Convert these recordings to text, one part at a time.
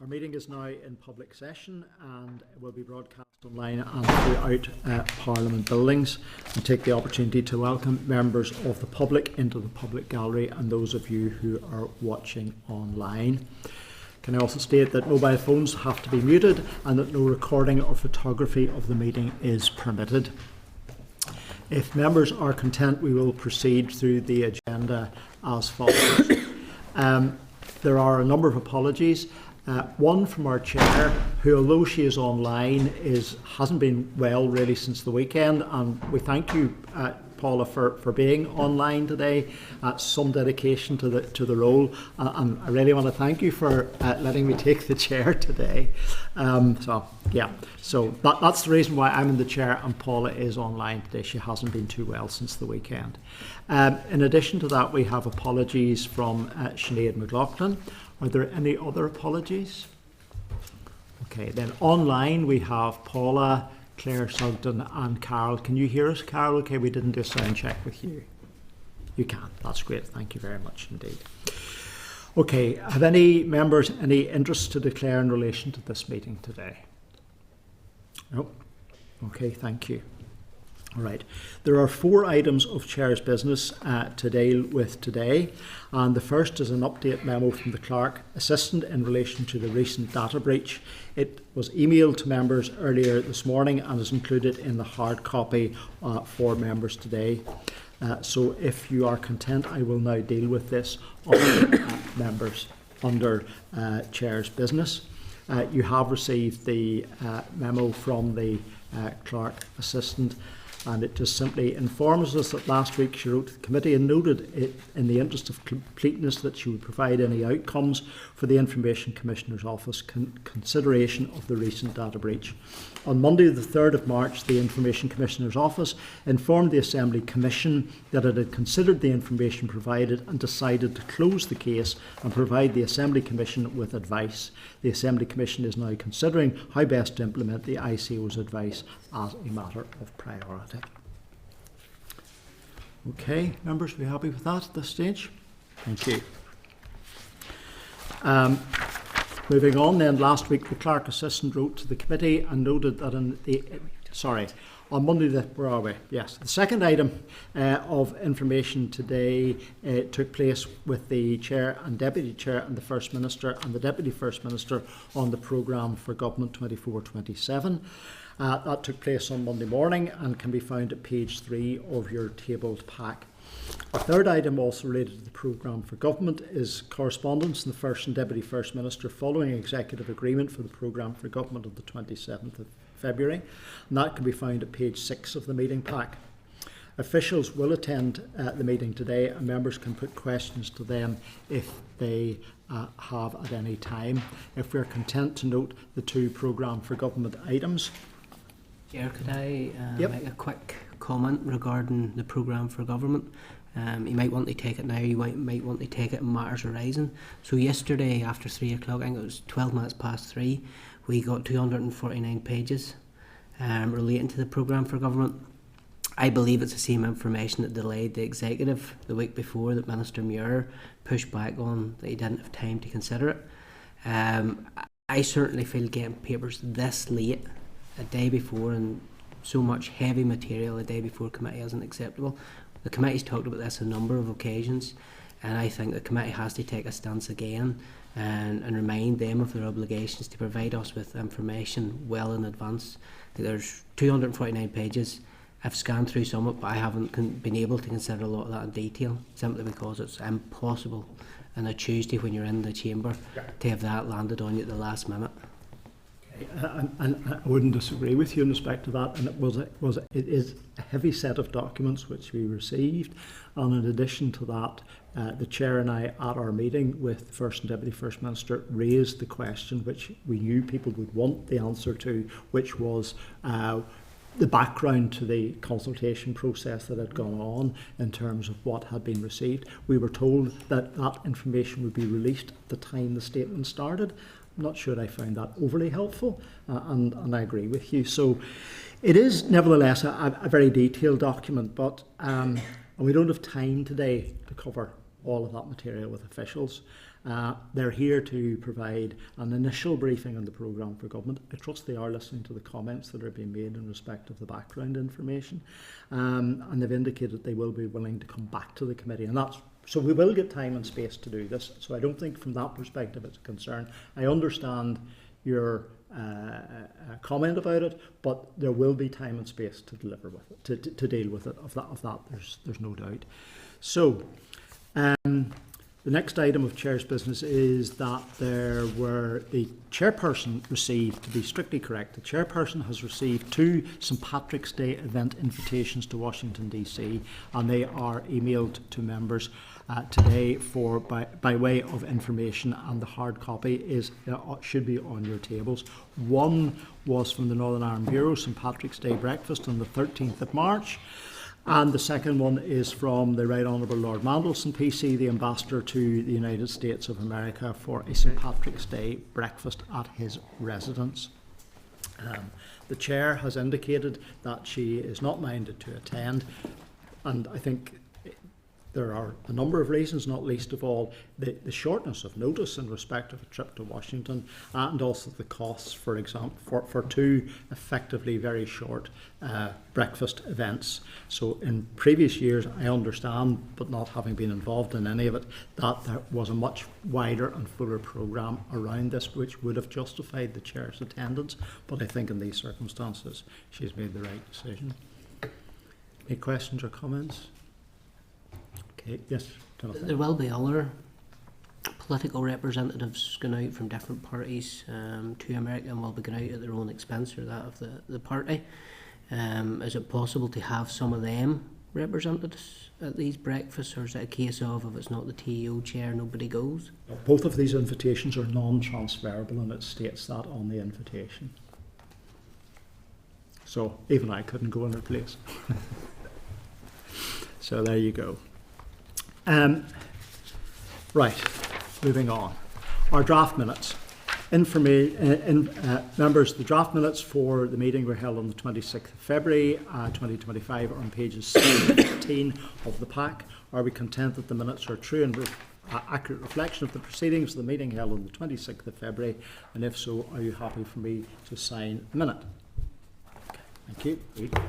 Our meeting is now in public session and will be broadcast online and throughout Parliament buildings. I take the opportunity to welcome members of the public into the public gallery and those of you who are watching online. Can I also state that mobile phones have to be muted and that no recording or photography of the meeting is permitted. If members are content, we will proceed through the agenda as follows. There are a number of apologies. One from our chair, who, although she is online, hasn't been well really since the weekend, and we thank you, Paula, for being online today. Some dedication to the role, and I really want to thank you for letting me take the chair today. So that's the reason why I'm in the chair and Paula is online today. She hasn't been too well since the weekend. In addition to that, we have apologies from Sinead McLaughlin. Are there any other apologies? Okay, then online we have Paula, Claire Sugden and Carol. Can you hear us, Carol? Okay, we didn't do a sound check with you. You can, that's great. Thank you very much indeed. Okay, have any members any interest to declare in relation to this meeting today? No? Okay, thank you. All right. There are 4 items of Chair's business to deal with today, and the first is an update memo from the Clerk Assistant in relation to the recent data breach. It was emailed to members earlier this morning and is included in the hard copy for members today. So if you are content, I will now deal with this members under Chair's business. You have received the memo from the Clerk Assistant, and it just simply informs us that last week she wrote to the committee and noted it in the interest of completeness that she would provide any outcomes for the Information Commissioner's Office consideration of the recent data breach. On Monday the 3rd of March, the Information Commissioner's Office informed the Assembly Commission that it had considered the information provided and decided to close the case and provide the Assembly Commission with advice. The Assembly Commission is now considering how best to implement the ICO's advice as a matter of priority. Okay, members, are we happy with that at this stage? Thank you. Moving on then, last week the Clerk Assistant wrote to the committee and noted that on Monday, where are we? Yes, the second item of information today took place with the Chair and Deputy Chair and the First Minister and the Deputy First Minister on the programme for Government 24-27. That took place on Monday morning and can be found at page 3 of your tabled pack. A third item also related to the programme for government is correspondence from the First and Deputy First Minister following executive agreement for the programme for government of the 27th of February, and that can be found at page 6 of the meeting pack. Officials will attend the meeting today and members can put questions to them if they have at any time. If we're content to note the 2 programme for government items. Chair, could I make a quick comment regarding the programme for government? You might want to take it now, you might want to take it in matters arising. So yesterday after 3 o'clock, I think it was 12 minutes past 3, we got 249 pages relating to the programme for government. I believe it's the same information that delayed the executive the week before that Minister Muir pushed back on, that he didn't have time to consider it. I certainly feel getting papers this late, a day before, and so much heavy material a day before committee isn't acceptable. The committee's talked about this a number of occasions, and I think the committee has to take a stance again and remind them of their obligations to provide us with information well in advance. There's 249 pages. I've scanned through some of it, but I haven't been able to consider a lot of that in detail, simply because it's impossible on a Tuesday when you're in the chamber to have that landed on you at the last minute. And I wouldn't disagree with you in respect to that, and it is a heavy set of documents which we received, and in addition to that, the Chair and I at our meeting with the First and Deputy First Minister raised the question which we knew people would want the answer to, which was the background to the consultation process that had gone on in terms of what had been received. We were told that that information would be released at the time the statement started. I'm not sure I found that overly helpful, and I agree with you. So it is nevertheless a very detailed document, but and we don't have time today to cover all of that material with officials. They're here to provide an initial briefing on the programme for government. I trust they are listening to the comments that are being made in respect of the background information, and they've indicated they will be willing to come back to the committee, and so we will get time and space to do this. So I don't think from that perspective it's a concern. I understand your comment about it, but there will be time and space to deliver with it, to deal with it. Of that, there's no doubt. So, the next item of Chair's business is that the Chairperson received, to be strictly correct, the Chairperson has received 2 St Patrick's Day event invitations to Washington DC, and they are emailed to members today by way of information, and the hard copy should be on your tables. One was from the Northern Ireland Bureau, St Patrick's Day breakfast on the 13th of March. And the second one is from the Right Honourable Lord Mandelson, PC, the Ambassador to the United States of America, for a St Patrick's Day breakfast at his residence. The Chair has indicated that she is not minded to attend, and I think there are a number of reasons, not least of all the shortness of notice in respect of a trip to Washington, and also the costs, for example, for 2 effectively very short breakfast events. So in previous years, I understand, but not having been involved in any of it, that there was a much wider and fuller programme around this, which would have justified the Chair's attendance. But I think in these circumstances, she's made the right decision. Any questions or comments? Okay, yes, Jonathan. There will be other political representatives going out from different parties to America, and will be going out at their own expense, or that of the party. Is it possible to have some of them represented at these breakfasts, or is it a case of if it's not the TEO chair, nobody goes? Both of these invitations are non-transferable, and it states that on the invitation. So even I couldn't go in her place. So there you go. Right, moving on. Our draft minutes. Members, the draft minutes for the meeting were held on the 26th of February 2025 are on pages 7 to 15 of the pack. Are we content that the minutes are true and accurate reflection of the proceedings of the meeting held on the 26th of February? And if so, are you happy for me to sign the minute? Okay, thank you.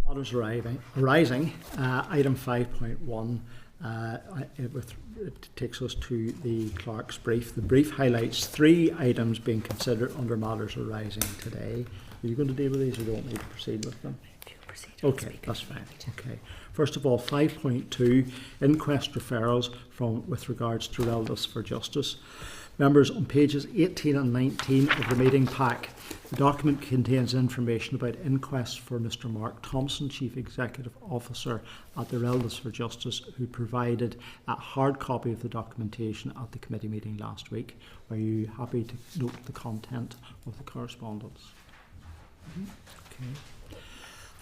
Matters arising, item 5.1, it takes us to the clerk's brief. The brief highlights 3 items being considered under matters arising today. Are you going to deal with these, or don't need to proceed with them? Okay, that's fine. Okay. First of all, 5.2, inquest referrals with regards to relatives for justice. Members, on pages 18 and 19 of the meeting pack, the document contains information about inquests for Mr. Mark Thompson, Chief Executive Officer at the Relatives for Justice, who provided a hard copy of the documentation at the committee meeting last week. Are you happy to note the content of the correspondence? Okay.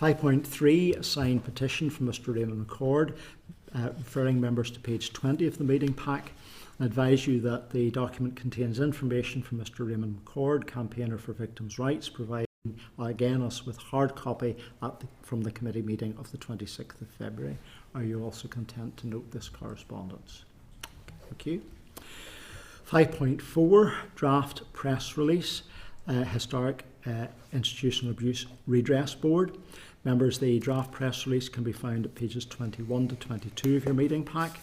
5.3, a signed petition from Mr. Raymond McCord, referring members to page 20 of the meeting pack. I advise you that the document contains information from Mr. Raymond McCord, campaigner for victims' rights, providing again us with hard copy from the committee meeting of the 26th of February. Are you also content to note this correspondence? Thank you. 5.4, draft press release, Historic Institutional Abuse Redress Board. Members, the draft press release can be found at pages 21 to 22 of your meeting pack.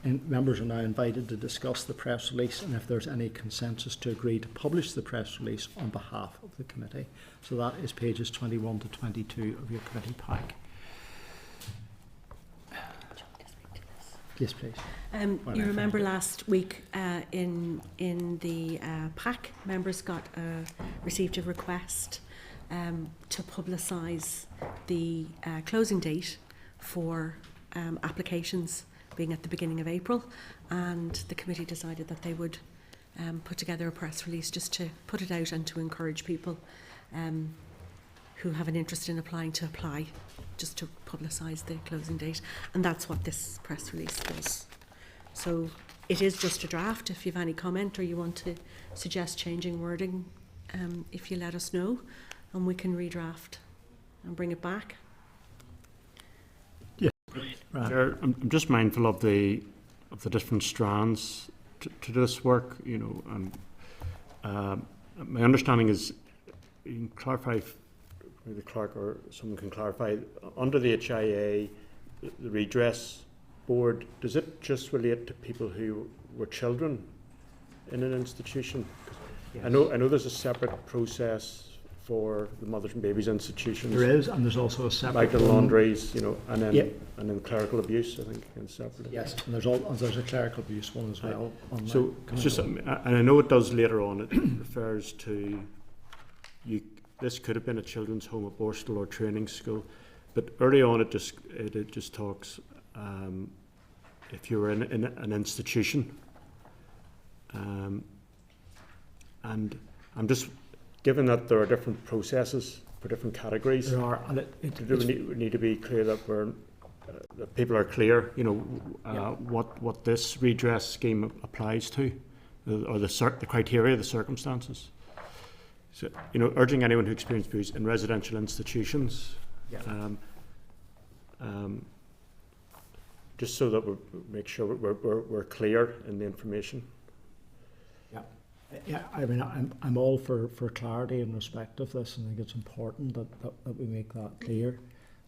And members are now invited to discuss the press release, and if there's any consensus, to agree to publish the press release on behalf of the committee. So that is pages 21 to 22 of your committee pack. Yes, please. You remember last week in the pack, members received a request to publicise the closing date for applications being at the beginning of April, and the committee decided that they would put together a press release just to put it out and to encourage people who have an interest in applying to apply, just to publicise the closing date. And that's what this press release does. So it is just a draft. If you have any comment or you want to suggest changing wording, if you let us know. and we can redraft and bring it back. Right. Chair, I'm just mindful of the different strands to this work, you know, and my understanding is, you can clarify, maybe the clerk or someone can clarify, under the HIA, the redress board, does it just relate to people who were children in an institution? Yes. I know there's a separate process for the mothers and babies institutions. There is, and there's also a separate Migrant laundries, you know, and then Yeah. and then clerical abuse, I think, again, separately. Yes, and there's a clerical abuse one as well. On So that. it's just, and I know it does later on. It refers to you. This could have been a children's home at Borstal or training school, but early on it just talks if you were in an institution, and I'm just, given that there are different processes for different categories, There are, and we need to be clear that that people are clear, you know, Yeah. what this redress scheme applies to, or the criteria, the circumstances. So, you know, urging anyone who experiences abuse in residential institutions, Yeah. just so that we make sure we're clear in the information. Yeah, I mean, I'm all for clarity in respect of this, and I think it's important that we make that clear.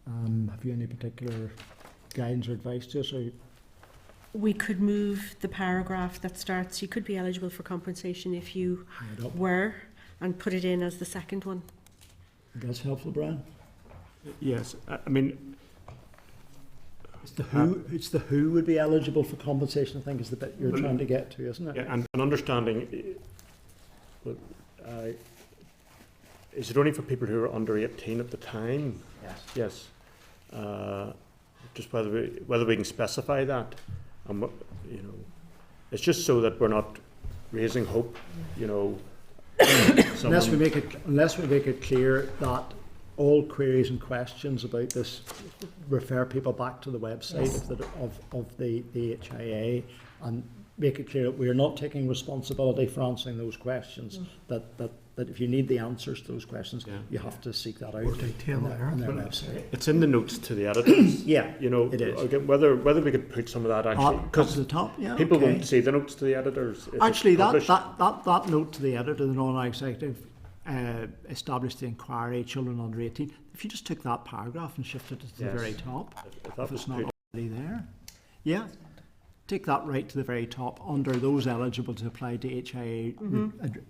Have you any particular guidance or advice to us? Or We could move the paragraph that starts, you could be eligible for compensation if you hang it up? were, and put it in as the second one. That's helpful, Brian. Yes, I mean, It's the who would be eligible for compensation, I think, is the bit you're trying to get to, isn't it? yeah, and understanding. Is it only for people who are under 18 at the time? Yes. Yes. Just whether we can specify that, and you know, it's just so that we're not raising hope. You know, Unless we make it clear that all queries and questions about this refer people back to the website of the HIA, and make it clear that we are not taking responsibility for answering those questions. That if you need the answers to those questions, Yeah. you have to seek that out Or detail on there. their website. it's in the notes to the editors. Yeah, You know, it is. again, whether we could put some of that actually, Up to because the top. Yeah, people okay. won't see the notes to the editors. if it's Actually, published. that note to the editor, the non-executive, established the inquiry, children under 18. If you just took that paragraph and shifted it to the Yes. very top, If that if was it's not put, already there, yeah, take that right to the very top under those eligible to apply to HIA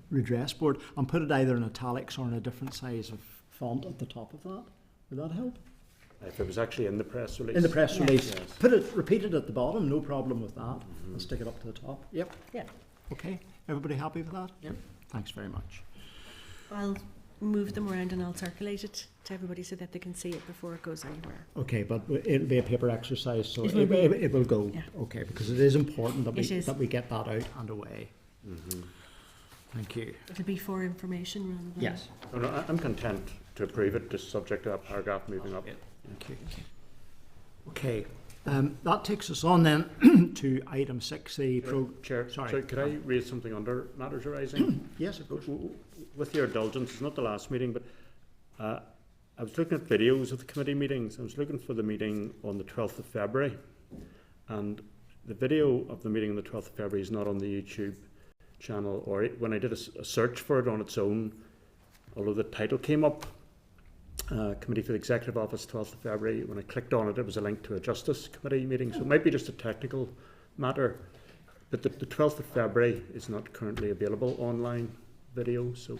redress board, and put it either in italics or in a different size of font at the top of that. Would that help? if it was actually in the press release. In the press Yeah. release, Yes. repeat it at the bottom. No problem with that. And stick it up to the top. Yep. Yeah. Okay. Everybody happy with that? Yep. Thanks very much. I'll move them around and I'll circulate it to everybody so that they can see it before it goes anywhere. Okay, but it'll be a paper exercise, so It will be. it will go. Yeah. Okay, because it is important that It is. we get that out and away. Mhm. Thank you. It'll be for information rather than... Yes. Oh, no, I'm content to approve it, just subject to that paragraph moving up. Thank you. Okay, that takes us on then to item 6, the Chair, Sorry. could I raise something under matters arising? Yes, of course. With your indulgence, it's not the last meeting, but I was looking at videos of the committee meetings. I was looking for the meeting on the 12th of February, and the video of the meeting on the 12th of February is not on the YouTube channel, or when I did a search for it on its own, although the title came up, Committee for the Executive Office, 12th of February, when I clicked on it, it was a link to a Justice Committee meeting, so it might be just a technical matter, but the 12th of February is not currently available online video, so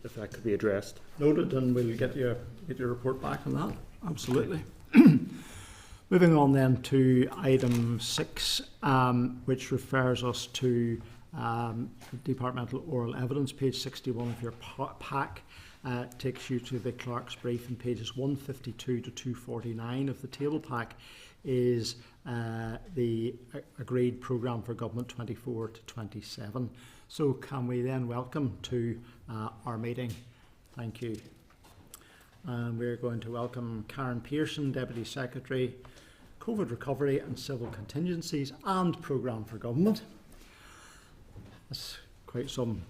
if that could be addressed. Noted, and we'll get your report back on that. Absolutely. Moving on then to item 6, which refers us to departmental oral evidence, page 61 of your pack. Takes you to the clerk's brief, and pages 152 to 249 of the table pack is the agreed programme for government 24 to 27. So can we then welcome to our meeting? Thank you. And we're going to welcome Karen Pearson, Deputy Secretary, COVID Recovery and Civil Contingencies and Programme for Government. That's quite some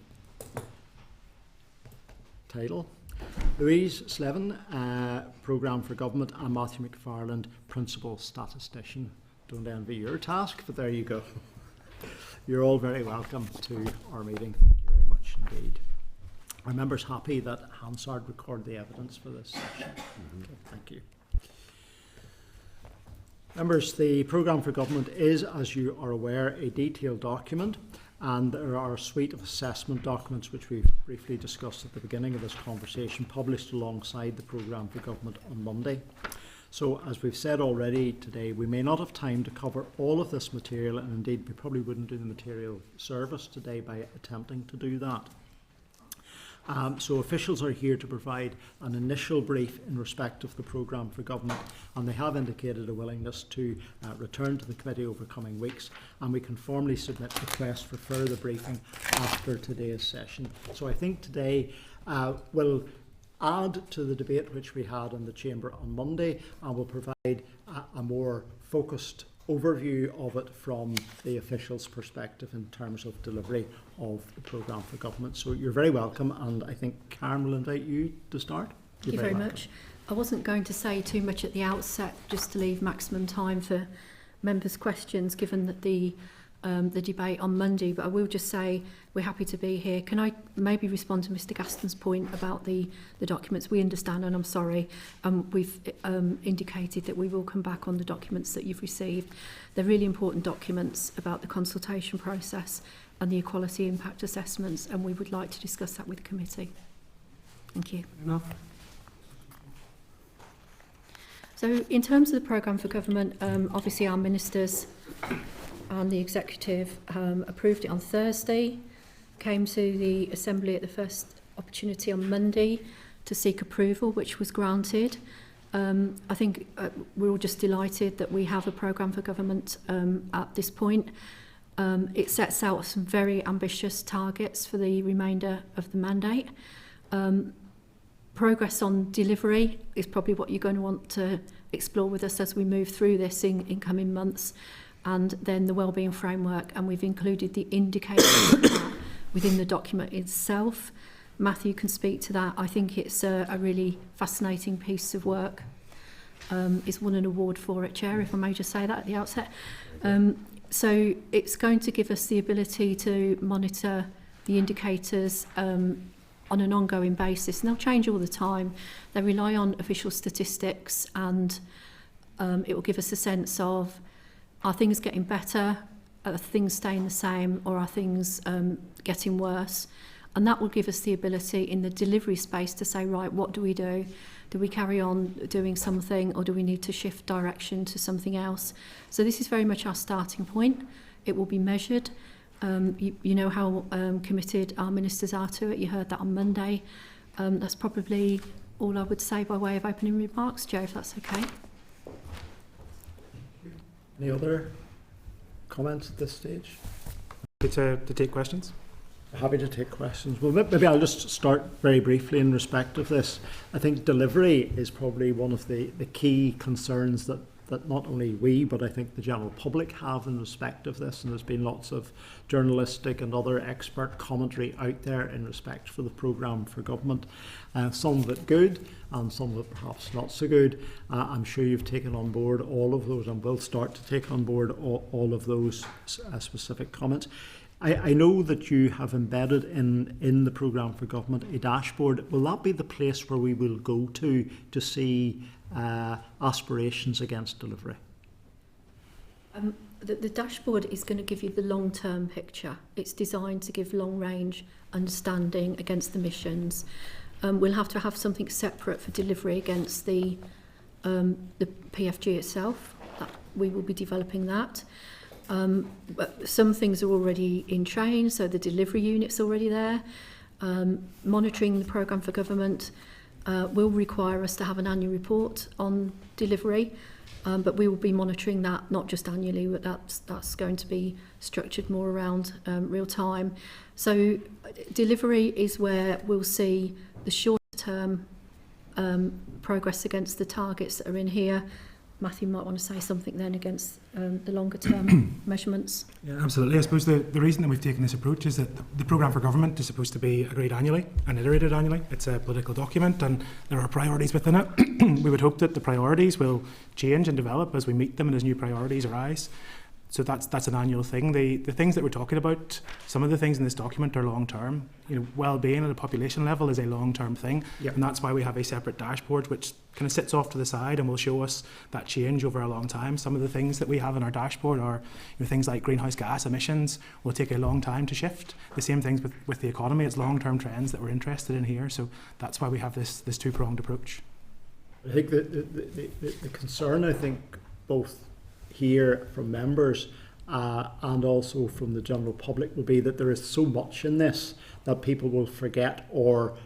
title. Louise Slevin, Programme for Government, and Matthew McFarland, Principal Statistician. Don't envy your task, but there you go. You're all very welcome to our meeting. Thank you very much indeed. Are members happy that Hansard recorded the evidence for this session? Okay, thank you. Members, the Programme for Government is, as you are aware, a detailed document, and there are a suite of assessment documents which we've briefly discussed at the beginning of this conversation, published alongside the Programme for Government on Monday. So, as we've said already today, we may not have time to cover all of this material, and indeed we probably wouldn't do the material service today by attempting to do that. So officials are here to provide an initial brief in respect of the Programme for Government, and they have indicated a willingness to return to the committee over coming weeks, and we can formally submit requests for further briefing after today's session. So I think today will add to the debate which we had in the Chamber on Monday, and will provide a more focused overview of it from the officials' perspective in terms of delivery of the Programme for Government. So you're very welcome, and I think Karen will invite you to start. Thank you very much. I wasn't going to say too much at the outset, just to leave maximum time for members' questions, given that the debate on Monday, but I will just say we're happy to be here. Can I maybe respond to Mr Gaston's point about the documents? We understand, and I'm sorry, we've indicated that we will come back on the documents that you've received. They're really important documents about the consultation process and the equality impact assessments, and we would like to discuss that with the committee. Thank you. Enough. So in terms of the Programme for Government, obviously our ministers and the executive approved it on Thursday, came to the Assembly at the first opportunity on Monday to seek approval, which was granted. I think we're all just delighted that we have a Programme for Government at this point. It sets out some very ambitious targets for the remainder of the mandate. Progress on delivery is probably what you're going to want to explore with us as we move through this in coming months. And then the wellbeing framework, and we've included the indicators of that within the document itself. Matthew can speak to that. I think it's a really fascinating piece of work. It's won an award for it, Chair, if I may just say that at the outset. So it's going to give us the ability to monitor the indicators on an ongoing basis, and they'll change all the time. They rely on official statistics, and it will give us a sense of, are things getting better, are things staying the same, or are things getting worse? And that will give us the ability in the delivery space to say, right, what do we do? Do we carry on doing something, or do we need to shift direction to something else? So this is very much our starting point. It will be measured. You know how committed our ministers are to it. You heard that on Monday. That's probably all I would say by way of opening remarks, Joe, if that's okay. Any other comments at this stage? To take questions? Happy to take questions. Well, maybe I'll just start very briefly in respect of this. I think delivery is probably one of the key concerns that not only we, but I think the general public have in respect of this, and there's been lots of journalistic and other expert commentary out there in respect for the Programme for Government. Some of it good, and some of it perhaps not so good. I'm sure you've taken on board all of those, and will start to take on board all of those specific comments. I know that you have embedded in the Programme for Government a dashboard. Will that be the place where we will go to see aspirations against delivery? The dashboard is going to give you the long-term picture. It's designed to give long-range understanding against the missions. We'll have to have something separate for delivery against the PFG itself. We will be developing that. But some things are already in train, so the delivery unit's already there. Monitoring the Programme for Government will require us to have an annual report on delivery, but we will be monitoring that not just annually, but that's going to be structured more around real time. So delivery is where we'll see the short term progress against the targets that are in here. Matthew might want to say something then against the longer term measurements. Yeah, absolutely. I suppose the reason that we've taken this approach is that the programme for government is supposed to be agreed annually and iterated annually. It's a political document and there are priorities within it. We would hope that the priorities will change and develop as we meet them and as new priorities arise. So that's an annual thing. The things that we're talking about, some of the things in this document are long term. You know, well-being at a population level is a long-term thing, and that's why we have a separate dashboard which kind of sits off to the side and will show us that change over a long time. Some of the things that we have in our dashboard are, you know, things like greenhouse gas emissions will take a long time to shift. The same things with the economy. It's long-term trends that we're interested in here. So that's why we have this two-pronged approach. I think the concern, I think, both here from members and also from the general public will be that there is so much in this that people will forget or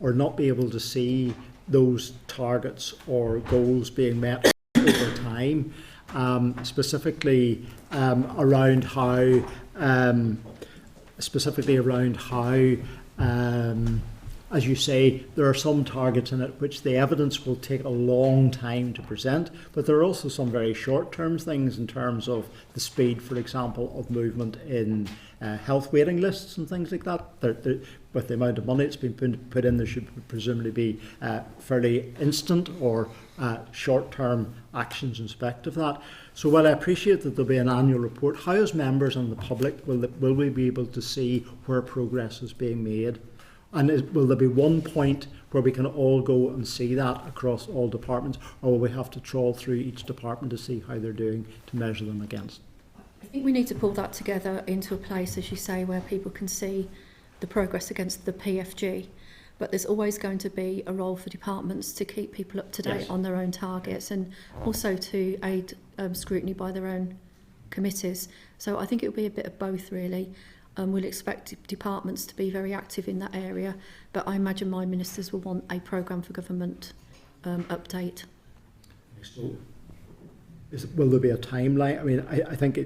not be able to see those targets or goals being met over time, specifically around how as you say, there are some targets in it which the evidence will take a long time to present, but there are also some very short-term things in terms of the speed, for example, of movement in health waiting lists and things like that. With the amount of money that's been put in, there should presumably be fairly instant or short-term actions in respect of that. So while I appreciate that there'll be an annual report, how as members and the public will we be able to see where progress is being made? And will there be one point where we can all go and see that across all departments, or will we have to trawl through each department to see how they're doing to measure them against? I think we need to pull that together into a place, as you say, where people can see the progress against the PFG. But there's always going to be a role for departments to keep people up to date on their own targets and also to aid scrutiny by their own committees. So I think it will be a bit of both, really. We'll expect departments to be very active in that area, but I imagine my ministers will want a programme for government update. So, will there be a timeline? I mean, I think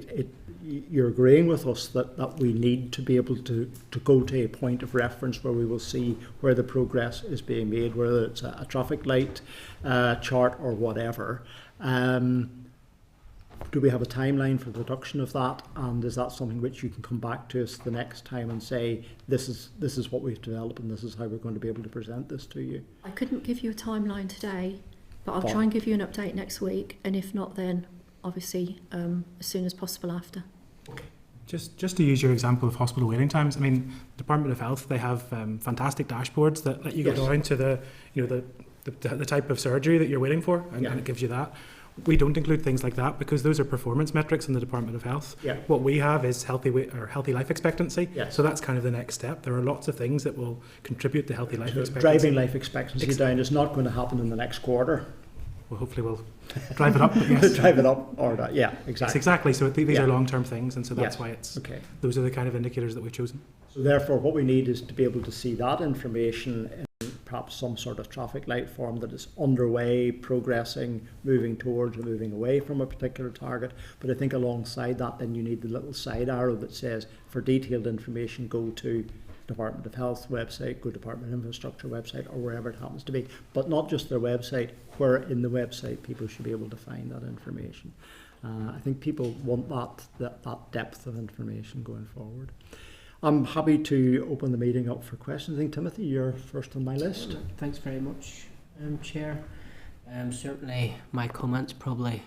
you're agreeing with us that we need to be able to go to a point of reference where we will see where the progress is being made, whether it's a traffic light chart or whatever. Do we have a timeline for the production of that, and is that something which you can come back to us the next time and say this is what we've developed and this is how we're going to be able to present this to you? I couldn't give you a timeline today, but I'll try and give you an update next week, and if not then obviously as soon as possible after. Okay. Just to use your example of hospital waiting times, I mean, Department of Health, they have fantastic dashboards that let you go down to the type of surgery that you're waiting for, and it gives you that. We don't include things like that because those are performance metrics in the Department of Health. Yeah. What we have is healthy life expectancy. Yes. So that's kind of the next step. There are lots of things that will contribute to healthy life expectancy. Driving life expectancy down is not going to happen in the next quarter. Well, hopefully we'll drive it up. Yes. Drive it up, or that. Yeah, exactly. Exactly. So these are long-term things, and so that's why it's those are the kind of indicators that we've chosen. So therefore, what we need is to be able to see that information in perhaps some sort of traffic light form that is underway, progressing, moving towards or moving away from a particular target. But I think alongside that, then you need the little side arrow that says, for detailed information, go to Department of Health website, go to Department of Infrastructure website, or wherever it happens to be. But not just their website, where in the website people should be able to find that information. I think people want that depth of information going forward. I'm happy to open the meeting up for questions. I think, Timothy, you're first on my list. Thanks very much, Chair. Certainly my comments probably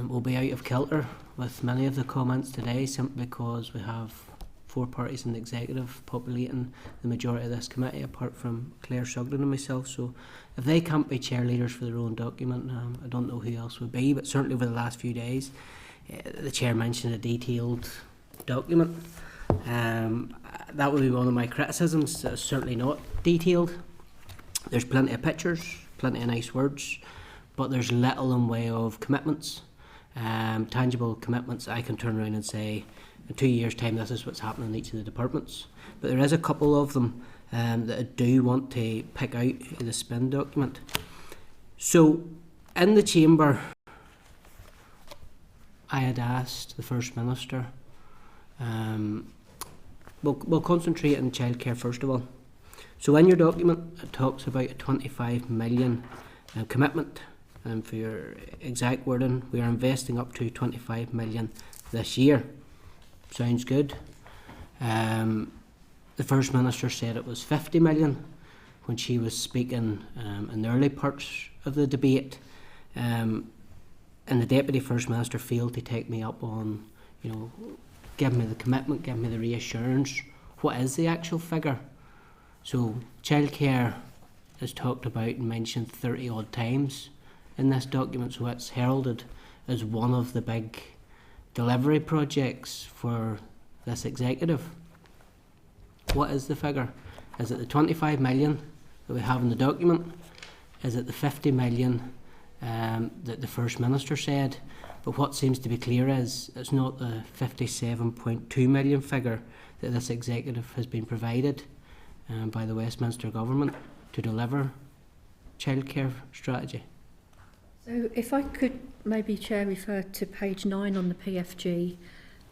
will be out of kilter with many of the comments today, simply because we have 4 parties in the executive populating the majority of this committee, apart from Claire Sugden and myself. So if they can't be cheerleaders for their own document, I don't know who else would be. But certainly over the last few days, the Chair mentioned a detailed document. That would be one of my criticisms. It's certainly not detailed. There's plenty of pictures, plenty of nice words, but there's little in way of commitments, tangible commitments. I can turn around and say, in 2 years' time, this is what's happening in each of the departments. But there is a couple of them that I do want to pick out in the spin document. So, in the chamber, I had asked the First Minister. We'll concentrate on childcare first of all. So in your document it talks about a 25 million commitment and for your exact wording, we are investing up to 25 million this year. Sounds good. The First Minister said it was 50 million when she was speaking in the early parts of the debate, and the Deputy First Minister failed to take me up on, give me the commitment, give me the reassurance. What is the actual figure? So childcare is talked about and mentioned 30 odd times in this document, so it's heralded as one of the big delivery projects for this executive. What is the figure? Is it the 25 million that we have in the document? Is it the 50 million that the First Minister said? But what seems to be clear is it's not the 57.2 million figure that this executive has been provided by the Westminster Government to deliver childcare strategy. So if I could maybe, Chair, refer to page 9 on the PFG.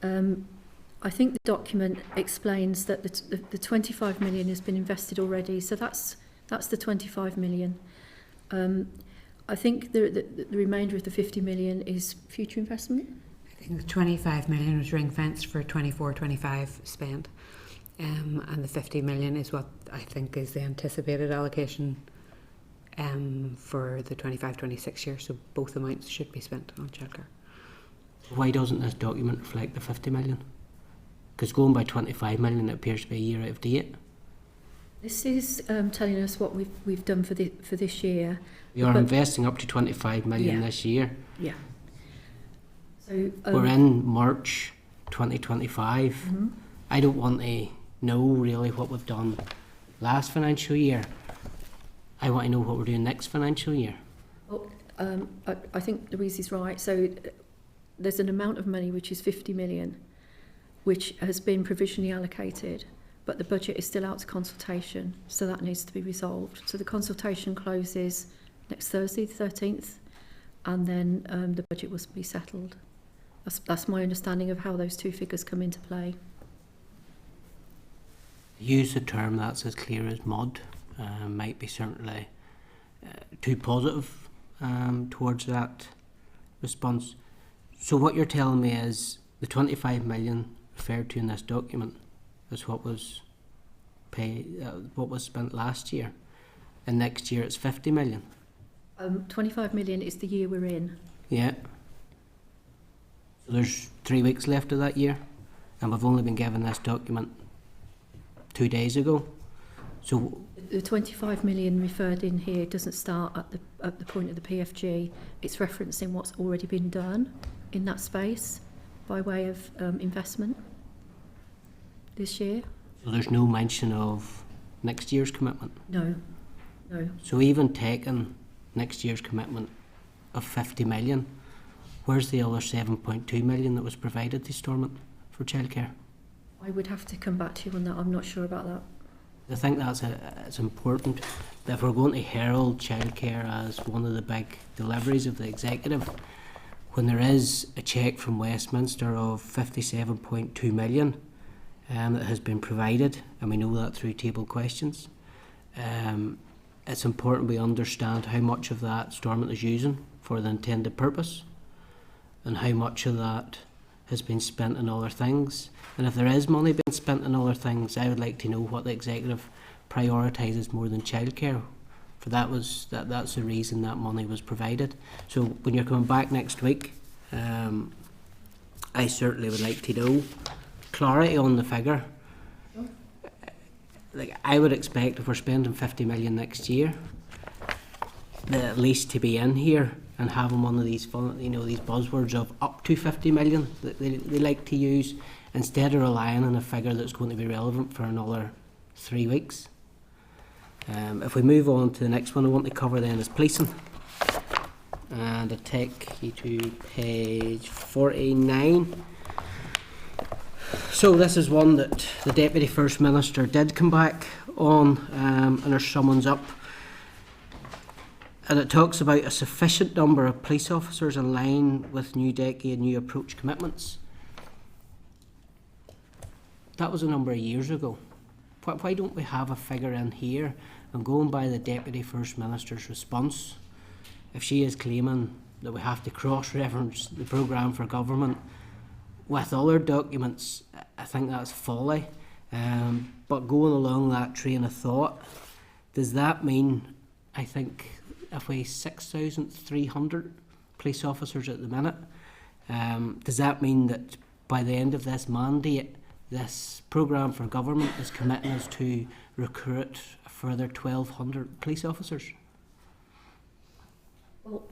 I think the document explains that the 25 million has been invested already, so that's the 25 million. I think the remainder of the 50 million is future investment. I think the 25 million was ring fenced for 24-25 spent, and the 50 million is what I think is the anticipated allocation for the 25-26 year, so both amounts should be spent on childcare. Why doesn't this document reflect the 50 million? Because going by 25 million, it appears to be a year out of date. This is telling us what we've done for this year. We are investing up to 25 million this year. Yeah. So we're in March 2025. Mm-hmm. I don't want to know really what we've done last financial year. I want to know what we're doing next financial year. Well, I think Louise is right. So there's an amount of money which is 50 million, which has been provisionally allocated, but the budget is still out to consultation, so that needs to be resolved. So the consultation closes next Thursday, the 13th, and then the budget will be settled. That's my understanding of how those two figures come into play. Use a term that's as clear as mud might be certainly too positive towards that response. So what you're telling me is the 25 million referred to in this document is what was paid, what was spent last year, and next year it's 50 million. 25 million is the year we're in. Yeah. So there's 3 weeks left of that year, and we've only been given this document 2 days ago. So the 25 million referred in here doesn't start at the point of the PFG. It's referencing what's already been done in that space by way of investment this year. So there's no mention of next year's commitment? No. So even taking next year's commitment of 50 million, where's the other 7.2 million that was provided to Stormont for childcare? I would have to come back to you on that. I'm not sure about that. I think it's important that if we're going to herald childcare as one of the big deliveries of the executive, when there is a cheque from Westminster of 57.2 million that has been provided, and we know that through table questions, it's important we understand how much of that Stormont is using for the intended purpose and how much of that has been spent on other things. And if there is money being spent on other things, I would like to know what the executive prioritises more than childcare. For that's the reason that money was provided. So when you're coming back next week, I certainly would like to know clarity on the figure. Like, I would expect if we're spending 50 million next year, that at least to be in here and having one of these fun, these buzzwords of up to 50 million that they like to use, instead of relying on a figure that's going to be relevant for another 3 weeks. If we move on to the next one I want to cover then is policing, and I take you to page 49. So this is one that the Deputy First Minister did come back on, and there's summons up. And it talks about a sufficient number of police officers in line with New Decade, New Approach commitments. That was a number of years ago. Why don't we have a figure in here? And going by the Deputy First Minister's response, if she is claiming that we have to cross-reference the programme for government with other documents, I think that's folly. But going along that train of thought, does that mean, I think, if we 6,300 police officers at the minute, does that mean that by the end of this mandate, this programme for government is committing us to recruit a further 1,200 police officers? Well,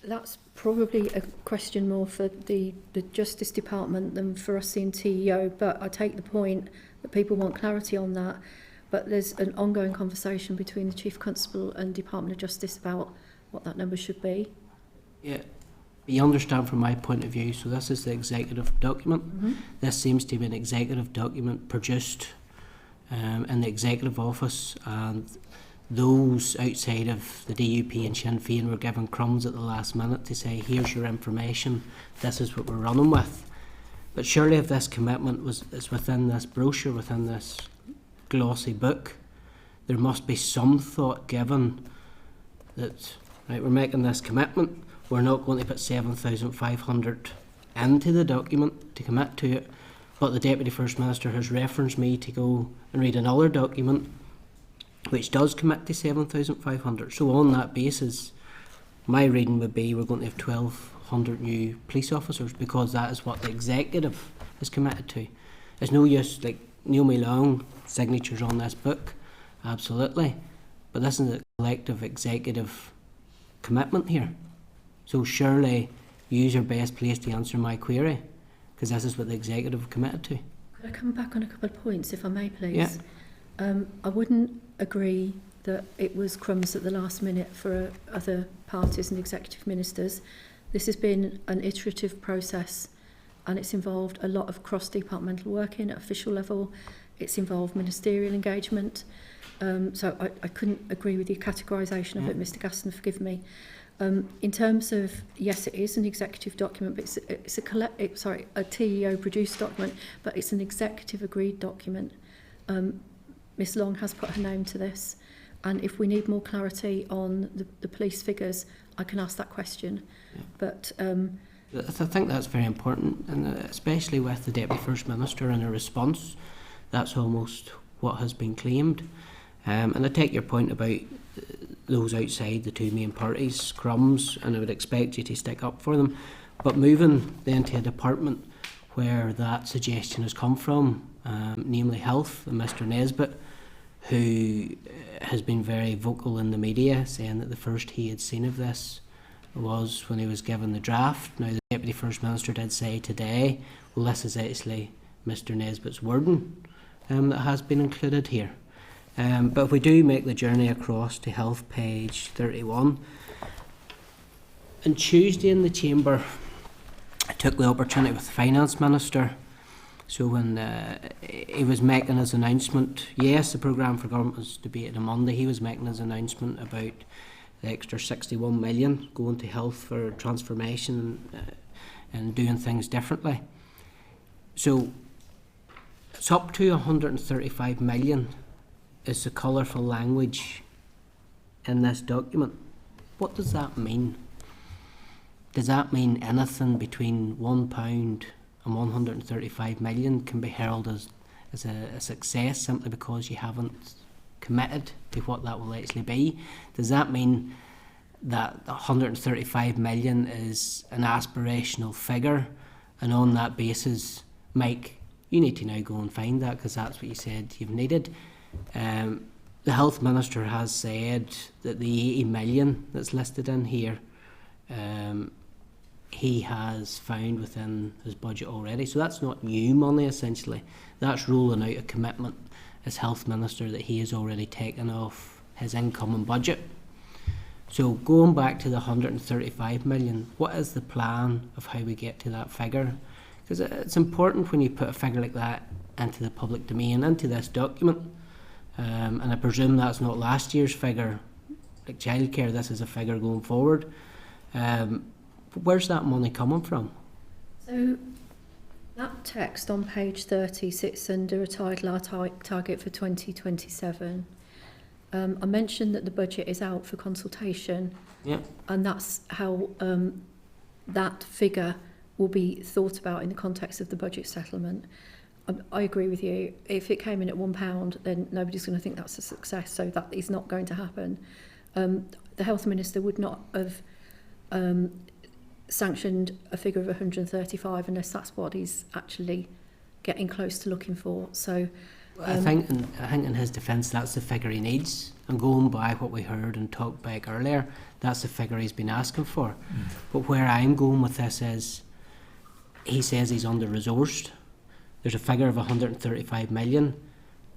that's probably a question more for the Justice Department than for us in TEO, but I take the point that people want clarity on that. But there's an ongoing conversation between the Chief Constable and Department of Justice about what that number should be. Yeah, you understand from my point of view, so this is the executive document. Mm-hmm. This seems to be an executive document produced in the executive office, and those outside of the DUP and Sinn Féin were given crumbs at the last minute to say, here's your information, this is what we're running with. But surely if this commitment is within this brochure, within this glossy book, there must be some thought given that, right, we're making this commitment, we're not going to put 7,500 into the document to commit to it, but the Deputy First Minister has referenced me to go and read another document which does commit to 7,500. So on that basis, my reading would be we're going to have 1,200 new police officers, because that is what the executive is committed to. There's no use, like, Neil Long signatures on this book, absolutely, but this is a collective executive commitment here. So surely you are best placed to answer my query, because this is what the executive committed to. Could I come back on a couple of points, if I may, please? Yeah. I wouldn't agree that it was crumbs at the last minute for other parties and executive ministers. This has been an iterative process, and it's involved a lot of cross-departmental working at official level. It's involved ministerial engagement. So I couldn't agree with your categorisation of it, Mr. Gaston, forgive me. In terms of, yes, it is an executive document, but it's a TEO produced document, but it's an executive agreed document. Ms Long has put her name to this, and if we need more clarity on the police figures, I can ask that question. Yeah. But I think that's very important, and especially with the Deputy First Minister and her response, that's almost what has been claimed. And I take your point about those outside the two main parties, crumbs, and I would expect you to stick up for them. But moving then to a department where that suggestion has come from, namely Health, and Mr Nesbitt, who has been very vocal in the media, saying that the first he had seen of this was when he was given the draft. Now, the Deputy First Minister did say today, well, this is actually Mr Nesbitt's wording that has been included here. But if we do make the journey across to Health, page 31, on Tuesday in the Chamber, I took the opportunity with the Finance Minister. So when he was making his announcement, yes, the programme for government was debated on Monday, he was making his announcement about the extra 61 million going to health for transformation and doing things differently. So it's up to 135 million is the colourful language in this document. What does that mean? Does that mean anything between £1 and 135 million can be heralded as a success simply because you haven't committed to what that will actually be? Does that mean that 135 million is an aspirational figure, and on that basis, Mike, you need to now go and find that because that's what you said you've needed? The Health Minister has said that the 80 million that's listed in here he has found within his budget already. So that's not new money, essentially. That's rolling out a commitment as Health Minister that he has already taken off his income and budget. So going back to the 135 million, what is the plan of how we get to that figure? Because it's important when you put a figure like that into the public domain, into this document, and I presume that's not last year's figure, like childcare, this is a figure going forward. Where's that money coming from? So that text on page 30 sits under a title, our target for 2027. I mentioned that the budget is out for consultation, and that's how that figure will be thought about in the context of the budget settlement. I agree with you. If it came in at £1, then nobody's going to think that's a success, so that is not going to happen. The Health Minister would not have sanctioned a figure of 135 unless that's what he's actually getting close to looking for. So I think in his defence, that's the figure he needs. And going by what we heard and talked back earlier, that's the figure he's been asking for. But where I'm going with this is, he says he's under-resourced. There's a figure of 135 million.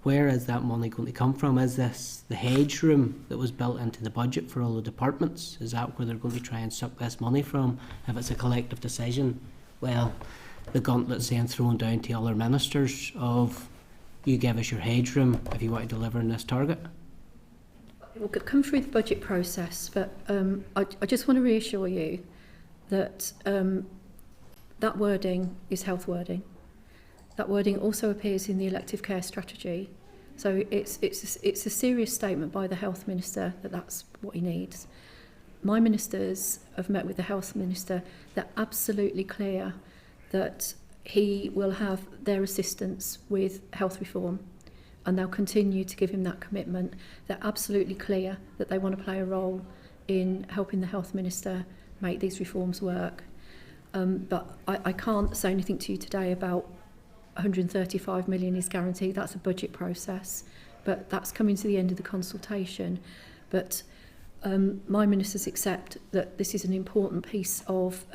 Where is that money going to come from? Is this the hedge room that was built into the budget for all the departments? Is that where they're going to try and suck this money from? If it's a collective decision, well, the gauntlet's then thrown down to other ministers of, you give us your hedge room if you want to deliver on this target. It will come through the budget process, but I just want to reassure you that that wording is health wording. That wording also appears in the elective care strategy. So it's a serious statement by the Health Minister that that's what he needs. My ministers have met with the Health Minister. They're absolutely clear that he will have their assistance with health reform, and they'll continue to give him that commitment. They're absolutely clear that they want to play a role in helping the Health Minister make these reforms work. But I can't say anything to you today about 135 million is guaranteed. That's a budget process, but that's coming to the end of the consultation. But my ministers accept that this is an important piece of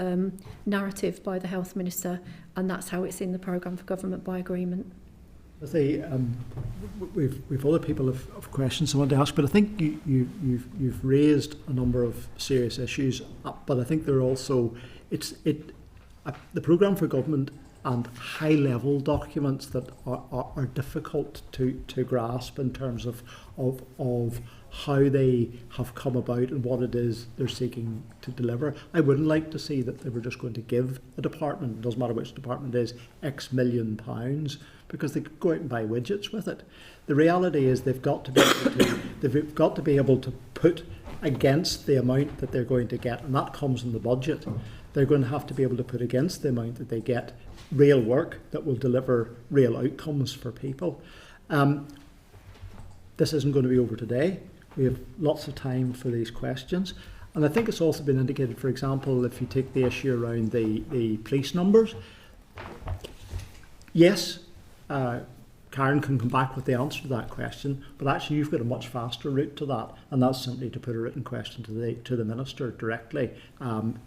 narrative by the Health Minister, and that's how it's in the programme for government by agreement. We've other people have questions I want to ask, but I think you've raised a number of serious issues. But I think they're also the programme for government and high-level documents that are difficult to grasp in terms of how they have come about and what it is they're seeking to deliver. I wouldn't like to see that they were just going to give a department, it doesn't matter which department it is, X million pounds, because they could go out and buy widgets with it. The reality is they've got to be able to put against the amount that they're going to get, and that comes in the budget. They're going to have to be able to put against the amount that they get real work that will deliver real outcomes for people. This isn't going to be over today. We have lots of time for these questions. And I think it's also been indicated, for example, if you take the issue around the police numbers, yes, Karen can come back with the answer to that question, but actually you've got a much faster route to that, and that's simply to put a written question to the Minister directly,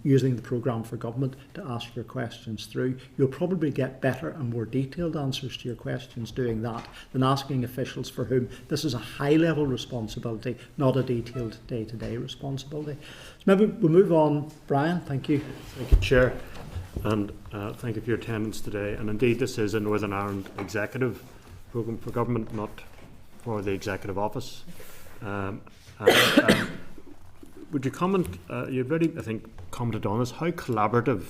using the programme for government to ask your questions through. You'll probably get better and more detailed answers to your questions doing that than asking officials for whom this is a high-level responsibility, not a detailed day-to-day responsibility. So maybe we'll move on. Brian, thank you. Thank you, Chair, and thank you for your attendance today. And indeed, this is a Northern Ireland Executive Programme for Government, not for the Executive Office. Would you comment, you've already, I think, commented on this, how collaborative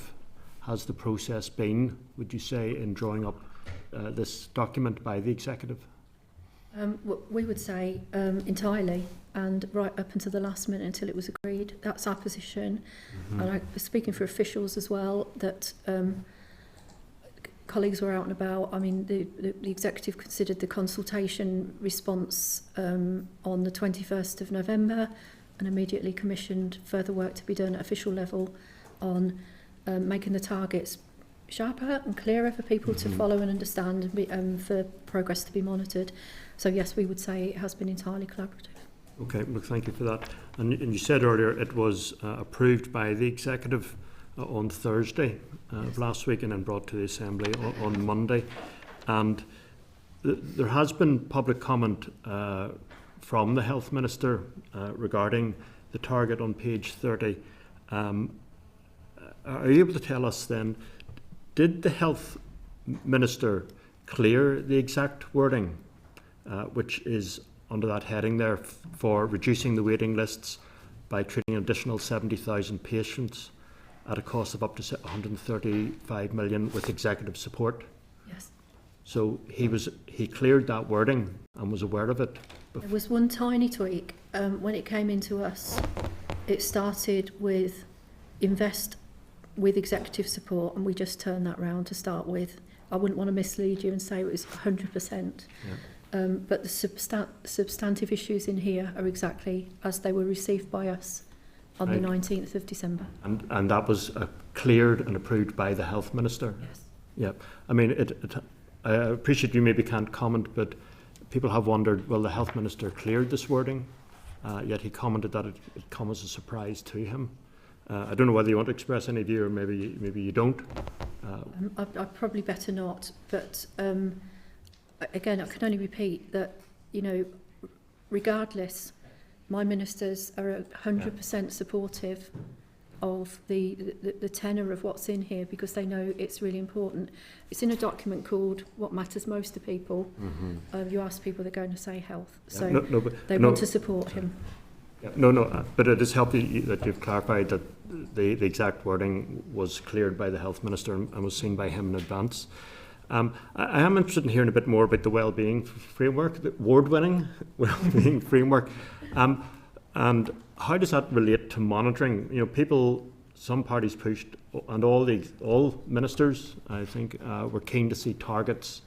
has the process been, would you say, in drawing up this document by the Executive? We would say entirely, and right up until the last minute until it was agreed. That's our position. And I was speaking for officials as well, that colleagues were out and about. I mean, the Executive considered the consultation response on the 21st of November and immediately commissioned further work to be done at official level on making the targets sharper and clearer for people to follow and understand, and for progress to be monitored. So yes, we would say it has been entirely collaborative. Okay, well, thank you for that. And you said earlier it was approved by the Executive on Thursday of last week and then brought to the Assembly on Monday. And there has been public comment from the Health Minister regarding the target on page 30. Are you able to tell us then, did the Health Minister clear the exact wording which is under that heading there for reducing the waiting lists by treating an additional 70,000 patients at a cost of up to 135 million with Executive support? Yes. So he cleared that wording and was aware of it There was one tiny tweak. When it came into us, it started with invest with executive support, and we just turned that round to start with. I wouldn't want to mislead you and say it was 100%. Yeah. But the substantive issues in here are exactly as they were received by us on the 19th of December. And that was cleared and approved by the Health Minister? Yes. Yeah. I mean, I appreciate you maybe can't comment, but people have wondered, well, the Health Minister cleared this wording, yet he commented that it come as a surprise to him. I don't know whether you want to express any view, or maybe you don't. I'd probably better not, but again, I can only repeat that, you know, regardless, my ministers are 100% supportive of the tenor of what's in here, because they know it's really important. It's in a document called What Matters Most to People. You ask people, they're going to say health. So they want to support him. Yeah, but it is helpful that you've clarified that the exact wording was cleared by the Health Minister and was seen by him in advance. I am interested in hearing a bit more about the wellbeing framework, the award-winning wellbeing framework, and how does that relate to monitoring? You know, some parties pushed, and all ministers, I think, were keen to see targets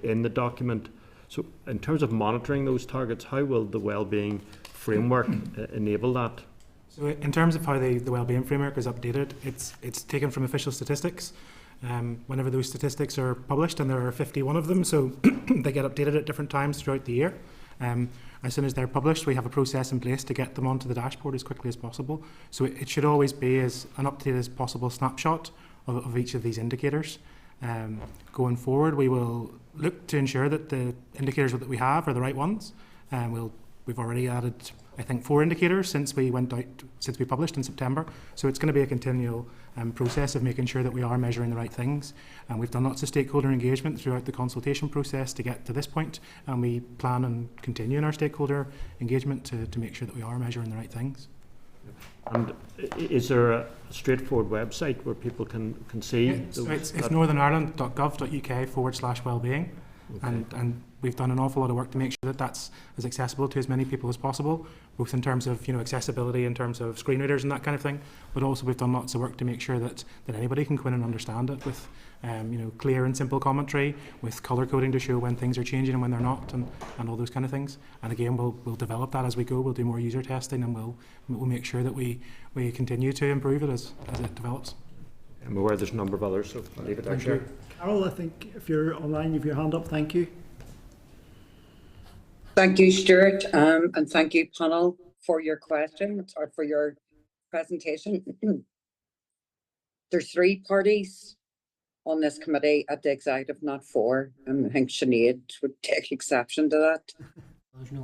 in the document. So, in terms of monitoring those targets, how will the wellbeing framework enable that? So, in terms of how the wellbeing framework is updated, it's taken from official statistics. Whenever those statistics are published, and there are 51 of them, so they get updated at different times throughout the year. As soon as they're published, we have a process in place to get them onto the dashboard as quickly as possible. So it should always be as an up-to-date as possible snapshot of each of these indicators. Going forward, we will look to ensure that the indicators that we have are the right ones. We've already added, I think, 4 indicators since we published in September. So it's going to be a continual process of making sure that we are measuring the right things. And we've done lots of stakeholder engagement throughout the consultation process to get to this point, and we plan on continuing our stakeholder engagement to make sure that we are measuring the right things. And is there a straightforward website where people can see? Yeah, so it's northernireland.gov.uk/wellbeing. Okay. And we've done an awful lot of work to make sure that that's as accessible to as many people as possible, both in terms of accessibility, in terms of screen readers and that kind of thing, but also we've done lots of work to make sure that anybody can go in and understand it with clear and simple commentary, with colour coding to show when things are changing and when they're not, and all those kind of things. And again, we'll develop that as we go. We'll do more user testing, and we'll make sure that we continue to improve it as it develops. I'm aware there's a number of others, so I'll leave it there. Thank you. Carol, I think if you're online, you have your hand up. Thank you. Thank you, Stuart, and thank you, panel, for your questions or for your presentation. There's 3 parties on this committee at the executive, not 4. And I think Sinead would take exception to that.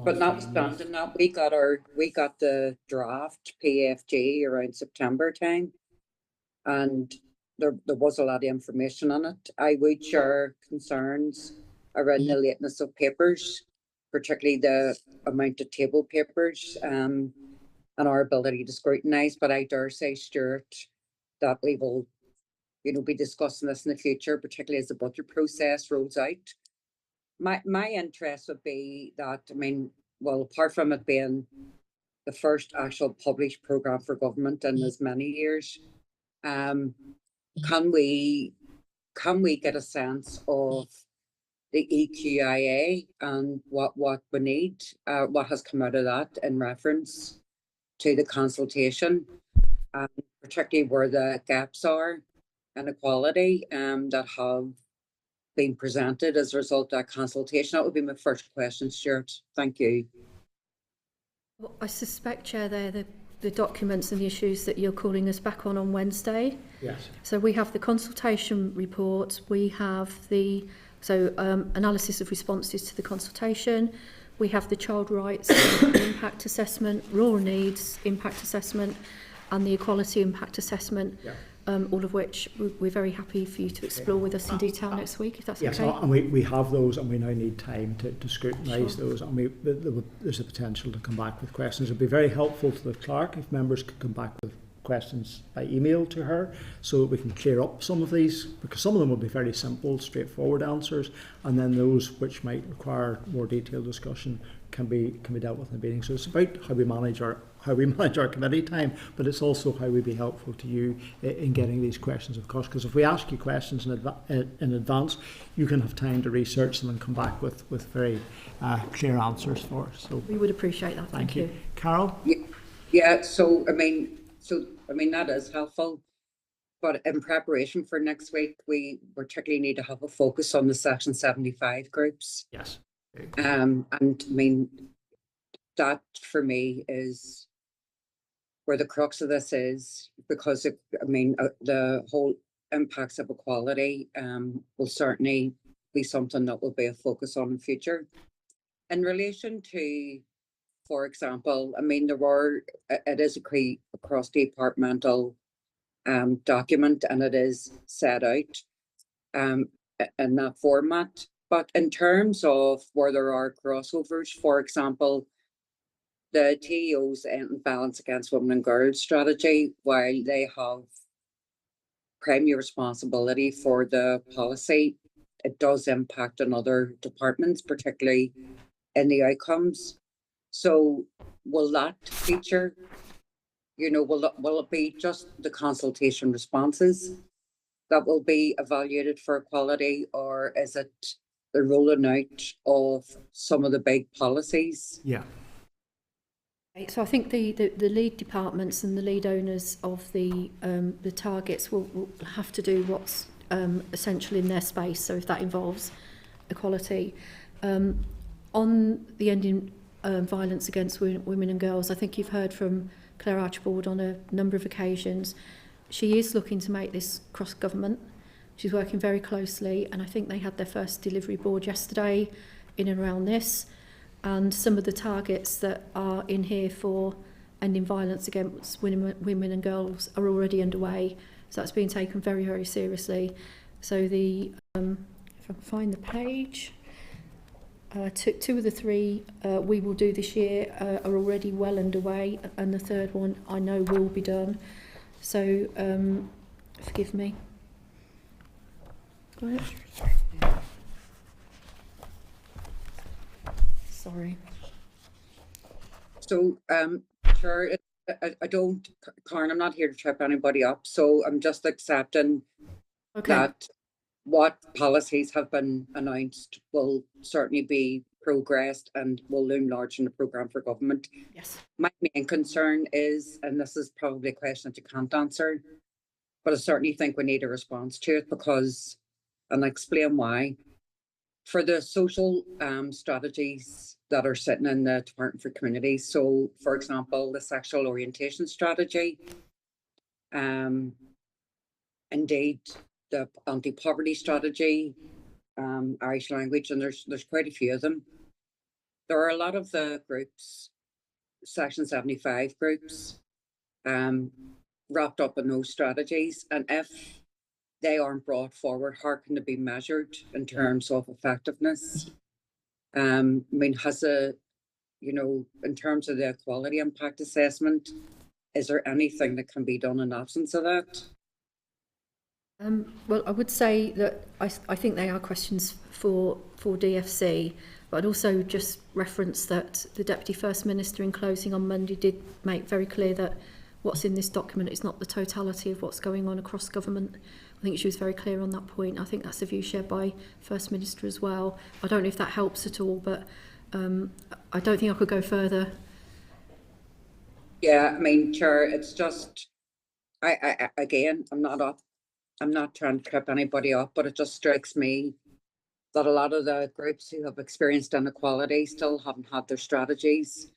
But notwithstanding that, we got the draft PFG around September time, and there was a lot of information on it. I would share concerns around the lateness of papers, particularly the amount of table papers and our ability to scrutinise. But I dare say, Stuart, that we will be discussing this in the future, particularly as the budget process rolls out. My interest would be that, apart from it being the first actual published programme for government in as many years, can we get a sense of the EQIA and what we need, what has come out of that in reference to the consultation, particularly where the gaps are, inequality that have been presented as a result of that consultation? That would be my first question, Stuart. Thank you. Well, I suspect, Chair, they're the documents and the issues that you're calling us back on Wednesday. Yes. So we have the consultation report, we have the analysis of responses to the consultation, we have the child rights impact assessment, rural needs impact assessment, and the equality impact assessment. Yeah. All of which we're very happy for you to explore with us in detail next week, if that's okay. Yes, and we have those, and we now need time to scrutinise those, and there's a potential to come back with questions. It would be very helpful to the clerk if members could come back with questions by email to her so that we can clear up some of these, because some of them will be very simple, straightforward answers, and then those which might require more detailed discussion can be dealt with in the meeting. So it's about how we manage our committee time, but it's also how we be helpful to you in getting these questions across. Because if we ask you questions in advance, you can have time to research them and come back with very clear answers for us. So we would appreciate that. Thank you. Carol? Yeah. So I mean that is helpful. But in preparation for next week, we particularly need to have a focus on the Section 75 groups. Yes. And I mean, that for me is where the crux of this is, because the whole impacts of equality will certainly be something that will be a focus on in future. In relation to, for example, I mean, it is a cross-departmental document, and it is set out in that format. But in terms of where there are crossovers, for example, the TEO's End Violence Against Women and Girls strategy, while they have primary responsibility for the policy, it does impact on other departments, particularly in the outcomes. So will that feature, will it be just the consultation responses that will be evaluated for equality, or is it the rolling out of some of the big policies? Yeah. So I think the lead departments and the lead owners of the targets will have to do what's essential in their space. So if that involves equality, on the ending violence against women and girls, I think you've heard from Claire Archibald on a number of occasions. She is looking to make this cross-government. She's working very closely, and I think they had their first delivery board yesterday in and around this. And some of the targets that are in here for ending violence against women and girls are already underway. So that's being taken very, very seriously. So if I can find the page, two of the three we will do this year are already well underway, and the third one I know will be done. So forgive me. Go ahead. Sorry. So, sure, I don't, Karen, I'm not here to trip anybody up, so I'm just accepting that what policies have been announced will certainly be progressed and will loom large in the programme for government. Yes. My main concern is, and this is probably a question that you can't answer, but I certainly think we need a response to it, because, and I'll explain why. For the social strategies that are sitting in the Department for Communities, so for example, the sexual orientation strategy, indeed the anti-poverty strategy, Irish language, and there's quite a few of them. There are a lot of the groups, Section 75 groups, wrapped up in those strategies, and if they aren't brought forward, how can they be measured in terms of effectiveness? I mean, in terms of the equality impact assessment, is there anything that can be done in absence of that? Well, I would say that I think they are questions for DFC, but I'd also just reference that the Deputy First Minister in closing on Monday did make very clear that what's in this document is not the totality of what's going on across government. I think she was very clear on that point. I think that's a view shared by First Minister as well. I don't know if that helps at all, but I don't think I could go further. Yeah, I mean, Chair, it's just, again, I'm not trying to trip anybody up, but it just strikes me that a lot of the groups who have experienced inequality still haven't had their strategies.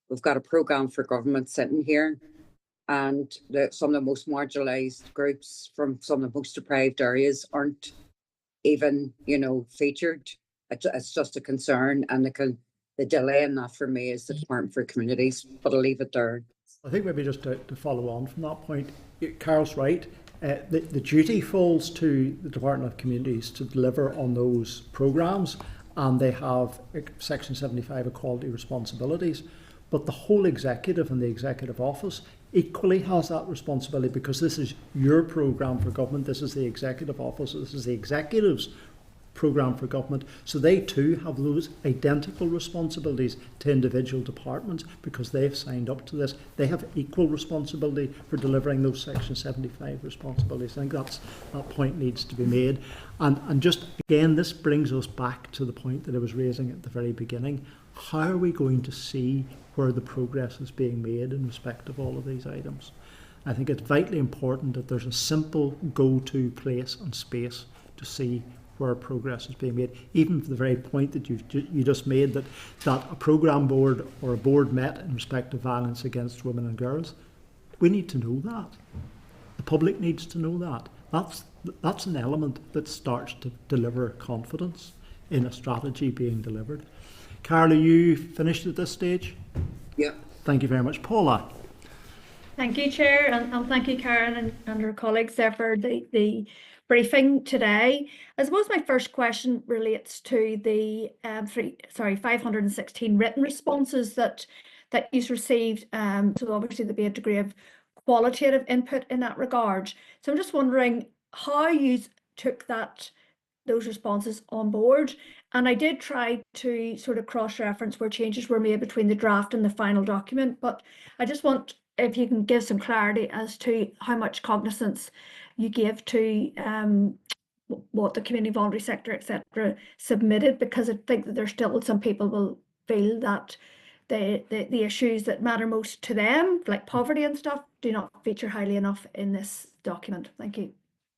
We've got a programme for government sitting here, and some of the most marginalised groups from some of the most deprived areas aren't even, featured. It's just a concern, and the delay in that for me is the Department for Communities, but I'll leave it there. I think maybe just to follow on from that point, Carol's right. The duty falls to the Department of Communities to deliver on those programmes, and they have Section 75 equality responsibilities. But the whole executive and the executive office equally has that responsibility, because this is your programme for government, this is the executive office, this is the executive's programme for government. So they too have those identical responsibilities to individual departments, because they've signed up to this. They have equal responsibility for delivering those Section 75 responsibilities. I think that point needs to be made. And just again, this brings us back to the point that I was raising at the very beginning. How are we going to see where the progress is being made in respect of all of these items? I think it's vitally important that there's a simple go-to place and space to see where progress is being made, even for the very point that you just made, that a programme board or a board met in respect of violence against women and girls. We need to know that. The public needs to know that. That's an element that starts to deliver confidence in a strategy being delivered. Carol, are you finished at this stage? Yeah. Thank you very much. Paula. Thank you, Chair, and thank you, Karen and her colleagues there for the briefing today. I suppose my first question relates to the 516 written responses that you've received. So obviously there'll be a degree of qualitative input in that regard. So I'm just wondering how you took those responses on board. And I did try to sort of cross-reference where changes were made between the draft and the final document, but I just want if you can give some clarity as to how much cognizance you give to what the community voluntary sector, etc., submitted, because I think that there's still some people will feel that the issues that matter most to them, like poverty and stuff, do not feature highly enough in this document. Thank you.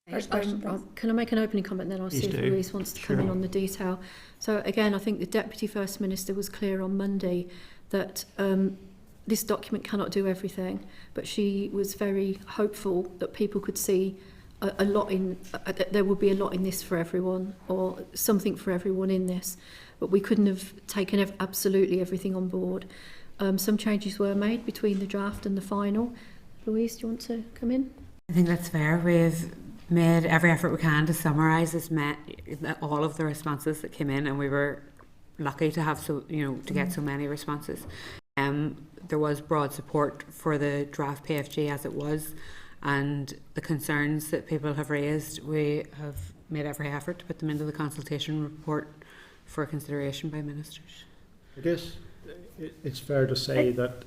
Can I make an opening comment, then I'll see if Louise wants to come in on the detail. So again, I think the Deputy First Minister was clear on Monday that this document cannot do everything, but she was very hopeful that people could see a lot in, there would be a lot in this for everyone, or something for everyone in this, but we couldn't have taken absolutely everything on board. Some changes were made between the draft and the final. Louise, do you want to come in? I think that's fair. We've made every effort we can to summarise all of the responses that came in, and we were lucky to have to get so many responses. There was broad support for the draft PFG as it was, and the concerns that people have raised, we have made every effort to put them into the consultation report for consideration by ministers. I guess it's fair to say that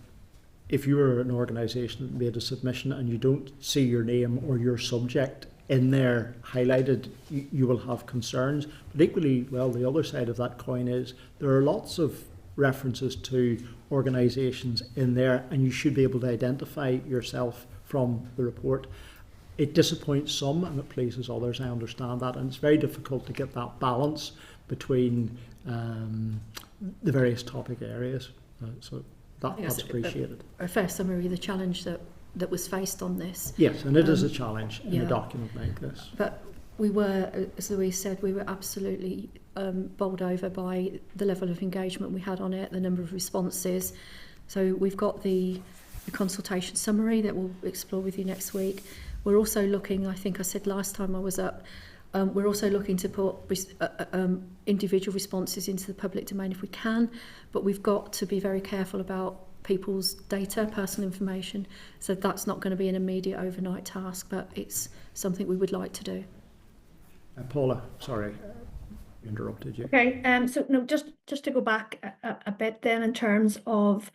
if you were an organisation that made a submission and you don't see your name or your subject in there highlighted, you will have concerns. But equally, well, the other side of that coin is there are lots of references to organisations in there, and you should be able to identify yourself from the report. It disappoints some and it pleases others, I understand that, and it's very difficult to get that balance between the various topic areas. So that's appreciated. A fair summary of the challenge that was faced on this. Yes, and it is a challenge in a document like this. But we were, as Louise said, we were absolutely bowled over by the level of engagement we had on it, the number of responses. So we've got the consultation summary that we'll explore with you next week. We're also looking, I think I said last time I was up, we're also looking to put individual responses into the public domain if we can, but we've got to be very careful about people's data, personal information. So that's not going to be an immediate overnight task, but it's something we would like to do. Paula, sorry, interrupted you. Okay, so no, just to go back a bit then in terms of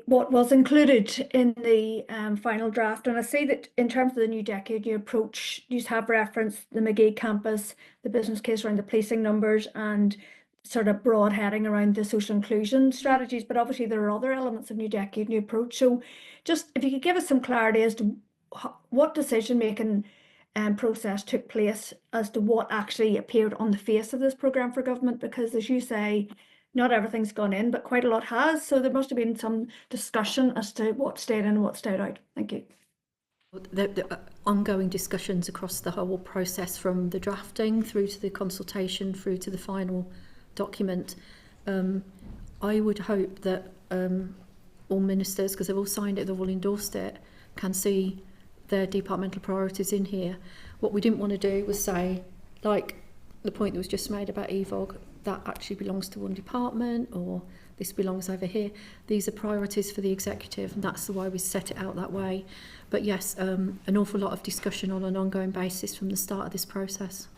what was included in the final draft, and I see that in terms of the new decade, new approach, you have referenced the McGee campus, the business case around the policing numbers, and sort of broad heading around the social inclusion strategies, but obviously there are other elements of new decade, new approach. So just if you could give us some clarity as to what decision making process took place as to what actually appeared on the face of this programme for government, because as you say, not everything's gone in, but quite a lot has. So there must have been some discussion as to what stayed in and what stayed out. Thank you. The ongoing discussions across the whole process, from the drafting through to the consultation through to the final document. I would hope that all ministers, because they've all signed it, they've all endorsed it, can see their departmental priorities in here. What we didn't want to do was say, like the point that was just made about EVOG, that actually belongs to one department, or this belongs over here. These are priorities for the executive, and that's why we set it out that way. But yes, an awful lot of discussion on an ongoing basis from the start of this process.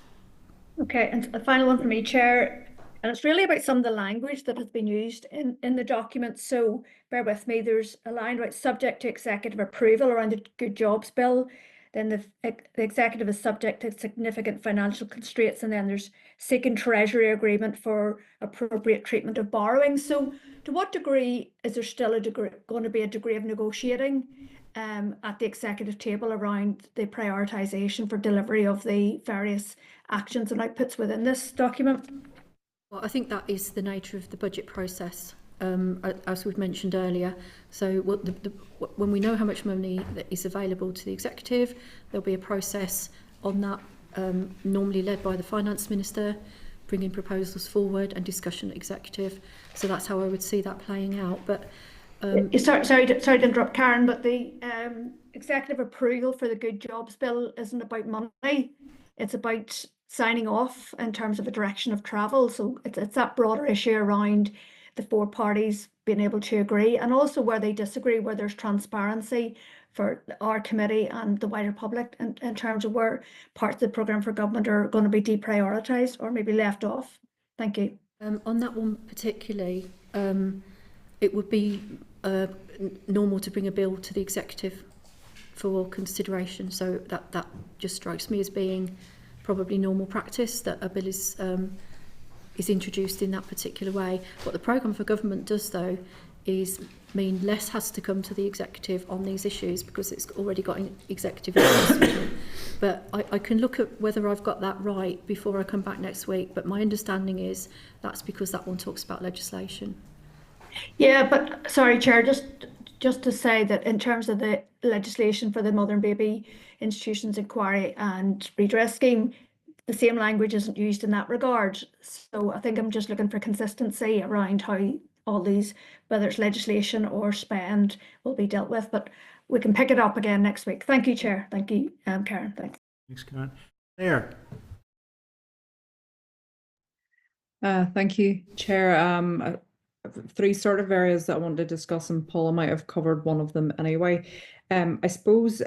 Okay, and a final one from me, Chair, and it's really about some of the language that has been used in the document. So bear with me, there's a line about subject to executive approval around the Good Jobs Bill. Then the executive is subject to significant financial constraints, and then there's seeking Treasury agreement for appropriate treatment of borrowing. So to what degree is there still going to be a degree of negotiating at the executive table around the prioritisation for delivery of the various actions and outputs within this document? Well, I think that is the nature of the budget process, as we've mentioned earlier. So when we know how much money that is available to the executive, there'll be a process on that, normally led by the finance minister, bringing proposals forward and discussion at executive. So that's how I would see that playing out. But sorry to interrupt, Karen, but the executive approval for the Good Jobs Bill isn't about money. It's about signing off in terms of a direction of travel. So it's that broader issue around the four parties being able to agree, and also where they disagree, where there's transparency for our committee and the wider public in terms of where parts of the programme for government are going to be deprioritised or maybe left off. Thank you. On that one particularly, it would be normal to bring a bill to the executive for consideration. So that just strikes me as being probably normal practice, that a bill is introduced in that particular way. What the programme for government does, though, is mean less has to come to the executive on these issues because it's already got an executive investment. But I can look at whether I've got that right before I come back next week. But my understanding is that's because that one talks about legislation. Yeah, but sorry, Chair, just to say that in terms of the legislation for the Mother and Baby Institutions Inquiry and Redress Scheme, the same language isn't used in that regard. So I think I'm just looking for consistency around how all these, whether it's legislation or spend, will be dealt with. But we can pick it up again next week. Thank you, Chair. Thank you, Karen. Thanks. Thanks, Karen. There. Thank you, Chair. Three sort of areas that I wanted to discuss, and Paula might have covered one of them anyway. I suppose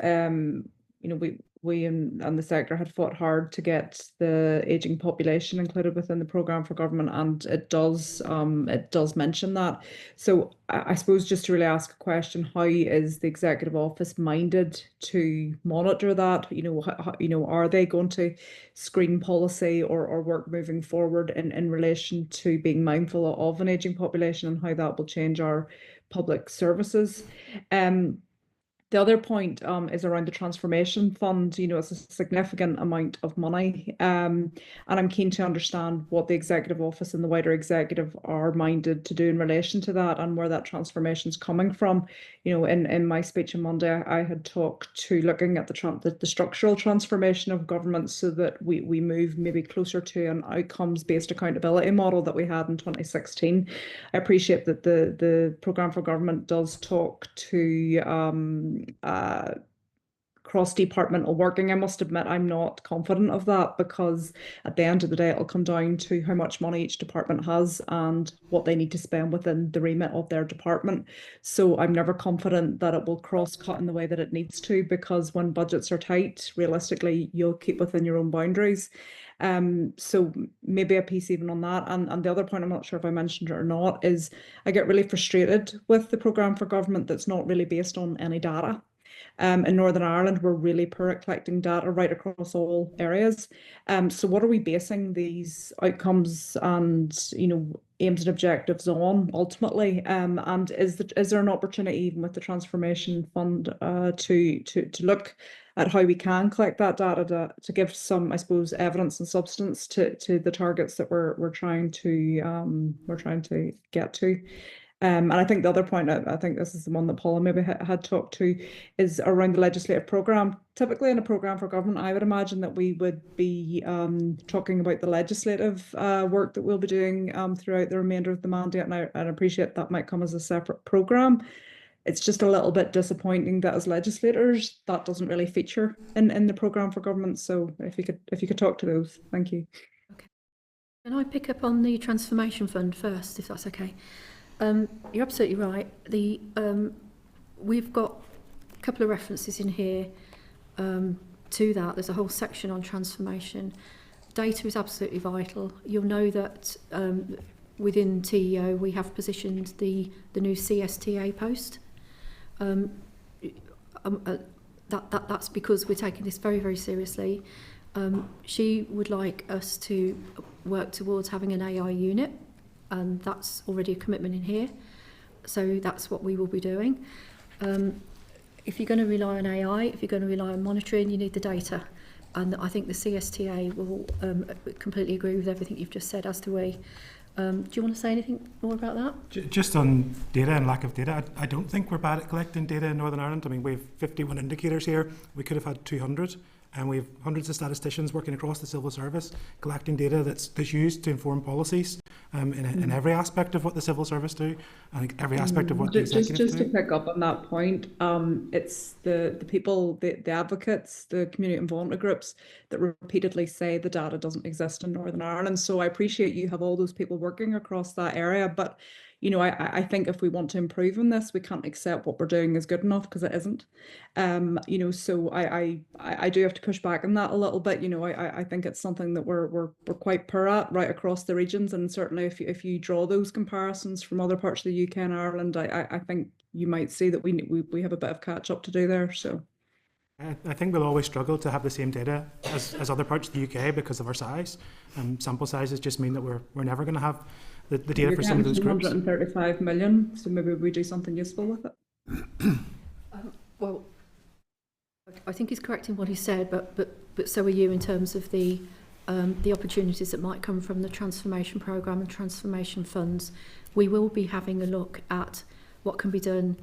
we and the sector had fought hard to get the ageing population included within the programme for government, and it does mention that. So I suppose just to really ask a question: how is the Executive Office minded to monitor that? Are they going to screen policy or work moving forward in relation to being mindful of an ageing population and how that will change our public services? The other point is around the transformation fund. It's a significant amount of money, and I'm keen to understand what the Executive Office and the wider executive are minded to do in relation to that, and where that transformation is coming from. In my speech on Monday, I had talked to looking at the structural transformation of government, so that we move maybe closer to an outcomes-based accountability model that we had in 2016. I appreciate that the programme for government does talk to cross-departmental working. I must admit I'm not confident of that, because at the end of the day it'll come down to how much money each department has and what they need to spend within the remit of their department. So I'm never confident that it will cross-cut in the way that it needs to, because when budgets are tight, realistically you'll keep within your own boundaries. So maybe a piece even on that. And the other point, I'm not sure if I mentioned it or not, is I get really frustrated with the programme for government that's not really based on any data. In Northern Ireland, we're really poor at collecting data right across all areas. So what are we basing these outcomes and aims and objectives on ultimately? And is there an opportunity even with the transformation fund to look at how we can collect that data to give some, I suppose, evidence and substance to the targets that we're trying to get to? And I think the other point, I think this is the one that Paula maybe had talked to, is around the legislative programme. Typically in a programme for government, I would imagine that we would be talking about the legislative work that we'll be doing throughout the remainder of the mandate, and I appreciate that might come as a separate programme. It's just a little bit disappointing that as legislators, that doesn't really feature in the programme for government. So if you could talk to those, thank you. Okay. Can I pick up on the transformation fund first, if that's okay? You're absolutely right. We've got a couple of references in here to that. There's a whole section on transformation. Data is absolutely vital. You'll know that within TEO we have positioned the new CSTA post. That's because we're taking this very, very seriously. She would like us to work towards having an AI unit, and that's already a commitment in here. So that's what we will be doing. If you're going to rely on AI, if you're going to rely on monitoring, you need the data. And I think the CSTA will completely agree with everything you've just said, as do we. Do you want to say anything more about that? Just on data and lack of data, I don't think we're bad at collecting data in Northern Ireland. I mean, we have 51 indicators here. We could have had 200. And we have hundreds of statisticians working across the civil service, collecting data that's used to inform policies in every aspect of what the civil service do, and every aspect of what the executive do. Just to pick up on that point, it's the people, the advocates, the community and volunteer groups that repeatedly say the data doesn't exist in Northern Ireland. So I appreciate you have all those people working across that area, but you know, I think if we want to improve on this, we can't accept what we're doing is good enough, because it isn't. You know, so I do have to push back on that a little bit. You know, I think it's something that we're quite poor at right across the regions, and certainly if you draw those comparisons from other parts of the UK and Ireland, I think you might see that we have a bit of catch up to do there. So I think we'll always struggle to have the same data as other parts of the UK because of our size. Sample sizes just mean that we're never going to have the data for some of those groups. 135 million, so maybe we do something useful with it. Well, I think he's correct in what he said, but so are you in terms of the opportunities that might come from the transformation programme and transformation funds. We will be having a look at what can be done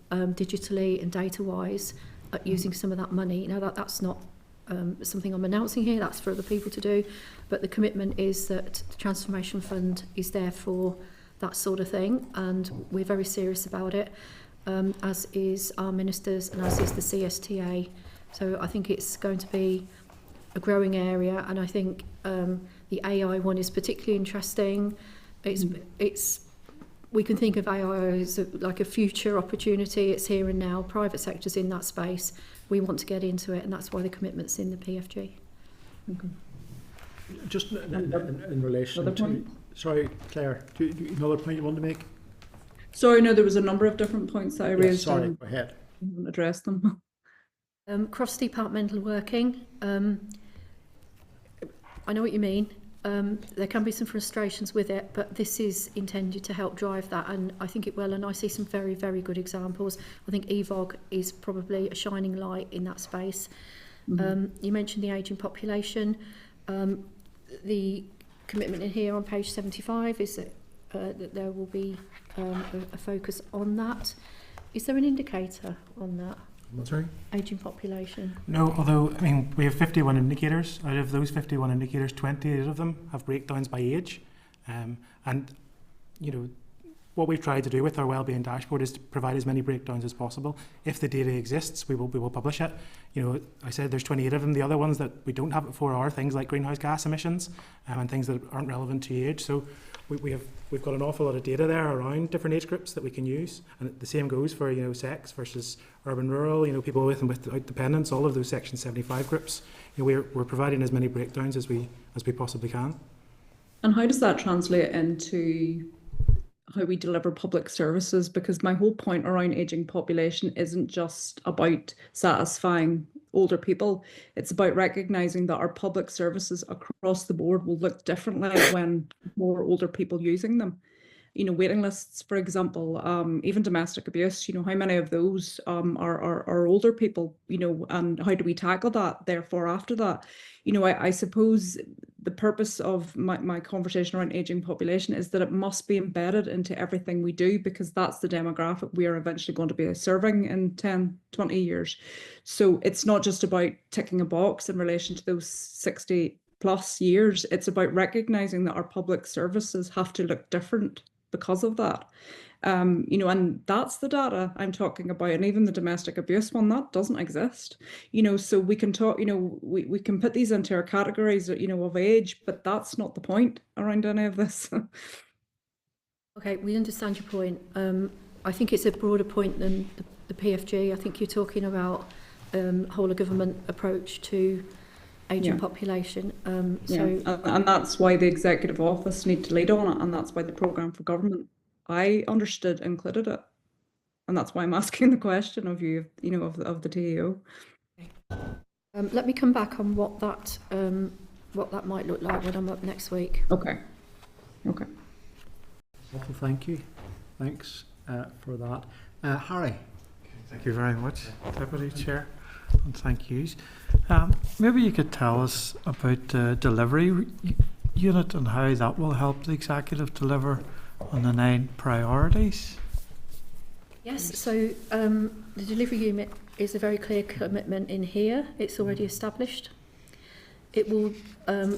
digitally and data-wise using some of that money. Now that's not something I'm announcing here, that's for other people to do, but the commitment is that the Transformation Fund is there for that sort of thing, and we're very serious about it, as is our ministers and as is the CSTA. So I think it's going to be a growing area, and I think the AI one is particularly interesting. It's we can think of AI as like a future opportunity. It's here and now. Private sector's in that space. We want to get into it, and that's why the commitment's in the PFG. Okay. Just in relation to... Sorry, Claire, another point you want to make? Sorry, no, there was a number of different points that I raised. Sorry, go ahead. I haven't addressed them. Cross-departmental working. I know what you mean. There can be some frustrations with it, but this is intended to help drive that, and I think it will, and I see some very, very good examples. I think EVOG is probably a shining light in that space. You mentioned the ageing population. The commitment in here on page 75 is that there will be a focus on that. Is there an indicator on that? Sorry? Ageing population. No, although, I mean, we have 51 indicators. Out of those 51 indicators, 28 of them have breakdowns by age. And, you know, what we've tried to do with our wellbeing dashboard is to provide as many breakdowns as possible. If the data exists, we will publish it. You know, I said there's 28 of them. The other ones that we don't have it for are things like greenhouse gas emissions and things that aren't relevant to age. So we've got an awful lot of data there around different age groups that we can use, and the same goes for, you know, sex versus urban, rural, you know, people with and without dependents, all of those Section 75 groups. You know, we're providing as many breakdowns as we possibly can. And how does that translate into how we deliver public services? Because my whole point around ageing population isn't just about satisfying older people. It's about recognising that our public services across the board will look differently when more older people using them. You know, waiting lists, for example, even domestic abuse, you know, how many of those are older people, you know, and how do we tackle that, therefore, after that? You know, I suppose the purpose of my conversation around ageing population is that it must be embedded into everything we do, because that's the demographic we are eventually going to be serving in 10, 20 years. So it's not just about ticking a box in relation to those 60 plus years. It's about recognising that our public services have to look different because of that. You know, and that's the data I'm talking about. And even the domestic abuse one, that doesn't exist. You know, so we can talk, you know, we can put these into our categories, you know, of age, but that's not the point around any of this. Okay, we understand your point. I think it's a broader point than the PFG. I think you're talking about whole of government approach to ageing population. And that's why the Executive Office need to lead on it, and that's why the Programme for Government, I understood, included it. And that's why I'm asking the question of you, of the TAO. Let me come back on what that might look like when I'm up next week. Okay. Well, thank you. Thanks for that. Harry. Thank you very much, Deputy Chair, and thank you. Maybe you could tell us about the delivery unit and how that will help the Executive deliver on the 9 priorities. Yes, so the delivery unit is a very clear commitment in here. It's already established. It will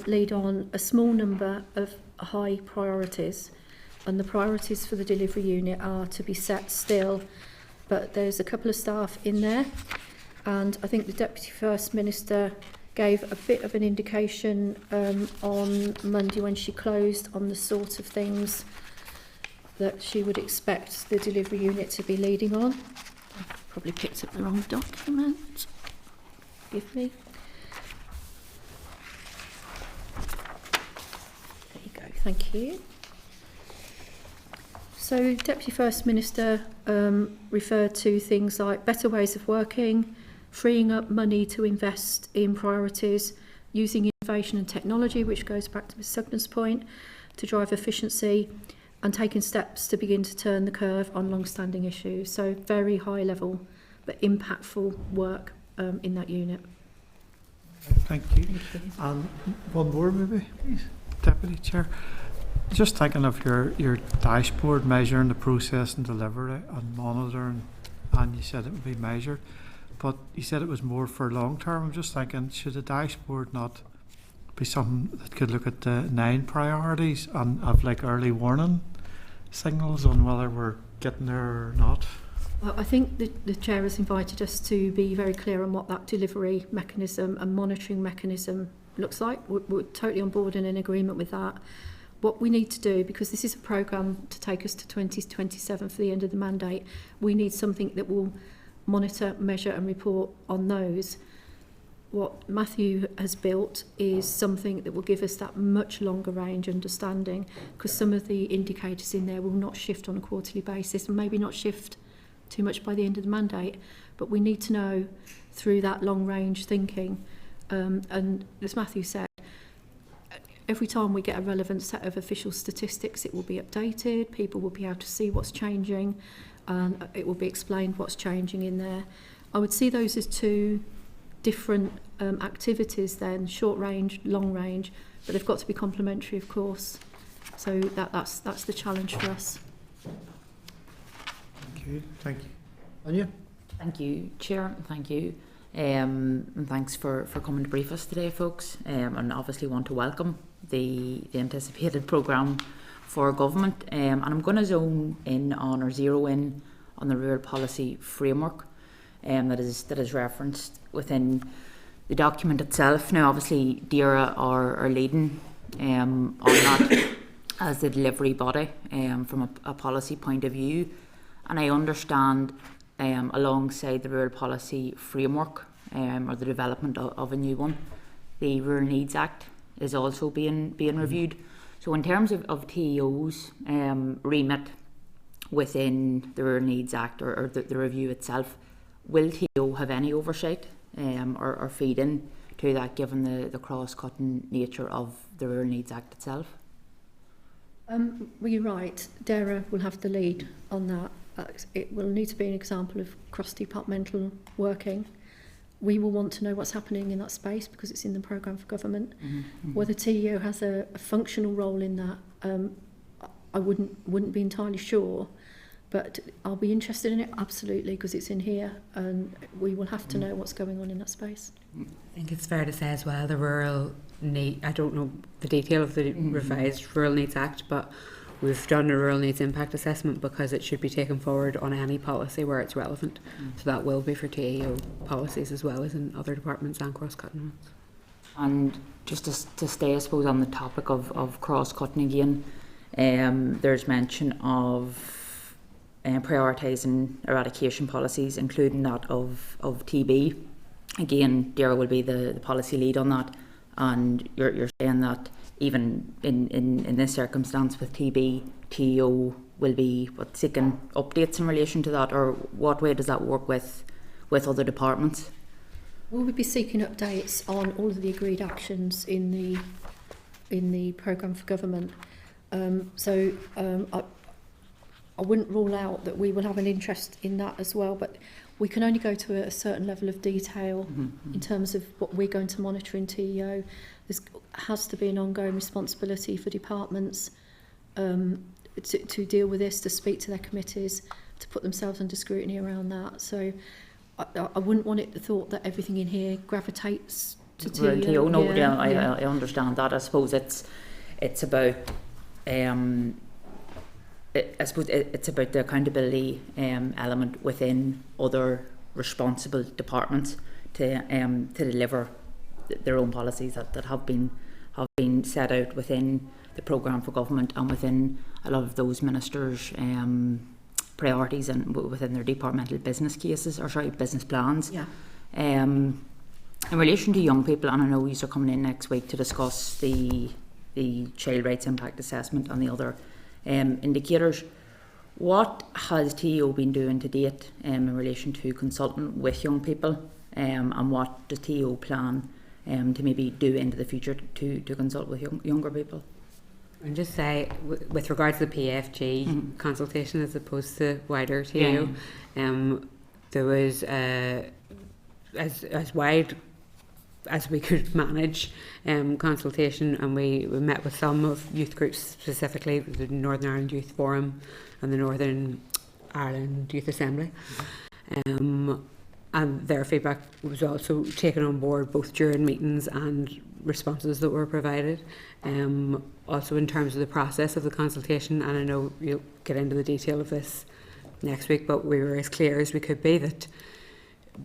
lead on a small number of high priorities, and the priorities for the delivery unit are to be set still, but there's a couple of staff in there, and I think the Deputy First Minister gave a bit of an indication on Monday when she closed on the sort of things that she would expect the delivery unit to be leading on. I've probably picked up the wrong document. Forgive me. There you go, thank you. So Deputy First Minister referred to things like better ways of working, freeing up money to invest in priorities, using innovation and technology, which goes back to Ms Sugden's point, to drive efficiency, and taking steps to begin to turn the curve on long-standing issues. So very high level but impactful work in that unit. Thank you. And one more maybe, please, Deputy Chair. Just thinking of your dashboard measuring the process and delivery and monitoring, and you said it would be measured, but you said it was more for long term. I'm just thinking, should the dashboard not be something that could look at the 9 priorities and have like early warning signals on whether we're getting there or not? Well, I think the Chair has invited us to be very clear on what that delivery mechanism and monitoring mechanism looks like. We're totally on board and in agreement with that. What we need to do, because this is a programme to take us to 2027 for the end of the mandate, we need something that will monitor, measure and report on those. What Matthew has built is something that will give us that much longer range understanding, because some of the indicators in there will not shift on a quarterly basis and maybe not shift too much by the end of the mandate, but we need to know through that long range thinking, and as Matthew said, every time we get a relevant set of official statistics, it will be updated, people will be able to see what's changing, and it will be explained what's changing in there. I would see those as 2 different activities then, short range, long range, but they've got to be complementary, of course. So that's the challenge for us. Thank you. Anya? Thank you, Chair. Thank you. And thanks for coming to brief us today, folks. And obviously want to welcome the anticipated programme for government. And I'm going to zone in on or zero in on the rural policy framework that is referenced within the document itself. Now, obviously, DERA are leading on that as the delivery body from a policy point of view. And I understand alongside the rural policy framework or the development of a new one, the Rural Needs Act is also being reviewed. So in terms of TEO's remit within the Rural Needs Act or the review itself, will TEO have any oversight or feed in to that, given the cross-cutting nature of the Rural Needs Act itself? Well, you're right, DERA will have the lead on that. It will need to be an example of cross-departmental working. We will want to know what's happening in that space because it's in the programme for government. Whether TEO has a functional role in that, I wouldn't be entirely sure, but I'll be interested in it, absolutely, because it's in here and we will have to know what's going on in that space. I think it's fair to say as well, the rural need, I don't know the detail of the revised Rural Needs Act, but we've done a rural needs impact assessment because it should be taken forward on any policy where it's relevant. So that will be for TAO policies as well as in other departments and cross-cutting ones. And just to stay, I suppose, on the topic of cross-cutting again, There's mention of prioritising eradication policies, including that of TB. Again, Dara will be the policy lead on that, and you're saying that even in this circumstance with TB, TEO will be seeking updates in relation to that, or what way does that work with other departments? Will we be seeking updates on all of the agreed actions in the programme for government? I wouldn't rule out that we will have an interest in that as well, but we can only go to a certain level of detail in terms of what we're going to monitor in TEO. There has to be an ongoing responsibility for departments to deal with this, to speak to their committees, to put themselves under scrutiny around that. So I wouldn't want it thought that everything in here gravitates to TEO. No, I understand that. I suppose it's about I suppose it's about the accountability element within other responsible departments to deliver their own policies that have been set out within the programme for government and within a lot of those ministers' priorities and within their departmental business cases, business plans. Yeah. In relation to young people, and I know you are coming in next week to discuss the child rights impact assessment and the other indicators, what has TEO been doing to date in relation to consulting with young people, and what does TEO plan to maybe do into the future to consult with younger people? And just say, with regards to the PFG consultation as opposed to wider TEO, there was as wide as we could manage consultation, and we met with some of youth groups, specifically the Northern Ireland Youth Forum and the Northern Ireland Youth Assembly. And their feedback was also taken on board both during meetings and responses that were provided. Also in terms of the process of the consultation, and I know you'll get into the detail of this next week, but we were as clear as we could be that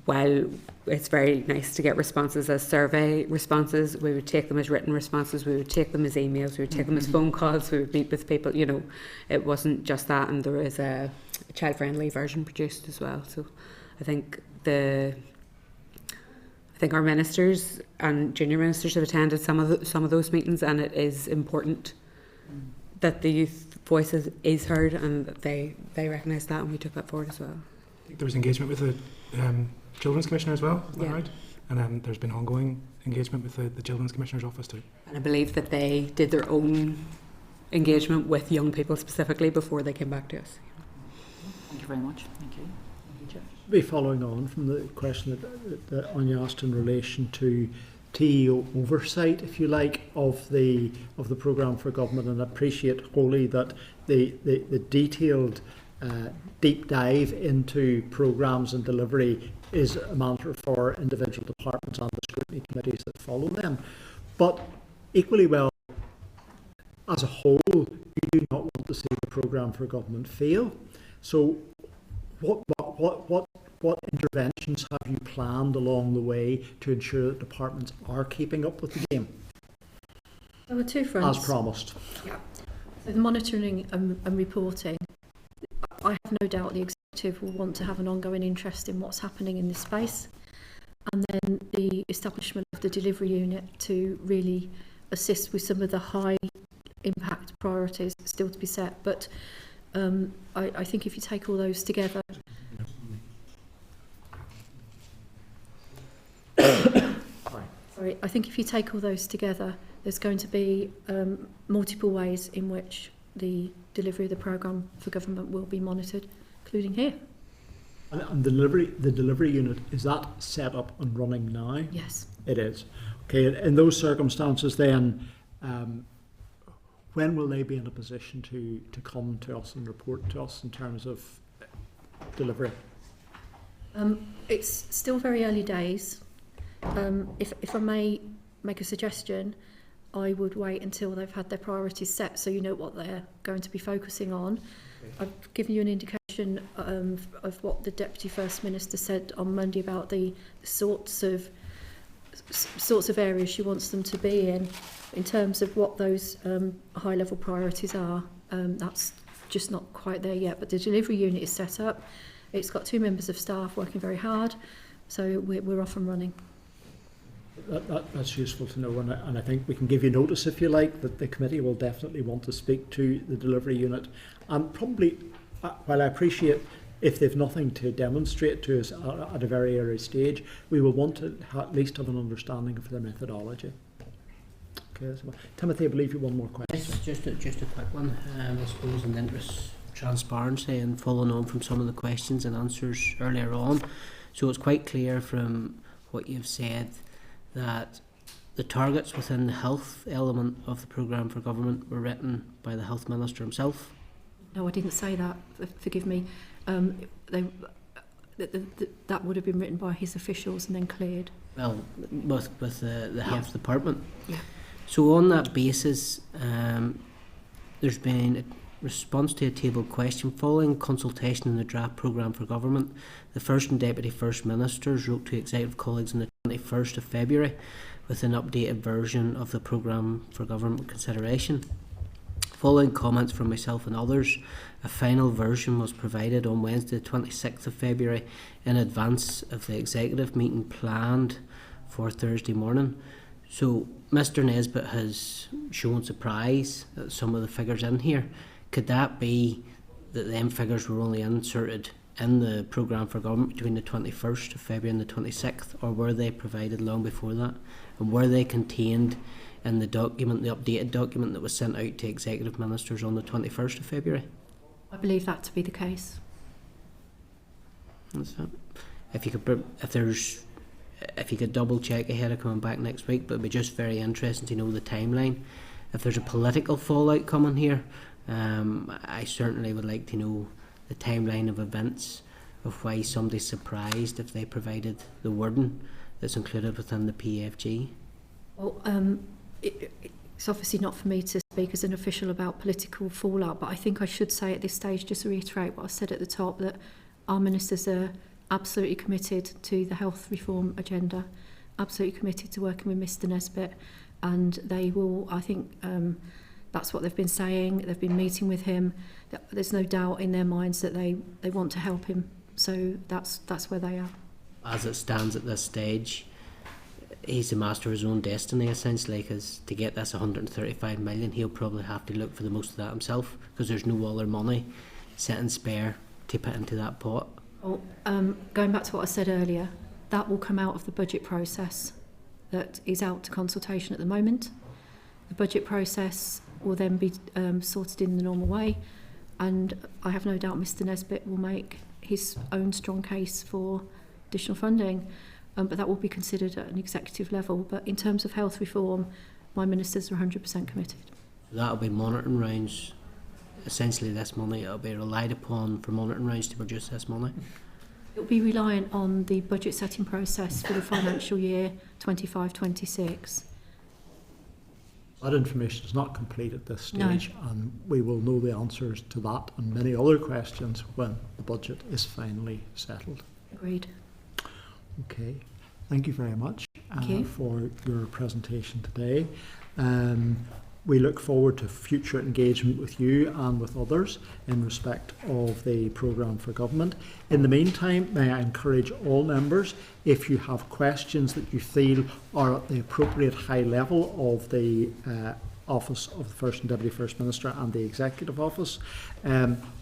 while it's very nice to get responses as survey responses, we would take them as written responses, we would take them as emails, we would take them as phone calls, we would meet with people, it wasn't just that, and there was a child-friendly version produced as well. So I think our ministers and junior ministers have attended some of those meetings, and it is important that the youth voice is heard, and that they recognise that, and we took that forward as well. I think there was engagement with the Children's Commissioner as well, is that right? And there's been ongoing engagement with the Children's Commissioner's office too. And I believe that they did their own engagement with young people specifically before they came back to us. Thank you very much. Thank you. Be following on from the question that Anya asked in relation to TEO oversight, if you like, of the programme for government, and I appreciate wholly that the detailed deep dive into programmes and delivery is a matter for individual departments and the scrutiny committees that follow them. But equally well, as a whole, you do not want to see the programme for government fail. So what interventions have you planned along the way to ensure that departments are keeping up with the game? There were two fronts. As promised. Yeah. So the monitoring and reporting, I have no doubt the executive will want to have an ongoing interest in what's happening in this space, and then the establishment of the delivery unit to really assist with some of the high impact priorities still to be set. But I think if you take all those together, I think if you take all those together, there's going to be multiple ways in which the delivery of the programme for government will be monitored, including here. And the delivery unit, is that set up and running now? Yes. It is. Okay, in those circumstances then, when will they be in a position to come to us and report to us in terms of delivery? It's still very early days. If I may make a suggestion, I would wait until they've had their priorities set, so you know what they're going to be focusing on. I've given you an indication of what the Deputy First Minister said on Monday about the sorts of areas she wants them to be in terms of what those high-level priorities are. That's just not quite there yet, but the delivery unit is set up. It's got 2 members of staff working very hard, so we're off and running. That's useful to know, and I think we can give you notice, if you like, that the committee will definitely want to speak to the delivery unit, and probably, while I appreciate if they've nothing to demonstrate to us at a very early stage, we will want to at least have an understanding of their methodology. Okay, so Timothy, I believe you have one more question. Just a quick one, I suppose, in the interest of transparency and following on from some of the questions and answers earlier on. So it's quite clear from what you've said that the targets within the health element of the programme for government were written by the Health Minister himself. No, I didn't say that. Forgive me. That would have been written by his officials and then cleared. Well, with the Health Department. Yeah. So on that basis, there's been a response to a tabled question following consultation in the draft programme for government. The First and Deputy First Ministers wrote to executive colleagues on the 21st of February with an updated version of the programme for government consideration. Following comments from myself and others, a final version was provided on Wednesday the 26th of February in advance of the executive meeting planned for Thursday morning. So Mr Nesbitt has shown surprise at some of the figures in here. Could that be that them figures were only inserted in the programme for government between the 21st of February and the 26th, or were they provided long before that? And were they contained in the document, the updated document that was sent out to executive ministers on the 21st of February? I believe that to be the case. That's it. If you could double check ahead of coming back next week, but it'd be just very interesting to know the timeline. If there's a political fallout coming here, I certainly would like to know the timeline of events, of why somebody's surprised if they provided the wording that's included within the PFG. Well, it's obviously not for me to speak as an official about political fallout, but I think I should say at this stage, just to reiterate what I said at the top, that our ministers are absolutely committed to the health reform agenda, absolutely committed to working with Mr Nesbitt, and they will, I think, that's what they've been saying. They've been meeting with him. There's no doubt in their minds that they want to help him. So that's where they are. As it stands at this stage, he's the master of his own destiny, essentially, because to get this 135 million, he'll probably have to look for the most of that himself, because there's no other money sitting spare to put into that pot. Well, going back to what I said earlier, that will come out of the budget process that is out to consultation at the moment. The budget process will then be sorted in the normal way, and I have no doubt Mr Nesbitt will make his own strong case for additional funding, but that will be considered at an executive level. But in terms of health reform, my ministers are 100% committed. That'll be monitoring rounds. Essentially, this money will be relied upon for monitoring rounds to produce this money. It will be reliant on the budget setting process for the financial year 25-26. That information is not complete at this stage, and we will know the answers to that and many other questions when the budget is finally settled. Agreed. Okay, thank you very much for your presentation today. We look forward to future engagement with you and with others in respect of the programme for government. In the meantime, may I encourage all members, if you have questions that you feel are at the appropriate high level of the Office of the First and Deputy First Minister and the Executive Office,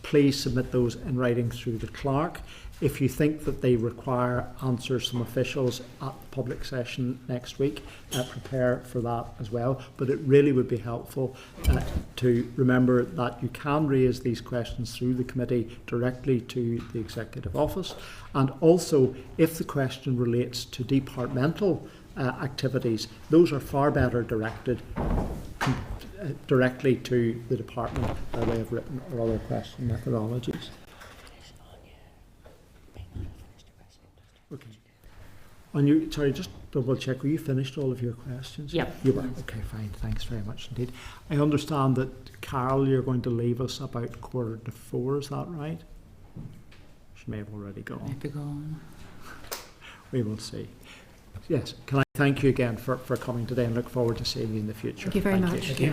please submit those in writing through the clerk. If you think that they require answers from officials at the public session next week, prepare for that as well. But it really would be helpful to remember that you can raise these questions through the committee directly to the Executive Office. And also, if the question relates to departmental activities, those are far better directed directly to the department by way of written or other question methodologies. Okay. And you, sorry, just double check, were you finished all of your questions? Yep. You were? Okay, fine. Thanks very much indeed. I understand that, Carol, you're going to leave us about 3:45, is that right? She may have already gone. Maybe gone. We will see. Yes, can I thank you again for coming today and look forward to seeing you in the future. Thank you very much. Thank you.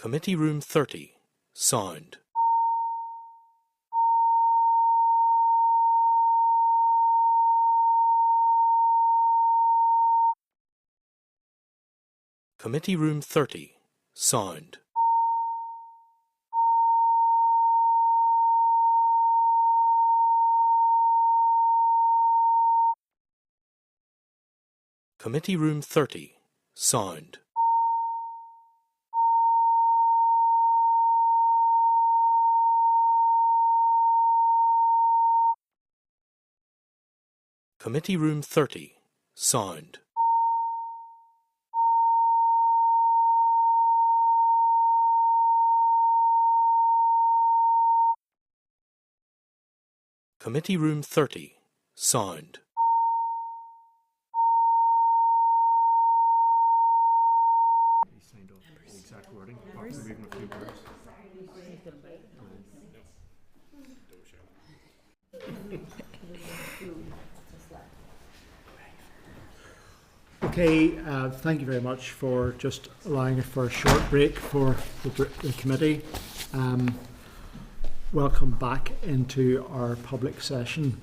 Committee Room 30, sound. Committee Room 30, sound. Committee Room 30, sound. Committee Room 30, sound. Committee Room 30, sound. Okay, thank you very much for just allowing for a short break for the committee. Welcome back into our public session.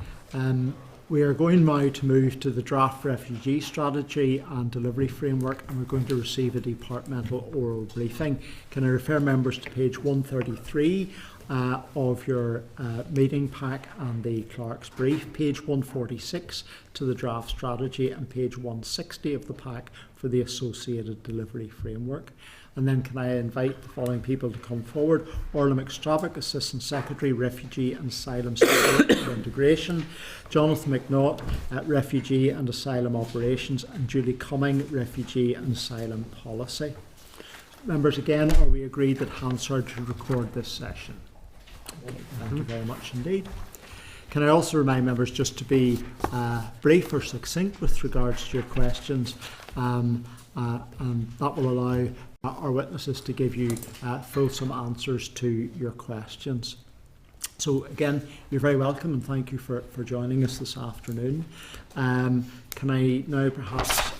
We are going now to move to the draft refugee strategy and delivery framework, and we're going to receive a departmental oral briefing. Can I refer members to page 133 of your meeting pack and the clerk's brief, page 146 to the draft strategy, and page 160 of the pack for the associated delivery framework. And then can I invite the following people to come forward: Orla McStravick, Assistant Secretary, Refugee and Asylum Support and Integration; Jonathan McNaught, Refugee and Asylum Operations; and Julie Cumming, Refugee and Asylum Policy. Members, again, are we agreed that Hansard should record this session? Thank you very much indeed. Can I also remind members just to be brief or succinct with regards to your questions, and that will allow our witnesses to give you fulsome answers to your questions. So again, you're very welcome, and thank you for joining us this afternoon. Can I now perhaps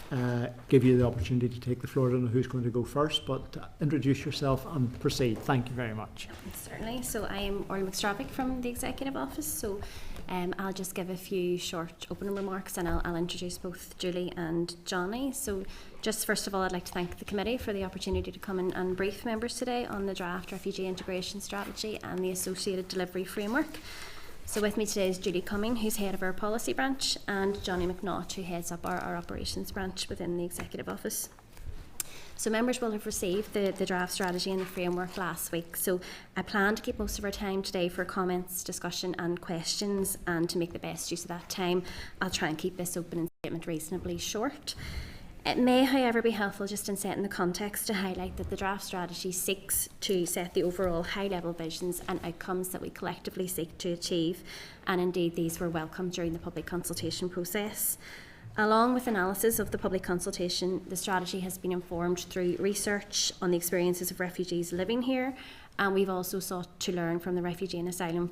give you the opportunity to take the floor? I don't know who's going to go first, but introduce yourself and proceed. Thank you very much. Certainly. So I am Orla McStravick from the Executive Office. So I'll just give a few short opening remarks, and I'll introduce both Julie and Johnny. So just first of all, I'd like to thank the committee for the opportunity to come in and brief members today on the draft refugee integration strategy and the associated delivery framework. So with me today is Julie Cumming, who's head of our policy branch, and Johnny McNaught, who heads up our operations branch within the Executive Office. So members will have received the draft strategy and the framework last week. So I plan to keep most of our time today for comments, discussion and questions, and to make the best use of that time, I'll try and keep this opening statement reasonably short. It may, however, be helpful just in setting the context to highlight that the draft strategy seeks to set the overall high-level visions and outcomes that we collectively seek to achieve, and indeed these were welcomed during the public consultation process. Along with analysis of the public consultation, the strategy has been informed through research on the experiences of refugees living here, and we've also sought to learn from the Refugee and Asylum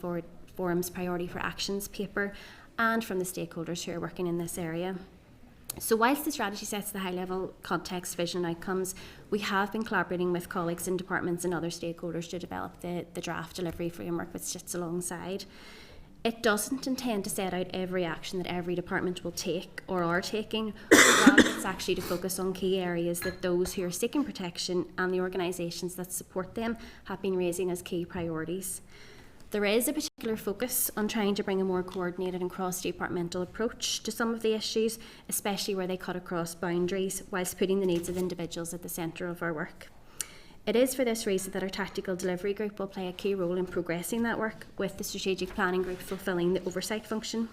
Forum's Priority for Actions paper and from the stakeholders who are working in this area. So whilst the strategy sets the high-level context, vision and outcomes, we have been collaborating with colleagues in departments and other stakeholders to develop the draft delivery framework which sits alongside. It doesn't intend to set out every action that every department will take or are taking, rather it's actually to focus on key areas that those who are seeking protection and the organisations that support them have been raising as key priorities. There is a particular focus on trying to bring a more coordinated and cross-departmental approach to some of the issues, especially where they cut across boundaries, whilst putting the needs of individuals at the centre of our work. It is for this reason that our tactical delivery group will play a key role in progressing that work, with the strategic planning group fulfilling the oversight function.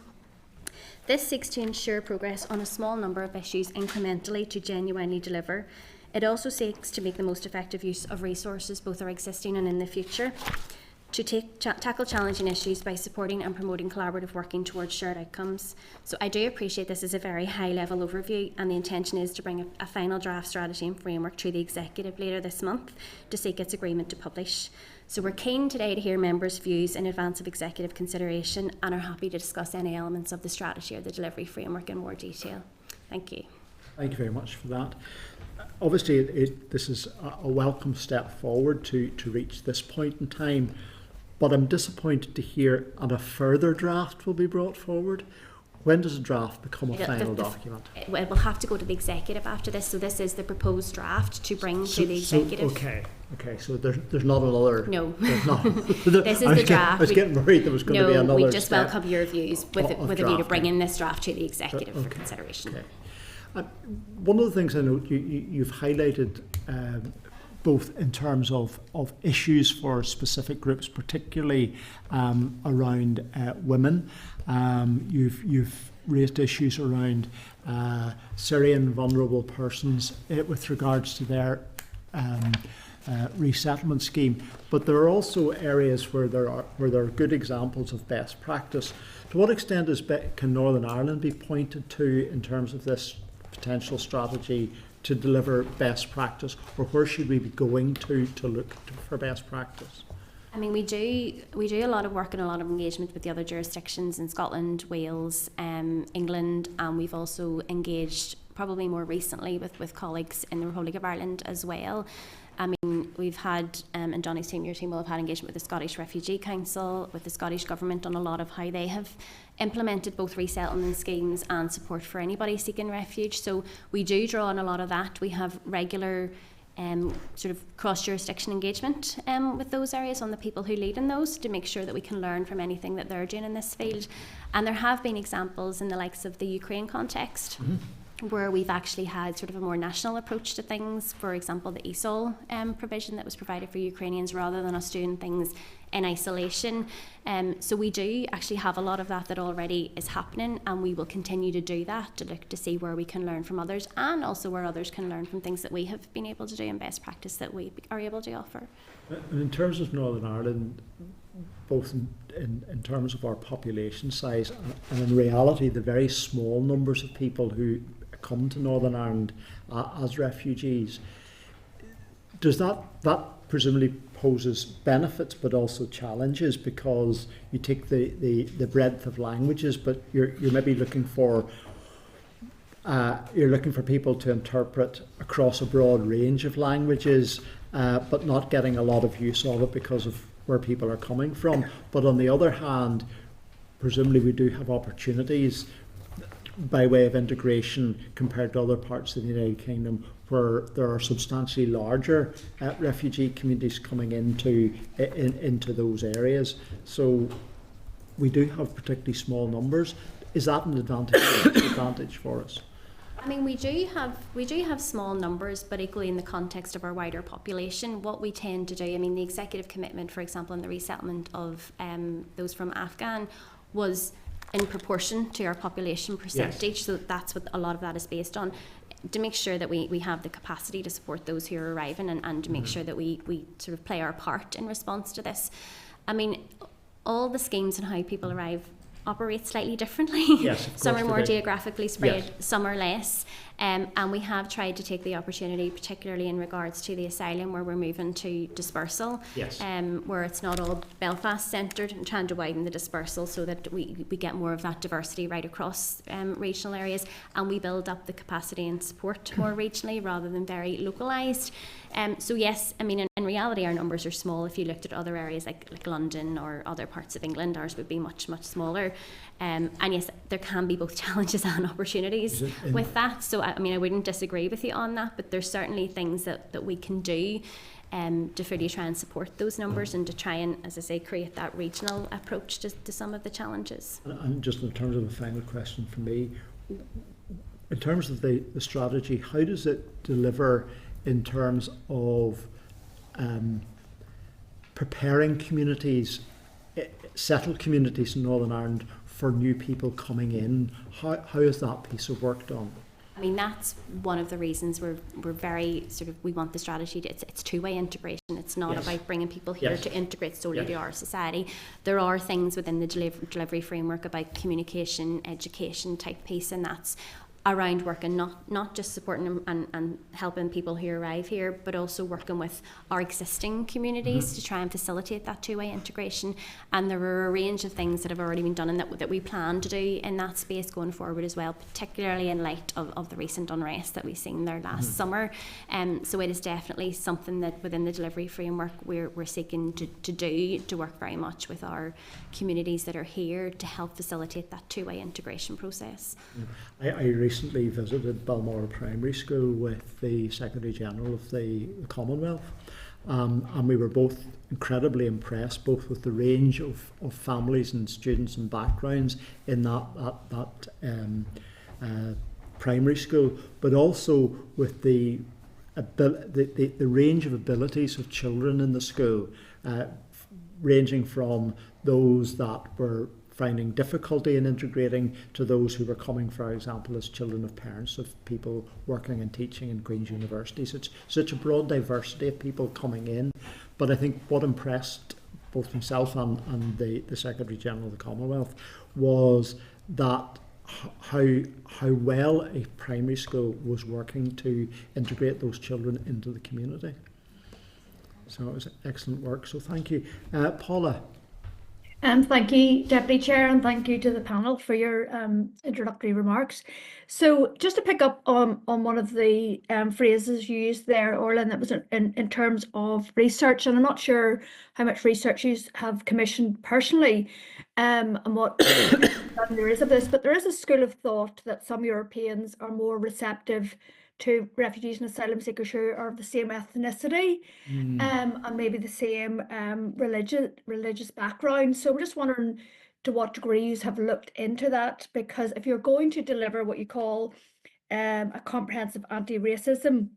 This seeks to ensure progress on a small number of issues incrementally to genuinely deliver. It also seeks to make the most effective use of resources, both our existing and in the future, to tackle challenging issues by supporting and promoting collaborative working towards shared outcomes. So I do appreciate this is a very high-level overview, and the intention is to bring a final draft strategy and framework to the Executive later this month to seek its agreement to publish. So we're keen today to hear members' views in advance of Executive consideration, and are happy to discuss any elements of the strategy or the delivery framework in more detail. Thank you. Thank you very much for that. obviously this is a welcome step forward to reach this point in time, but I'm disappointed to hear that a further draft will be brought forward. When does a draft become a final document? It will have to go to the executive after this, so this is the proposed draft to bring to the executive. Okay, so there's not another... No. There's not. This is the draft. I was getting worried there was going to be another No, we just step welcome your views with a view to bringing this draft to the executive for Okay. consideration. Okay. One of the things I know you've highlighted, both in terms of issues for specific groups, particularly around women. You've raised issues around Syrian vulnerable persons with regards to their resettlement scheme, but there are also areas where there are good examples of best practice. To what extent can Northern Ireland be pointed to in terms of this potential strategy to deliver best practice, or where should we be going to look for best practice? I mean, we do a lot of work and a lot of engagement with the other jurisdictions in Scotland, Wales, England, and we've also engaged probably more recently with colleagues in the Republic of Ireland as well. I mean, we've had, and Johnny's team, your team will have had engagement with the Scottish Refugee Council, with the Scottish Government on a lot of how they have implemented both resettlement schemes and support for anybody seeking refuge. So we do draw on a lot of that. We have regular sort of cross-jurisdiction engagement with those areas on the people who lead in those to make sure that we can learn from anything that they're doing in this field. And there have been examples in the likes of the Ukraine context where we've actually had sort of a more national approach to things. For example, the ESOL provision that was provided for Ukrainians rather than us doing things in isolation. So we do actually have a lot of that already is happening, and we will continue to do that to look to see where we can learn from others and also where others can learn from things that we have been able to do and best practice that we are able to offer. And in terms of Northern Ireland, both in terms of our population size and in reality the very small numbers of people who come to Northern Ireland as refugees, does that presumably poses benefits but also challenges, because you take the breadth of languages, but you're maybe looking for people to interpret across a broad range of languages, but not getting a lot of use of it because of where people are coming from. But on the other hand, presumably we do have opportunities by way of integration compared to other parts of the United Kingdom where there are substantially larger refugee communities coming into those areas. So we do have particularly small numbers. Is that an advantage for us? I mean, we do have small numbers, but equally in the context of our wider population, what we tend to do, I mean, the executive commitment, for example, in the resettlement of those from Afghan was in proportion to our population percentage. Yes. So that's what a lot of that is based on, to make sure that we have the capacity to support those who are arriving and to make sure that we sort of play our part in response to this. I mean, all the schemes and how people arrive operate slightly differently. Yes, Some are more geographically spread, some are less. And we have tried to take the opportunity, particularly in regards to the asylum, where we're moving to dispersal, where it's not all Belfast centred, and trying to widen the dispersal so that we get more of that diversity right across regional areas, and we build up the capacity and support more regionally rather than very localised. So yes, I mean, in reality our numbers are small. If you looked at other areas like London or other parts of England, ours would be much, much smaller. And yes, there can be both challenges and opportunities with that. So I mean, I wouldn't disagree with you on that, but there's certainly things that we can do to fully try and support those numbers and to try and, as I say, create that regional approach to some of the challenges. And just in terms of a final question for me, in terms of the strategy, how does it deliver in terms of preparing communities, settled communities in Northern Ireland for new people coming in? How is that piece of work done? I mean, that's one of the reasons we're very sort of, we want the strategy to, it's two-way integration. It's not about bringing people here to integrate solely to our society. There are things within the delivery framework about communication, education type piece, and that's around working, not just supporting and helping people who arrive here, but also working with our existing communities to try and facilitate that two-way integration. And there are a range of things that have already been done and that we plan to do in that space going forward as well, particularly in light of the recent unrest that we've seen there last summer. So it is definitely something that within the delivery framework we're seeking to do, to work very much with our communities that are here to help facilitate that two-way integration process. I recently visited Balmoral Primary School with the Secretary General of the Commonwealth, and we were both incredibly impressed, both with the range of families and students and backgrounds in that primary school, but also with the range of abilities of children in the school, ranging from those that were finding difficulty in integrating to those who were coming, for example, as children of parents of people working and teaching in Queen's University. So it's such a broad diversity of people coming in. But I think what impressed both myself and the Secretary General of the Commonwealth was that how well a primary school was working to integrate those children into the community. So it was excellent work. So thank you. Paula. Thank you, Deputy Chair, and thank you to the panel for your introductory remarks. So just to pick up on one of the phrases you used there, Orlin, that was in terms of research, and I'm not sure how much research you have commissioned personally and what there is of this, but there is a school of thought that some Europeans are more receptive to refugees and asylum seekers who are of the same ethnicity and maybe the same religious background. So I'm just wondering to what degree you have looked into that, because if you're going to deliver what you call a comprehensive anti-racism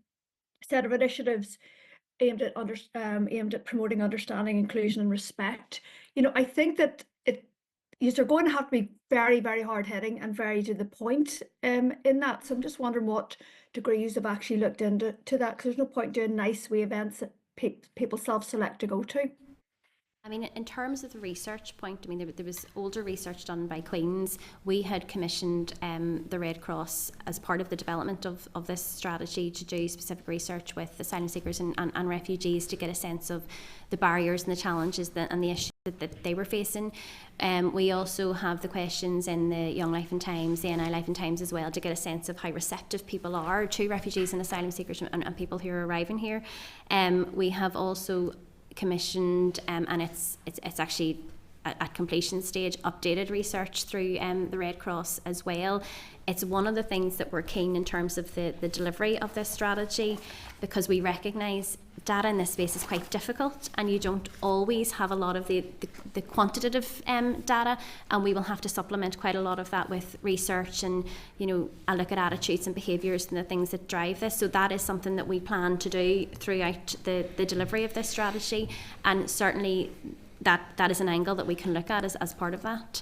set of initiatives aimed at promoting understanding, inclusion and respect, I think that you're going to have to be very, very hard-hitting and very to the point in that. So I'm just wondering what degrees have actually looked into that, because there's no point doing nice wee events that people self-select to go to. I mean, in terms of the research point, I mean, there was older research done by Queen's. We had commissioned the Red Cross as part of the development of this strategy to do specific research with asylum seekers and refugees to get a sense of the barriers and the challenges and the issues that they were facing. We also have the questions in the Young Life and Times, the NI Life and Times as well, to get a sense of how receptive people are to refugees and asylum seekers and people who are arriving here. We have also commissioned and it's actually at completion stage updated research through the Red Cross as well. It's one of the things that we're keen in terms of the delivery of this strategy, because we recognise data in this space is quite difficult and you don't always have a lot of the quantitative data, and we will have to supplement quite a lot of that with research and a look at attitudes and behaviours and the things that drive this. So that is something that we plan to do throughout the delivery of this strategy, and certainly that is an angle that we can look at as part of that.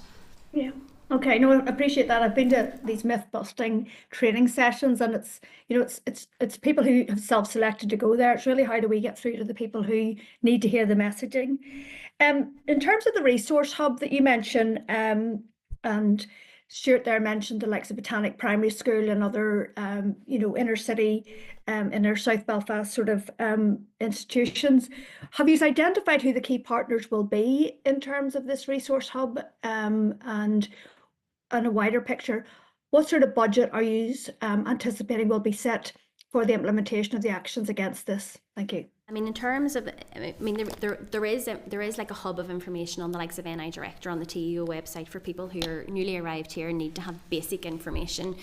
Yeah. Okay, no, I appreciate that. I've been to these myth-busting training sessions, and it's people who have self-selected to go there. It's really how do we get through to the people who need to hear the messaging. In terms of the resource hub that you mentioned, and Stuart there mentioned the likes of Botanic Primary School and other inner city, inner South Belfast sort of institutions. Have you identified who the key partners will be in terms of this resource hub, and a wider picture? What sort of budget are you anticipating will be set for the implementation of the actions against this? Thank you. I mean, in terms of, there is like a hub of information on the likes of NI Director on the TEO website for people who are newly arrived here and need to have basic information.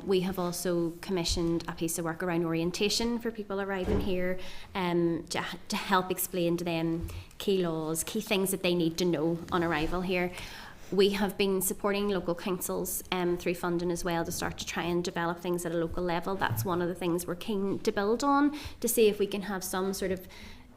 We have also commissioned a piece of work around orientation for people arriving here, to help explain to them key laws, key things that they need to know on arrival here. We have been supporting local councils through funding as well to start to try and develop things at a local level. That's one of the things we're keen to build on, to see if we can have some sort of,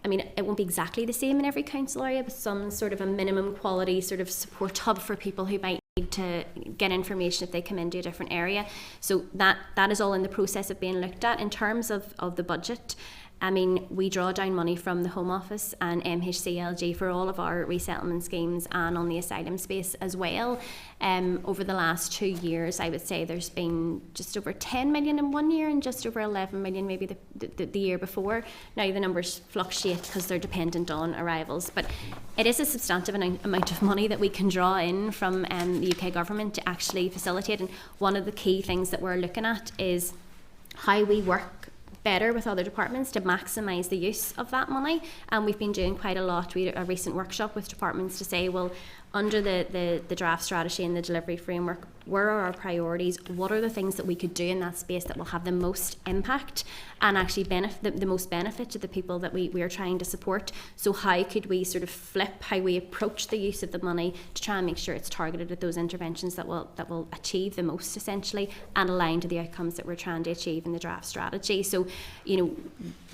I mean, it won't be exactly the same in every council area, but some sort of a minimum quality sort of support hub for people who might need to get information if they come into a different area. So that is all in the process of being looked at. In terms of the budget, I mean, we draw down money from the Home Office and MHCLG for all of our resettlement schemes and on the asylum space as well. Over the last 2 years, I would say there's been just over 10 million in 1 year and just over 11 million maybe the year before. Now the numbers fluctuate because they're dependent on arrivals, but it is a substantive amount of money that we can draw in from the UK government to actually facilitate. And one of the key things that we're looking at is how we work better with other departments to maximise the use of that money. And we've been doing quite a lot. We had a recent workshop with departments to say, well, under the draft strategy and the delivery framework, where are our priorities? What are the things that we could do in that space that will have the most impact and actually benefit the most benefit to the people that we are trying to support? So how could we sort of flip how we approach the use of the money to try and make sure it's targeted at those interventions that will achieve the most, essentially, and align to the outcomes that we're trying to achieve in the draft strategy. So, you know,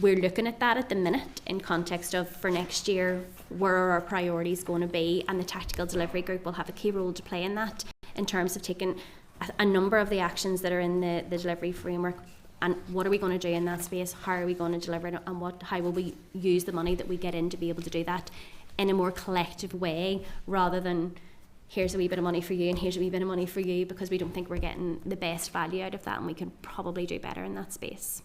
we're looking at that at the minute in context of, for next year, where are our priorities going to be, and the tactical delivery group will have a key role to play in that, in terms of taking a number of the actions that are in the delivery framework and what are we going to do in that space, how are we going to deliver it, and how will we use the money that we get in to be able to do that in a more collective way, rather than here's a wee bit of money for you and here's a wee bit of money for you, because we don't think we're getting the best value out of that and we can probably do better in that space.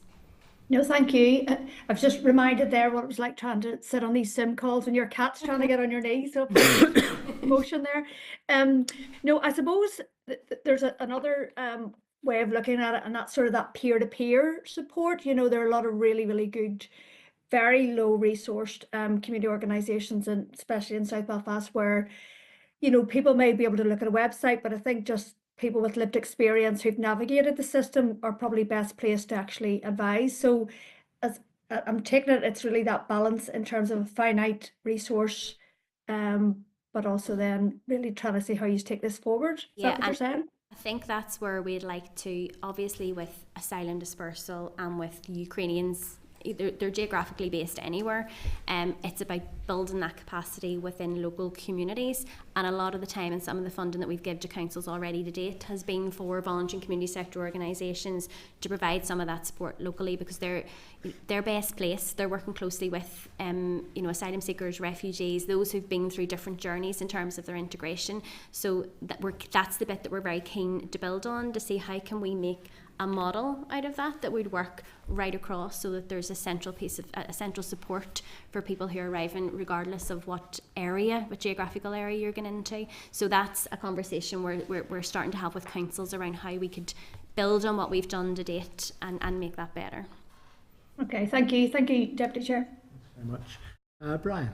No, thank you. I've just reminded there what it was like trying to sit on these SIM calls when your cat's trying to get on your knee. So emotion there. No, I suppose there's another way of looking at it, and that's sort of that peer-to-peer support. You know, there are a lot of really, really good, very low resourced community organisations, and especially in South Belfast, where, you know, people may be able to look at a website, but I think just people with lived experience who've navigated the system are probably best placed to actually advise. So as I'm taking it, it's really that balance in terms of a finite resource, but also then really trying to see how you take this forward. Is that what you're saying? I think that's where we'd like to, obviously with asylum dispersal and with Ukrainians, they're geographically based anywhere. It's about building that capacity within local communities, and a lot of the time, and some of the funding that we've given to councils already to date has been for voluntary and community sector organisations to provide some of that support locally, because they're best placed. They're working closely with you know, asylum seekers, refugees, those who've been through different journeys in terms of their integration. So that's the bit that we're very keen to build on, to see how can we make a model out of that would work right across, so that there's a central piece of central support for people who are arriving, regardless of what geographical area you're going into. So that's a conversation we're starting to have with councils around how we could build on what we've done to date and make that better. Okay, thank you, Deputy Chair. Very much. Brian.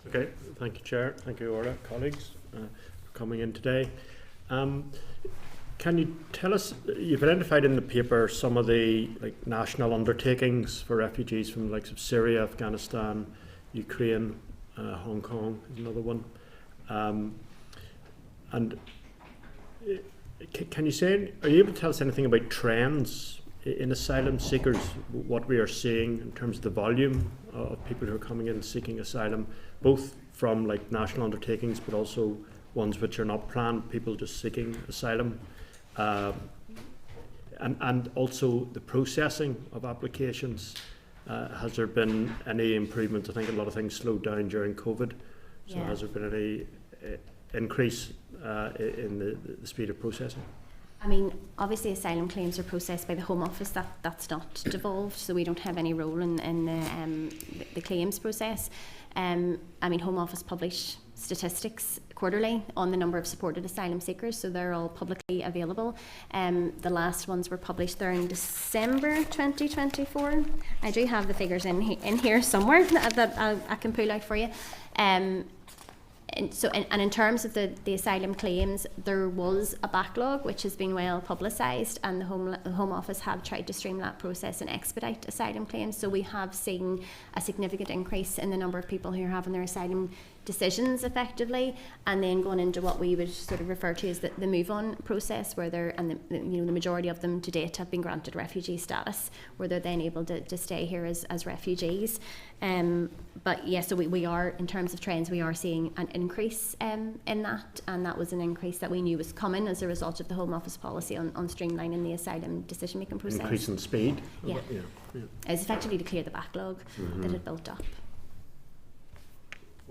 Okay, thank you, Chair. Thank you, Orla, colleagues, for coming in today. Can you tell us, you've identified in the paper some of the national undertakings for refugees from the likes of Syria, Afghanistan, Ukraine, Hong Kong is another one. And can you say, are you able to tell us anything about trends in asylum seekers, what we are seeing in terms of the volume of people who are coming in seeking asylum, both from national undertakings but also ones which are not planned, people just seeking asylum? And also the processing of applications. Has there been any improvement? I think a lot of things slowed down during COVID. So has there been any increase in the speed of processing? I mean, obviously asylum claims are processed by the Home Office. That's not devolved, so we don't have any role in the claims process. I mean, Home Office publish statistics quarterly on the number of supported asylum seekers, so they're all publicly available. The last ones were published there in December 2024. I do have the figures in here somewhere that I can pull out for you. And in terms of the asylum claims, there was a backlog which has been well publicised, and the Home Office have tried to stream that process and expedite asylum claims. So we have seen a significant increase in the number of people who are having their asylum decisions effectively, and then going into what we would sort of refer to as the move-on process, where the majority of them to date have been granted refugee status, where they're then able to stay here as refugees. But yeah, so we are, in terms of trends, we are seeing an increase in that, and that was an increase that we knew was coming as a result of the Home Office policy on streamlining the asylum decision-making process. Increase in speed? Yeah. It was effectively to clear the backlog that had built up.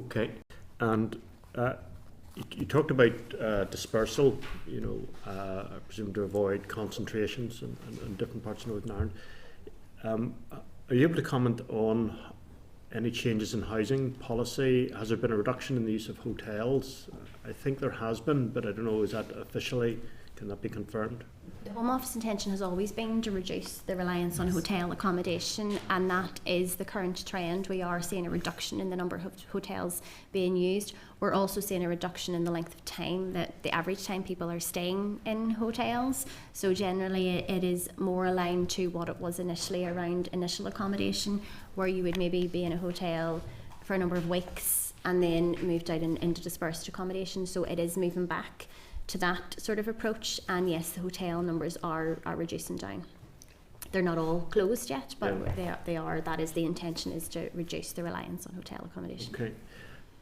Okay, and you talked about dispersal, I presume to avoid concentrations in different parts of Northern Ireland. Are you able to comment on any changes in housing policy? Has there been a reduction in the use of hotels? I think there has been, but I don't know, is that officially, can that be confirmed? The Home Office intention has always been to reduce the reliance on hotel accommodation, and that is the current trend. We are seeing a reduction in the number of hotels being used. We're also seeing a reduction in the length of time, that the average time people are staying in hotels. So generally it is more aligned to what it was initially around initial accommodation, where you would maybe be in a hotel for a number of weeks and then moved out into dispersed accommodation. So it is moving back to that sort of approach, and yes, the hotel numbers are reducing down. They're not all closed yet, but they are. That is the intention, is to reduce the reliance on hotel accommodation. Okay.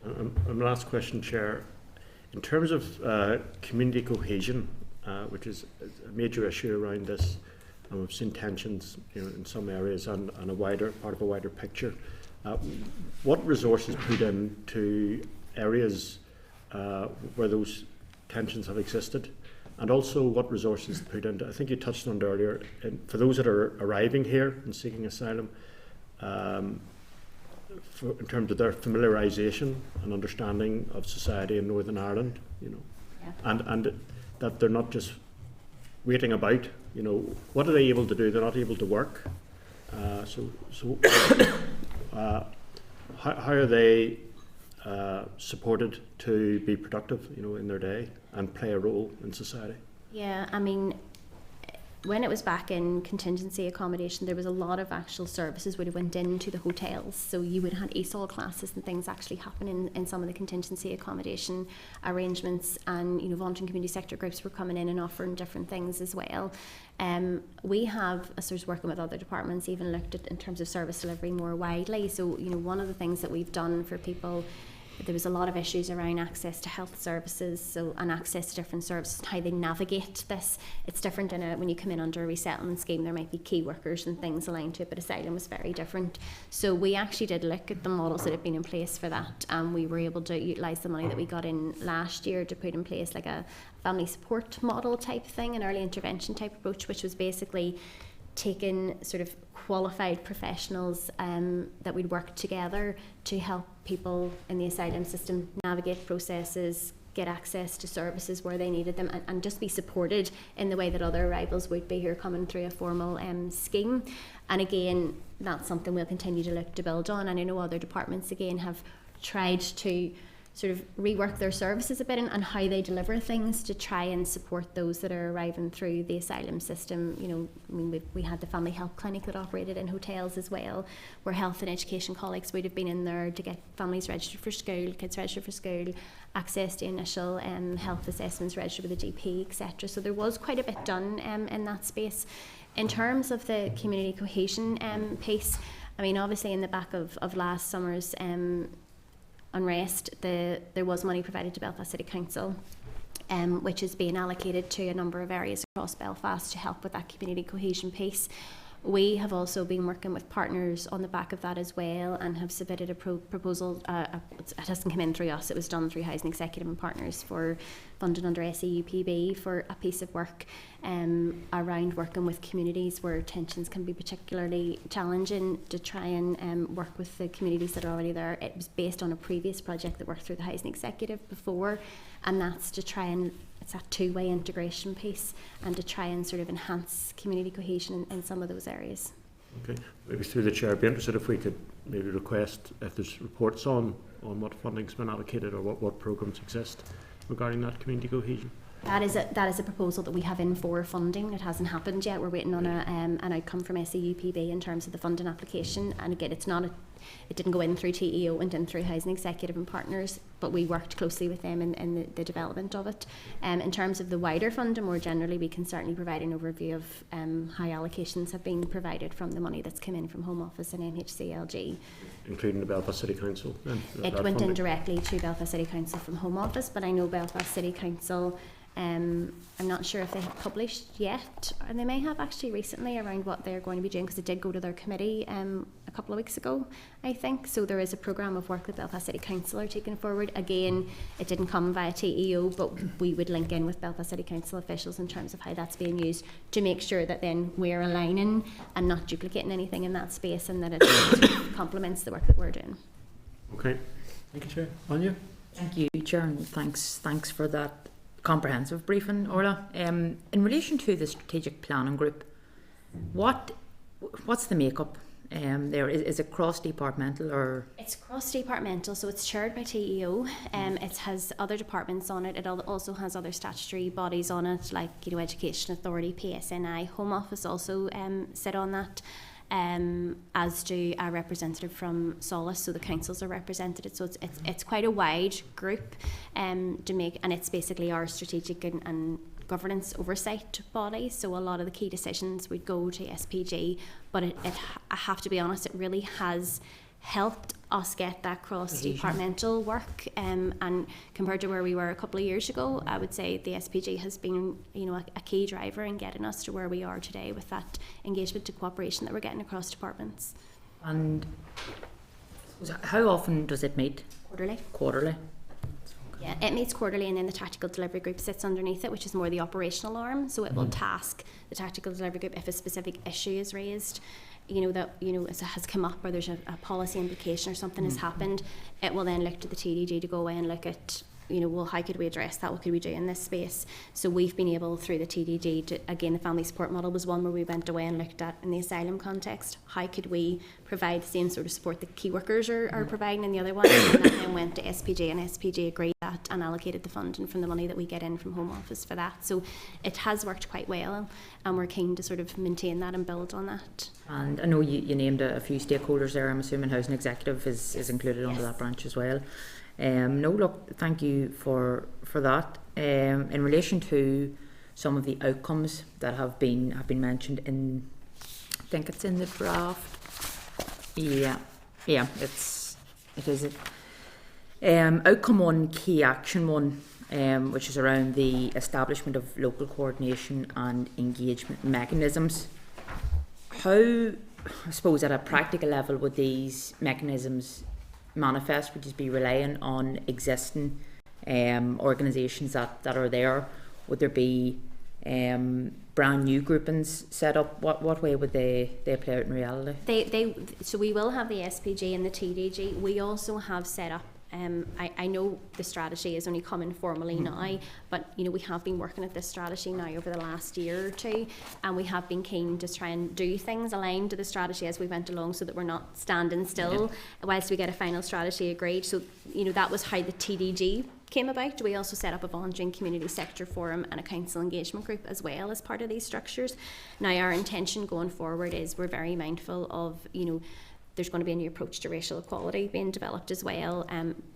And last question, Chair. In terms of community cohesion, which is a major issue around this, and we've seen tensions, in some areas and a wider part of a wider picture. What resources put into areas where those tensions have existed, and also what resources put into, I think you touched on it earlier, for those that are arriving here and seeking asylum, in terms of their familiarisation and understanding of society in Northern Ireland, and that they're not just waiting about, what are they able to do? They're not able to work. How are they supported to be productive, in their day and play a role in society? Yeah, I mean, when it was back in contingency accommodation, there was a lot of actual services would have went into the hotels. So you would have had ESOL classes and things actually happen in some of the contingency accommodation arrangements, and volunteer community sector groups were coming in and offering different things as well. We have, as there's working with other departments, even looked at in terms of service delivery more widely. So one of the things that we've done for people, there was a lot of issues around access to health services, and access to different services and how they navigate this. It's different when you come in under a resettlement scheme. There might be key workers and things aligned to it, but asylum was very different. So we actually did look at the models that have been in place for that, and we were able to utilise the money that we got in last year to put in place like a family support model type thing, an early intervention type approach, which was basically taking sort of qualified professionals that we'd work together to help people in the asylum system navigate processes, get access to services where they needed them, and just be supported in the way that other arrivals would be who are coming through a formal scheme. And again, that's something we'll continue to look to build on, and I know other departments again have tried to sort of rework their services a bit and how they deliver things to try and support those that are arriving through the asylum system. We had the family health clinic that operated in hotels as well, where health and education colleagues would have been in there to get families registered for school, kids registered for school, access to initial health assessments, registered with a GP, etc. So there was quite a bit done in that space. In terms of the community cohesion piece, obviously in the back of last summer's unrest, there was money provided to Belfast City Council, which is being allocated to a number of areas across Belfast to help with that community cohesion piece. We have also been working with partners on the back of that as well, and have submitted a proposal. It hasn't come in through us, it was done through Housing Executive and Partners, for funded under SAUPB, for a piece of work around working with communities where tensions can be particularly challenging, to try and work with the communities that are already there. It was based on a previous project that worked through the Housing Executive before, and that's to try and, it's that two-way integration piece, and to try and sort of enhance community cohesion in some of those areas. Okay, maybe through the Chair, I'd be interested if we could maybe request if there's reports on what funding's been allocated, or what programmes exist regarding that community cohesion. That is a proposal that we have in for funding. It hasn't happened yet. We're waiting on an outcome from SAUPB in terms of the funding application. And again, it's not it didn't go in through TEO, it went in through Housing Executive and Partners, but we worked closely with them in the development of it. In terms of the wider fund and more generally, we can certainly provide an overview of how allocations have been provided from the money that's come in from Home Office and NHCLG. Including the Belfast City Council? It went in directly to Belfast City Council from Home Office, but I know Belfast City Council, I'm not sure if they have published yet, and they may have actually recently around what they're going to be doing, because it did go to their committee a couple of weeks ago, I think. So there is a programme of work that Belfast City Council are taking forward. Again, it didn't come via TEO, but we would link in with Belfast City Council officials in terms of how that's being used to make sure that then we're aligning and not duplicating anything in that space, and that it complements the work that we're doing. Okay. Thank you, Chair. Anya? Thank you, Chair, and thanks for that comprehensive briefing, Orla. In relation to the strategic planning group, what's the makeup? There is it cross-departmental or? It's cross-departmental, so it's chaired by TEO. It has other departments on it. It also has other statutory bodies on it, like Education Authority, PSNI, Home Office also sit on that. As do a representative from Solace, so the councils are represented. So it's quite a wide group to make, and it's basically our strategic and governance oversight body. So a lot of the key decisions would go to SPG, but I have to be honest, it really has helped us get that cross-departmental work, and compared to where we were a couple of years ago, I would say the SPG has been a key driver in getting us to where we are today with that engagement and cooperation that we're getting across departments. And how often does it meet? Quarterly. Yeah, it meets quarterly, and then the tactical delivery group sits underneath it, which is more the operational arm. So it will task the tactical delivery group if a specific issue is raised, it has come up, or there's a policy implication or something has happened. It will then look to the TDG to go away and look at, well, how could we address that? What could we do in this space? So we've been able, through the TDG, to, again, the family support model was one where we went away and looked at, in the asylum context, how could we provide the same sort of support that key workers are providing in the other one? And that then went to SPG, and SPG agreed that and allocated the funding from the money that we get in from Home Office for that. So it has worked quite well, and we're keen to sort of maintain that and build on that. And I know you named a few stakeholders there. I'm assuming Housing Executive is included under that branch as well. No, look, thank you for that. In relation to some of the outcomes that have been mentioned in, I think it's in the draft. Yeah, it is. Outcome 1, key action 1, which is around the establishment of local coordination and engagement mechanisms. How, I suppose, at a practical level, would these mechanisms manifest? Would you be relying on existing organisations that are there? Would there be brand new groupings set up? What way would they play out in reality? So we will have the SPG and the TDG. We also have set up, I know the strategy is only coming formally now, but we have been working at this strategy now over the last year or two, and we have been keen to try and do things aligned to the strategy as we went along, so that we're not standing still whilst we get a final strategy agreed. So that was how the TDG came about. We also set up a voluntary and community sector forum and a council engagement group as well as part of these structures. Now our intention going forward is we're very mindful of there's going to be a new approach to racial equality being developed as well.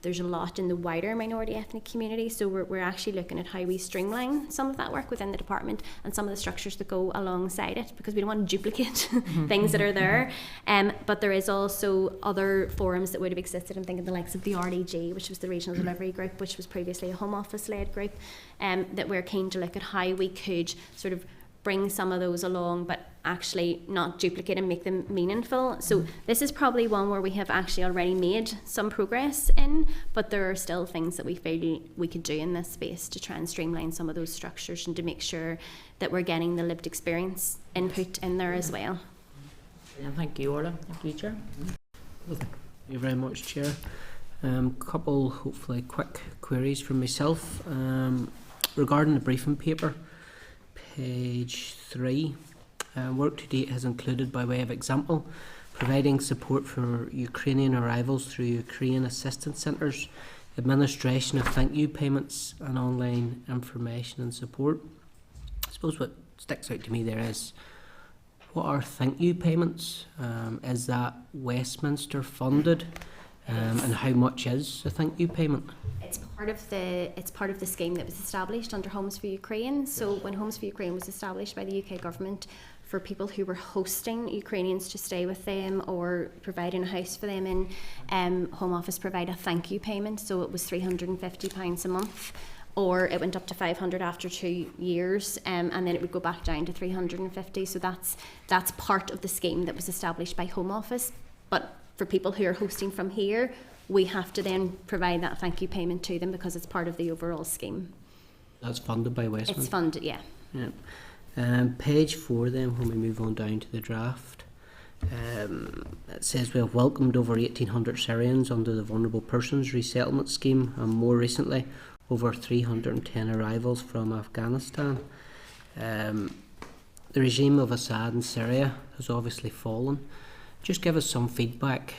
There's a lot in the wider minority ethnic community, so we're actually looking at how we streamline some of that work within the department and some of the structures that go alongside it, because we don't want to duplicate things that are there. But there is also other forums that would have existed. I'm thinking the likes of the RDG, which was the Regional Delivery Group, which was previously a Home Office-led group, that we're keen to look at how we could sort of bring some of those along, but actually not duplicate and make them meaningful. So this is probably one where we have actually already made some progress in, but there are still things that we feel we could do in this space to try and streamline some of those structures and to make sure that we're getting the lived experience input in there as well. Thank you, Orla. Thank you, Chair. Thank you very much, Chair. Couple hopefully quick queries from myself regarding the briefing paper. Page 3, work to date has included, by way of example, providing support for Ukrainian arrivals through Ukraine assistance centres, administration of thank you payments and online information and support. I suppose what sticks out to me there is What are thank you payments? Is that Westminster funded? And how much is a thank you payment? It's part of the scheme that was established under Homes for Ukraine. So when Homes for Ukraine was established by the UK government for people who were hosting Ukrainians to stay with them or providing a house for them in, Home Office provide a thank you payment. So it was £350 a month, or it went up to 500 after 2 years, and then it would go back down to 350. So that's part of the scheme that was established by Home Office. But for people who are hosting from here, we have to then provide that thank you payment to them because it's part of the overall scheme. That's funded by Westminster? It's funded, yeah. Page 4 then, when we move on down to the draft, it says we have welcomed over 1,800 Syrians under the Vulnerable Persons Resettlement Scheme, and more recently over 310 arrivals from Afghanistan. The regime of Assad in Syria has obviously fallen. Just give us some feedback.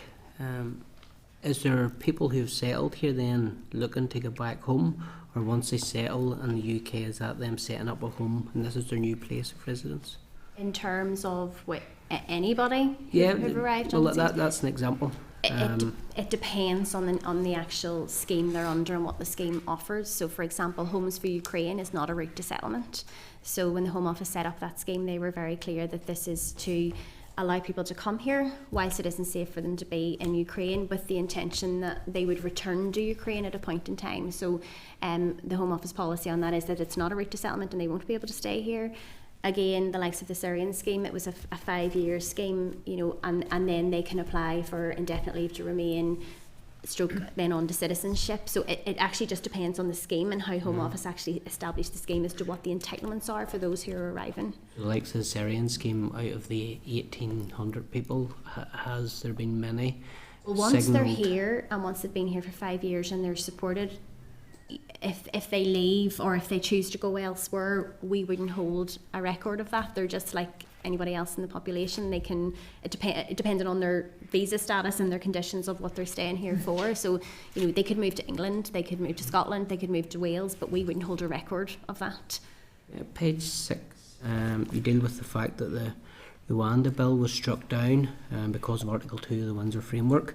Is there people who've settled here then looking to get back home, or once they settle in the UK, is that them setting up a home and this is their new place of residence? In terms of anybody who've arrived? Well, that's an example. It depends on the actual scheme they're under and what the scheme offers. So, for example, Homes for Ukraine is not a route to settlement. So when the Home Office set up that scheme, they were very clear that this is to allow people to come here whilst it isn't safe for them to be in Ukraine, with the intention that they would return to Ukraine at a point in time. So the Home Office policy on that is that it's not a route to settlement and they won't be able to stay here. Again, the likes of the Syrian scheme, it was a 5-year scheme, and then they can apply for indefinite leave to remain, stroke then on to citizenship. So it actually just depends on the scheme and how Home Office actually established the scheme as to what the entitlements are for those who are arriving. Like the Syrian scheme, out of the 1,800 people, has there been many? Well, once they're here and once they've been here for 5 years and they're supported, if they leave or if they choose to go elsewhere, we wouldn't hold a record of that. They're just like anybody else in the population. They can, it depending on their visa status and their conditions of what they're staying here for. So, they could move to England, they could move to Scotland, they could move to Wales, but we wouldn't hold a record of that. Page 6, you deal with the fact that the Rwanda bill was struck down because of Article 2 of the Windsor Framework.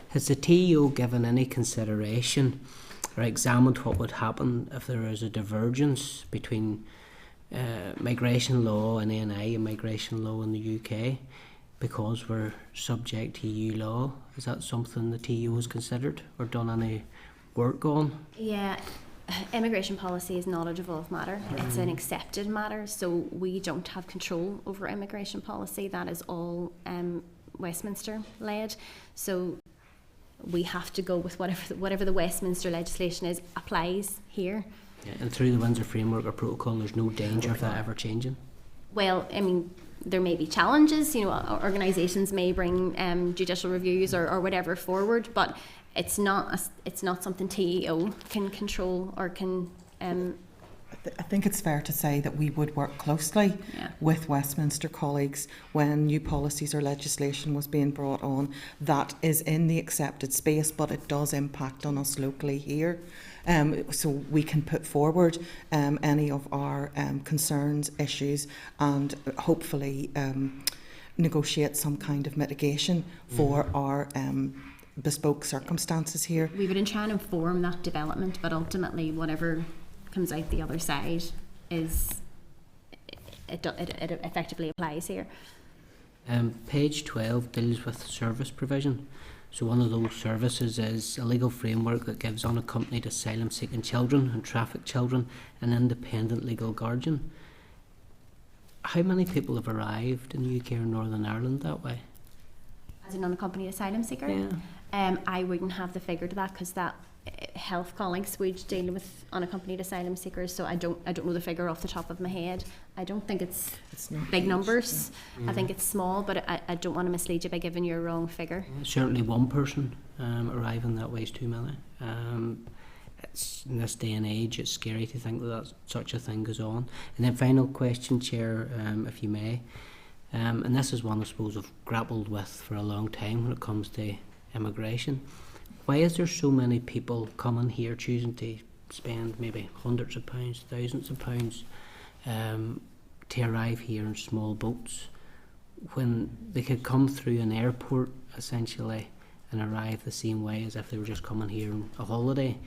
Has the TEO given any consideration or examined what would happen if there is a divergence between migration law in ANI and migration law in the UK, because we're subject to EU law? Is that something the TEO has considered or done any work on? Yeah, immigration policy is not a devolved matter. It's an accepted matter, so we don't have control over immigration policy. That is all Westminster led. So we have to go with whatever the Westminster legislation is applies here. Yeah, and through the Windsor Framework or Protocol, there's no danger of that ever changing? Well, I mean, there may be challenges. Organisations may bring judicial reviews or whatever forward, but it's not something TEO can control or can. I think it's fair to say that we would work closely with Westminster colleagues when new policies or legislation was being brought on that is in the accepted space, but it does impact on us locally here. So we can put forward any of our concerns, issues, and hopefully negotiate some kind of mitigation for our bespoke circumstances here. We would try and inform that development, but ultimately whatever comes out the other side is it effectively applies here. Page 12 deals with service provision. So one of those services is a legal framework that gives unaccompanied asylum-seeking children and trafficked children an independent legal guardian. How many people have arrived in the UK or Northern Ireland that way? As an unaccompanied asylum seeker? Yeah. I wouldn't have the figure to that because that health colleagues would deal with unaccompanied asylum seekers, so I don't know the figure off the top of my head. I don't think it's big huge, numbers. I think it's small, but I don't want to mislead you by giving you a wrong figure. Certainly one person arriving that way is too many. It's, in this day and age, it's scary to think that such a thing goes on. And then final question, Chair, if you may, and this is one I suppose I've grappled with for a long time when it comes to immigration. Why is there so many people coming here choosing to spend maybe hundreds of pounds, thousands of pounds to arrive here in small boats when they could come through an airport essentially and arrive the same way as if they were just coming here on a holiday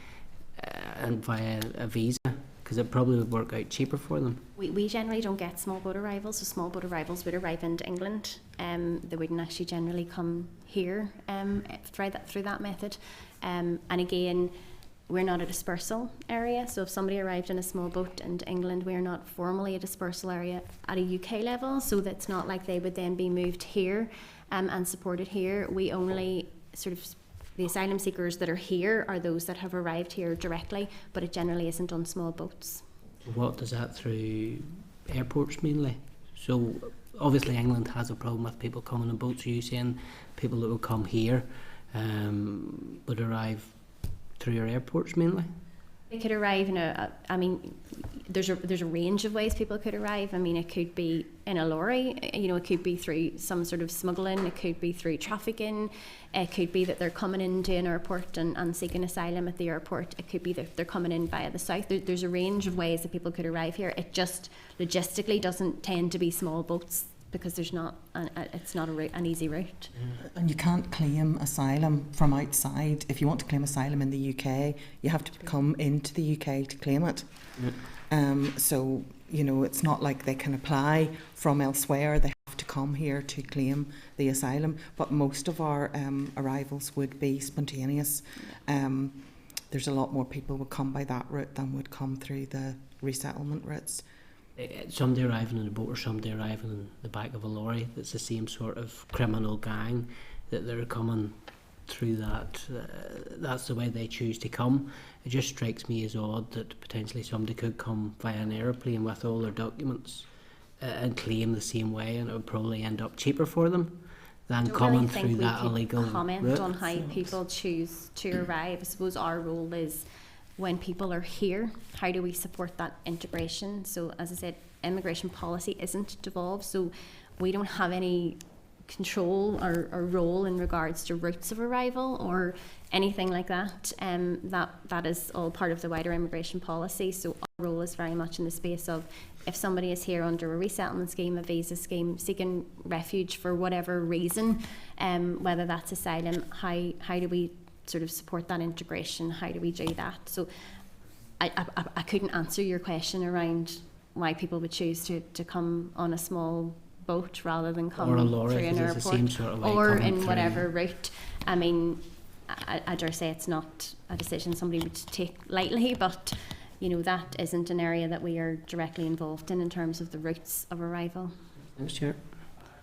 and via a visa, because it probably would work out cheaper for them. We generally don't get small boat arrivals, so small boat arrivals would arrive into England. They wouldn't actually generally come here through that method. And again, we're not a dispersal area, so if somebody arrived in a small boat in England, we're not formally a dispersal area at a UK level, so that's not like they would then be moved here and supported here. We only sort of, the asylum seekers that are here are those that have arrived here directly, but it generally isn't on small boats. What does that through airports mainly? So obviously England has a problem with people coming on boats. Are you saying people that will come here would arrive through your airports mainly? They could arrive in I mean, there's a range of ways people could arrive. I mean, it could be in a lorry, you know, it could be through some sort of smuggling, it could be through trafficking, it could be that they're coming into an airport and seeking asylum at the airport, it could be that they're coming in via the south. There's a range of ways that people could arrive here. It just logistically doesn't tend to be small boats, because there's not it's not an easy route. And you can't claim asylum from outside. If you want to claim asylum in the UK, you have to come into the UK to claim it. So, you know, it's not like they can apply from elsewhere. They have to come here to claim the asylum. But most of our arrivals would be spontaneous. There's a lot more people would come by that route than would come through the resettlement routes. Somebody arriving in a boat or somebody arriving in the back of a lorry, that's the same sort of criminal gang, that they're coming through that. That's the way they choose to come. It just strikes me as odd that potentially somebody could come via an aeroplane with all their documents and claim the same way, and it would probably end up cheaper for them than coming through that illegal route. Comment on how people choose to arrive. I suppose our role is, when people are here, how do we support that integration? So as I said, immigration policy isn't devolved, so we don't have any control or role in regards to routes of arrival or anything like that. That is all part of the wider immigration policy. So our role is very much in the space of, if somebody is here under a resettlement scheme, a visa scheme, seeking refuge for whatever reason, whether that's asylum, how do we sort of support that integration? How do we do that? So I couldn't answer your question around why people would choose to come on a small boat rather than come through an airport, sort of or in whatever route. I mean, I dare say it's not a decision somebody would take lightly, but you know, that isn't an area that we are directly involved in terms of the routes of arrival. Thanks, Chair.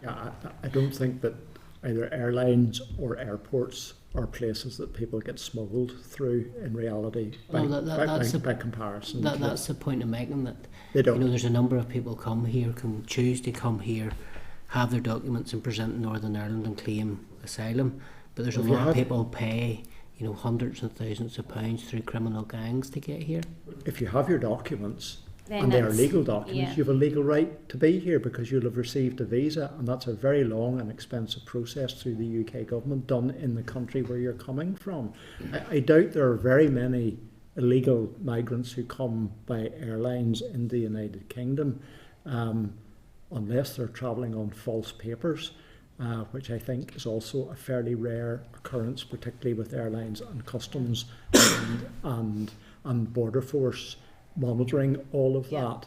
Yeah, I don't think that either airlines or airports are places that people get smuggled through in reality by comparison. That's the point I'm making, that they don't. You know, there's a number of people come here, can choose to come here, have their documents and present in Northern Ireland and claim asylum, but there's a lot of people pay, you know, hundreds and thousands of pounds through criminal gangs to get here. If you have your documents, then and they are legal documents, you have a legal right to be here because you'll have received a visa, and that's a very long and expensive process through the UK government done in the country where you're coming from. I doubt there are very many illegal migrants who come by airlines in the United Kingdom, unless they're travelling on false papers, which I think is also a fairly rare occurrence, particularly with airlines and customs and border force monitoring all of that.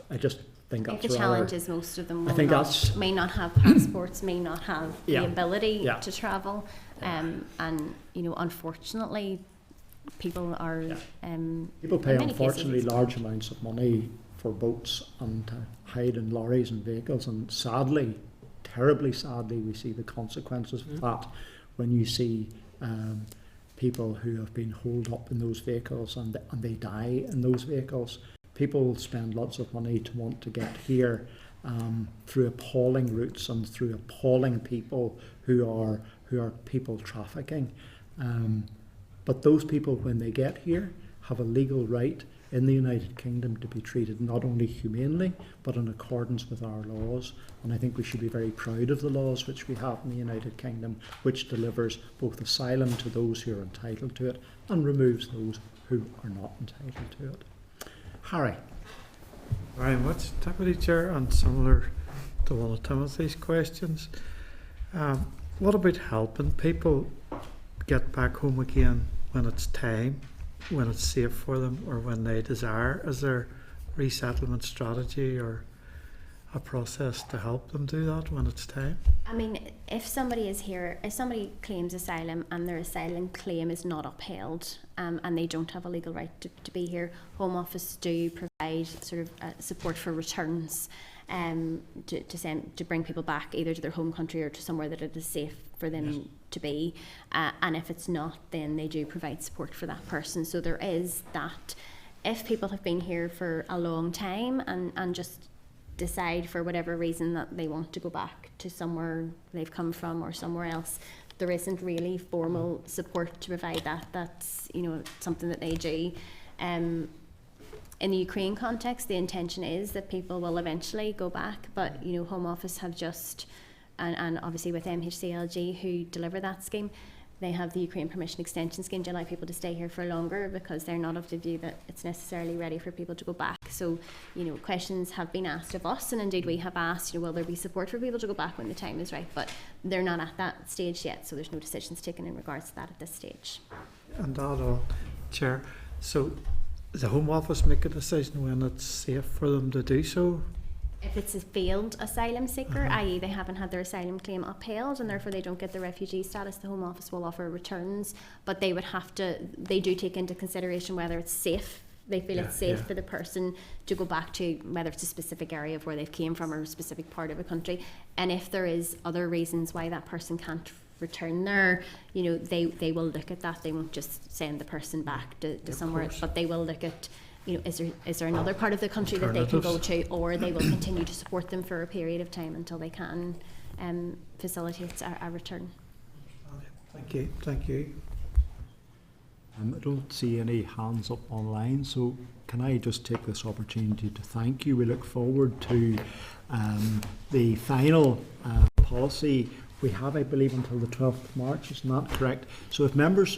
I just think that's the challenge is most of them may not have passports, may not have the ability to travel, and you know, unfortunately, people are people pay unfortunately large amounts of money for boats and to hide in lorries and vehicles, and sadly, terribly sadly, we see the consequences of that when you see people who have been holed up in those vehicles and they die in those vehicles. People spend lots of money to want to get here through appalling routes and through appalling people who are people trafficking. But those people, when they get here, have a legal right in the United Kingdom to be treated not only humanely but in accordance with our laws, and I think we should be very proud of the laws which we have in the United Kingdom, which delivers both asylum to those who are entitled to it and removes those who are not entitled to it. Harry. Very much, Deputy Chair, and similar to one of Timothy's questions. What about helping people get back home again when it's time, when it's safe for them, or when they desire? Is there resettlement strategy or a process to help them do that when it's time? I mean, if somebody is here, if somebody claims asylum and their asylum claim is not upheld, and they don't have a legal right to be here, Home Office do provide sort of support for returns, to bring people back either to their home country or to somewhere that it is safe for them to be. And if it's not, then they do provide support for that person. So there is that. If people have been here for a long time and just decide for whatever reason that they want to go back to somewhere they've come from or somewhere else, there isn't really formal support to provide that. That's, you know, something that they do. In the Ukraine context, the intention is that people will eventually go back, but, you know, Home Office have just, and obviously with MHCLG who deliver that scheme, they have the Ukraine Permission Extension Scheme to allow people to stay here for longer because they're not of the view that it's necessarily ready for people to go back. So, you know, questions have been asked of us, and indeed we have asked, you know, will there be support for people to go back when the time is right? But they're not at that stage yet, so there's no decisions taken in regards to that at this stage. And that all, Chair. So, does the Home Office make a decision when it's safe for them to do so? If it's a failed asylum seeker, i.e. they haven't had their asylum claim upheld and therefore they don't get the refugee status, the Home Office will offer returns, but they would have to, they do take into consideration whether it's safe, they feel it's safe for the person to go back to, whether it's a specific area of where they've came from or a specific part of a country, and if there is other reasons why that person can't return there, you know, they will look at that. They won't just send the person back to somewhere else, but they will look at, you know, is there another part of the country that they can go to, or they will continue to support them for a period of time until they can facilitate a return. Thank you. I don't see any hands up online, so can I just take this opportunity to thank you. We look forward to the final policy. We have, I believe, until the 12th of March, isn't that correct? So if members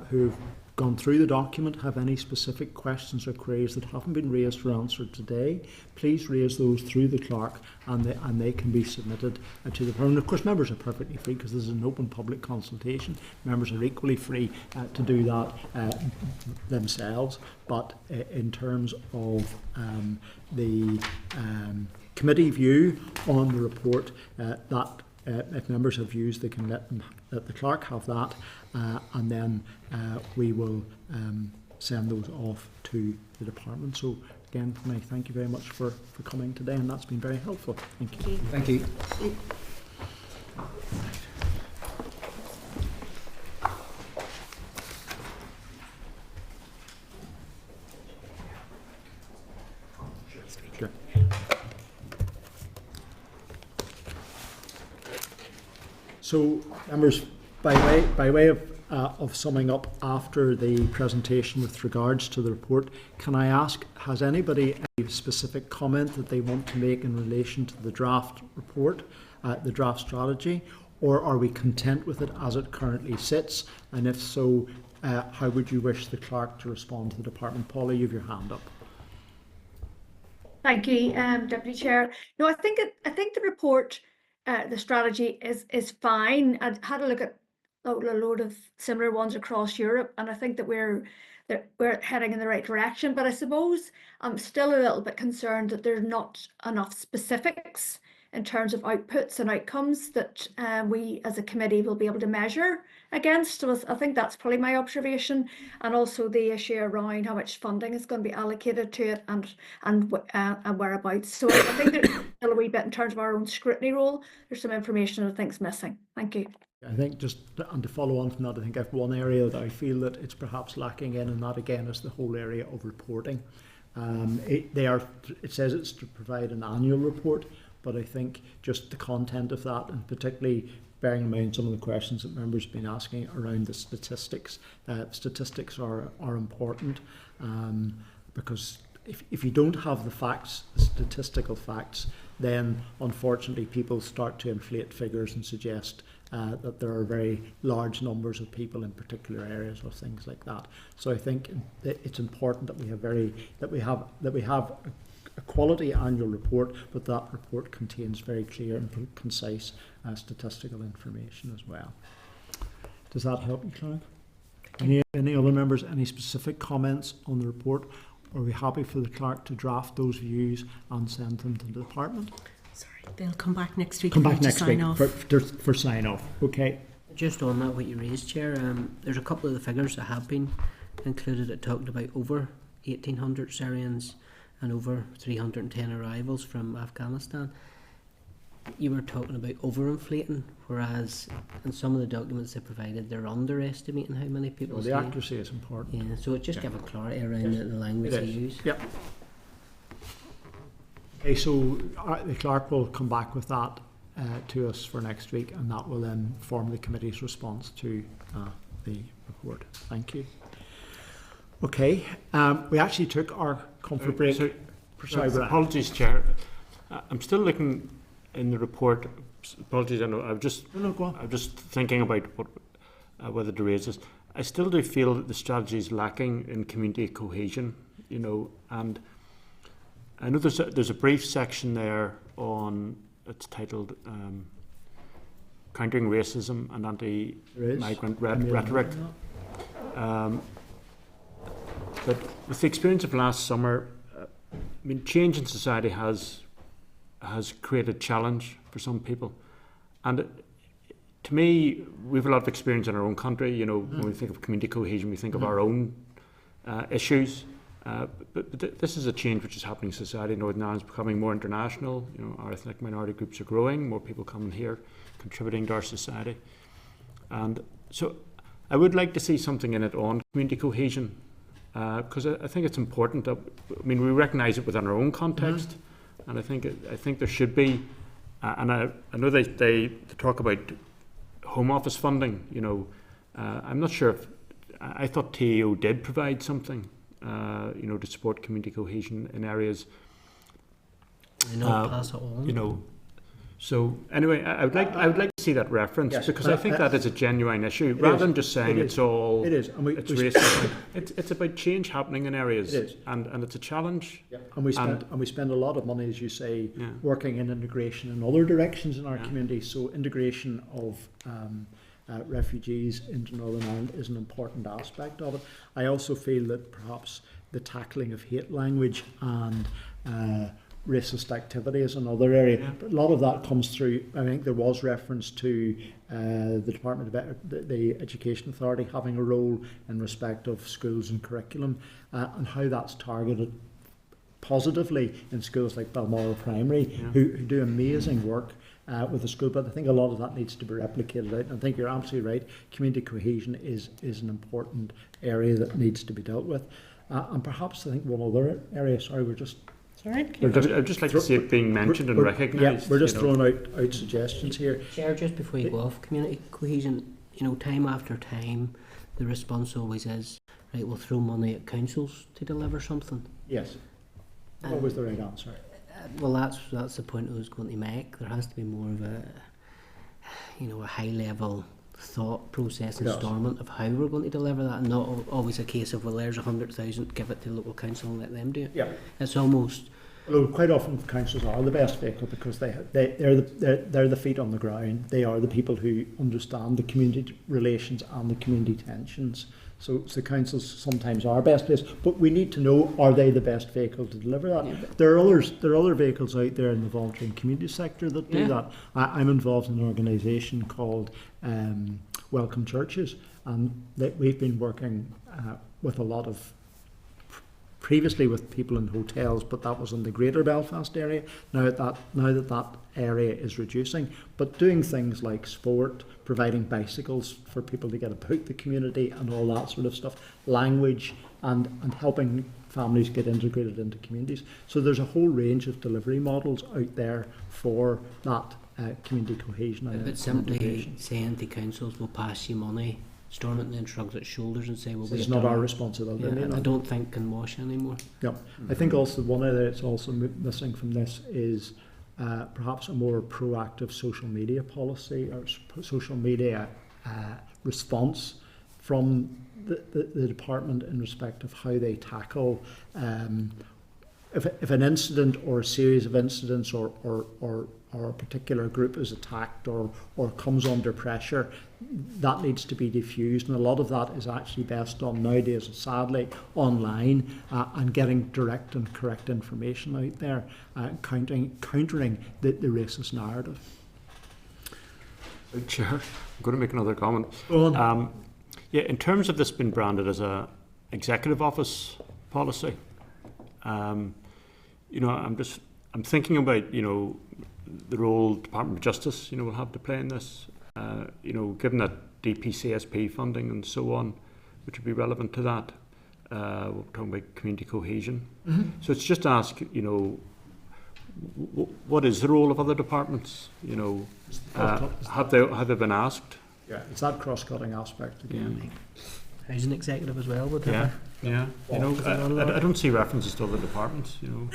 who've gone through the document have any specific questions or queries that haven't been raised or answered today, please raise those through the clerk, and they can be submitted to the Parliament. Of course, members are perfectly free because this is an open public consultation. Members are equally free to do that themselves, but in terms of the committee view on the report, that if members have views, they can let the clerk have that, and then we will send those off to the department. So again, can I thank you very much for coming today, and that's been very helpful. Thank you. Thank you. Sure. So, members, by way of summing up after the presentation with regards to the report, can I ask, has anybody any specific comment that they want to make in relation to the draft report, the draft strategy, or are we content with it as it currently sits? And if so, how would you wish the clerk to respond to the department? Paula, you have your hand up. Thank you, Deputy Chair. No, I think the report, the strategy is fine. I had a look at a load of similar ones across Europe, and I think that we're heading in the right direction. But I suppose I'm still a little bit concerned that there's not enough specifics in terms of outputs and outcomes that we as a committee will be able to measure against. So I think that's probably my observation, and also the issue around how much funding is going to be allocated to it and whereabouts. So I think there's still a wee bit in terms of our own scrutiny role. There's some information that I think is missing. Thank you. I think just, and to follow on from that, I think I've one area that I feel that it's perhaps lacking in, and that again is the whole area of reporting. It says it's to provide an annual report, but I think just the content of that, and particularly bearing in mind some of the questions that members have been asking around the statistics, statistics are important, because if you don't have the facts, the statistical facts, then unfortunately people start to inflate figures and suggest that there are very large numbers of people in particular areas or things like that. So I think it's important that we have a quality annual report, but that report contains very clear and concise statistical information as well. Does that help you, Clive? Any other members, any specific comments on the report? Are we happy for the clerk to draft those views and send them to the department? Sorry, they'll come back next week. Come back next week off. for sign off. Okay. Just on that, what you raised, Chair, there's a couple of the figures that have been included that talked about over 1,800 Syrians and over 310 arrivals from Afghanistan. You were talking about overinflating, whereas in some of the documents they provided, they're underestimating how many people. Well, the accuracy is important. Yeah, so it just gives clarity around the language they use. Yep. Okay, so the clerk will come back with that to us for next week, and that will then form the committee's response to the report. Thank you. Okay, we actually took our comfort break. Apologies, Chair. I'm still looking in the report. Apologies, I know. I'm just thinking about whether to raise this. I still do feel that the strategy is lacking in community cohesion. And I know there's a brief section there on. It's titled "Countering Racism and Anti-Migrant Rhetoric." But with the experience of last summer, change in society has created challenge for some people, and to me, we have a lot of experience in our own country. When we think of community cohesion, we think of our own issues. But this is a change which is happening in society. Northern Ireland is becoming more international. Our ethnic minority groups are growing. More people coming here, contributing to our society, and so I would like to see something in it on community cohesion. Because I think it's important that we recognise it within our own context, and I think there should be. And I know they talk about Home Office funding. I'm not sure if I thought TAO did provide something. To support community cohesion in areas. Pass it on. So anyway, I would like to see that reference, because I think that is a genuine issue, rather than just saying it's all. It is, and it's racist. It's about change happening in areas, and it's a challenge. Yeah. And we spend a lot of money, as you say, working in integration in other directions in our community. So integration of refugees into Northern Ireland is an important aspect of it. I also feel that perhaps the tackling of hate language and racist activity is another area. But a lot of that comes through. I think there was reference to the Department of the Education Authority having a role in respect of schools and curriculum, and how that's targeted positively in schools like Balmoral Primary, who do amazing work with the school. But I think a lot of that needs to be replicated out. And I think you're absolutely right. Community cohesion is an important area that needs to be dealt with. And perhaps I think one other area. Sorry, we're just. I'd just like to see it being mentioned and recognised. Yeah, we're just throwing out suggestions here. Chair, just before you go off community cohesion, time after time, the response always is, right, we'll throw money at councils to deliver something. Yes. What was the right answer? Well, that's the point I was going to make. There has to be more of a high level thought process and installment of how we're going to deliver that, and not always a case of, well, there's 100,000, give it to the local council and let them do it. Yeah, it's almost. Well, quite often councils are the best vehicle, because they're the feet on the ground. They are the people who understand the community relations and the community tensions. So councils sometimes are best placed, but we need to know, are they the best vehicle to deliver that? Yeah. There are other vehicles out there in the voluntary and community sector that do that. I'm involved in an organisation called Welcome Churches, and we've been working with a lot of previously with people in hotels, but that was in the greater Belfast area. Now that area is reducing, but doing things like sport, providing bicycles for people to get about the community and all that sort of stuff, language, and helping families get integrated into communities. So there's a whole range of delivery models out there for that community cohesion. But simply saying the councils will pass you money, Stormont then shrugs its shoulders and say, well, it's not our responsibility. Yeah, I don't think can wash anymore. Yeah, I think also one area that's also missing from this is perhaps a more proactive social media policy or social media response from the department in respect of how they tackle if an incident or a series of incidents or a particular group is attacked or comes under pressure, that needs to be diffused, and a lot of that is actually best done nowadays, sadly, online, and getting direct and correct information out there, countering the racist narrative. Chair, I'm going to make another comment. Go on. Yeah, in terms of this being branded as a executive office policy, you know, I'm thinking about, you know, the role Department of Justice, you know, will have to play in this. You know, given that DPCSP funding and so on, which would be relevant to that. We're talking about community cohesion. Mm-hmm. So it's just to ask, you know, what is the role of other departments? You know, have they been asked? Yeah, it's that cross-cutting aspect again. Yeah. Housing executive as well, would yeah, yeah. You know, I don't see references to other departments. You know.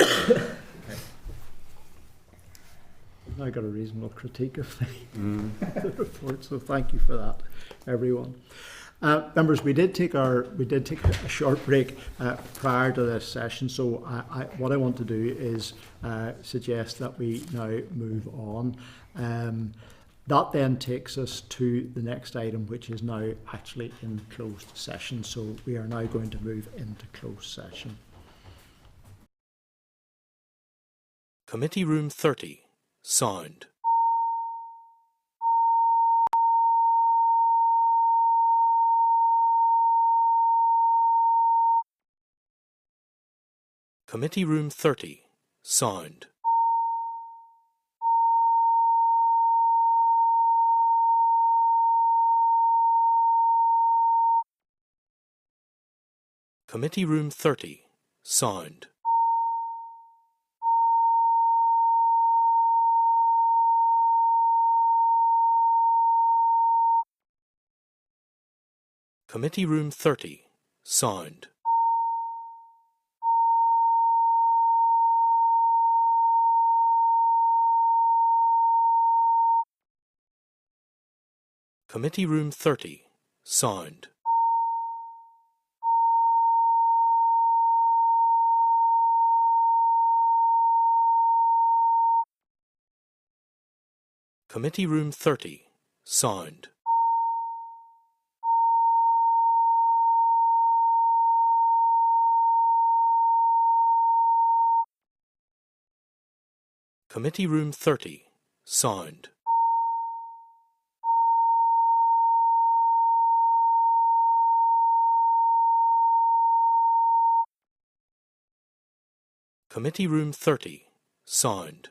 I've now got a reasonable critique of the report, so thank you for that, everyone. Members, we did take a short break prior to this session, so what I want to do is suggest that we now move on. That then takes us to the next item, which is now actually in closed session. So we are now going to move into closed session. Committee Room 30, sound. Committee Room 30, sound. Committee Room 30, sound. Committee Room 30, sound. Committee Room 30, sound. Committee Room 30, sound. Committee Room 30, sound. Committee Room 30, sound.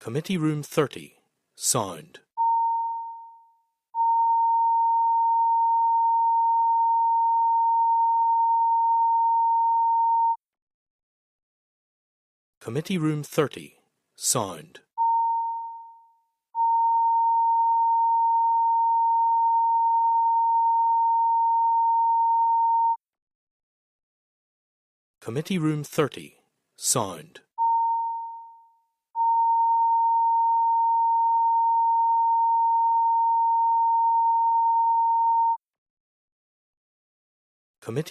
Committee Room 30, sound. Committee Room 30, sound. Committee Room 30, sound. Committee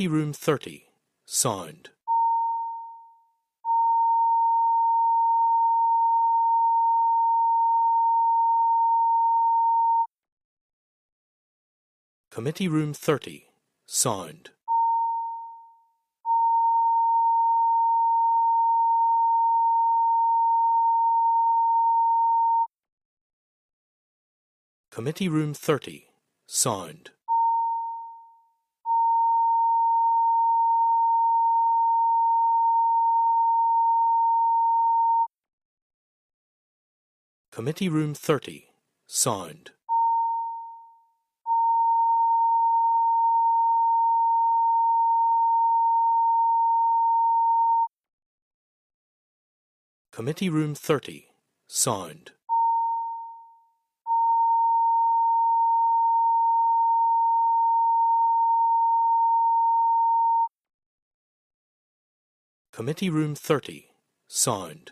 Room 30, sound. Committee Room 30, sound. Committee Room 30, sound. Committee Room 30, sound. Committee Room 30, sound. Committee Room 30, sound.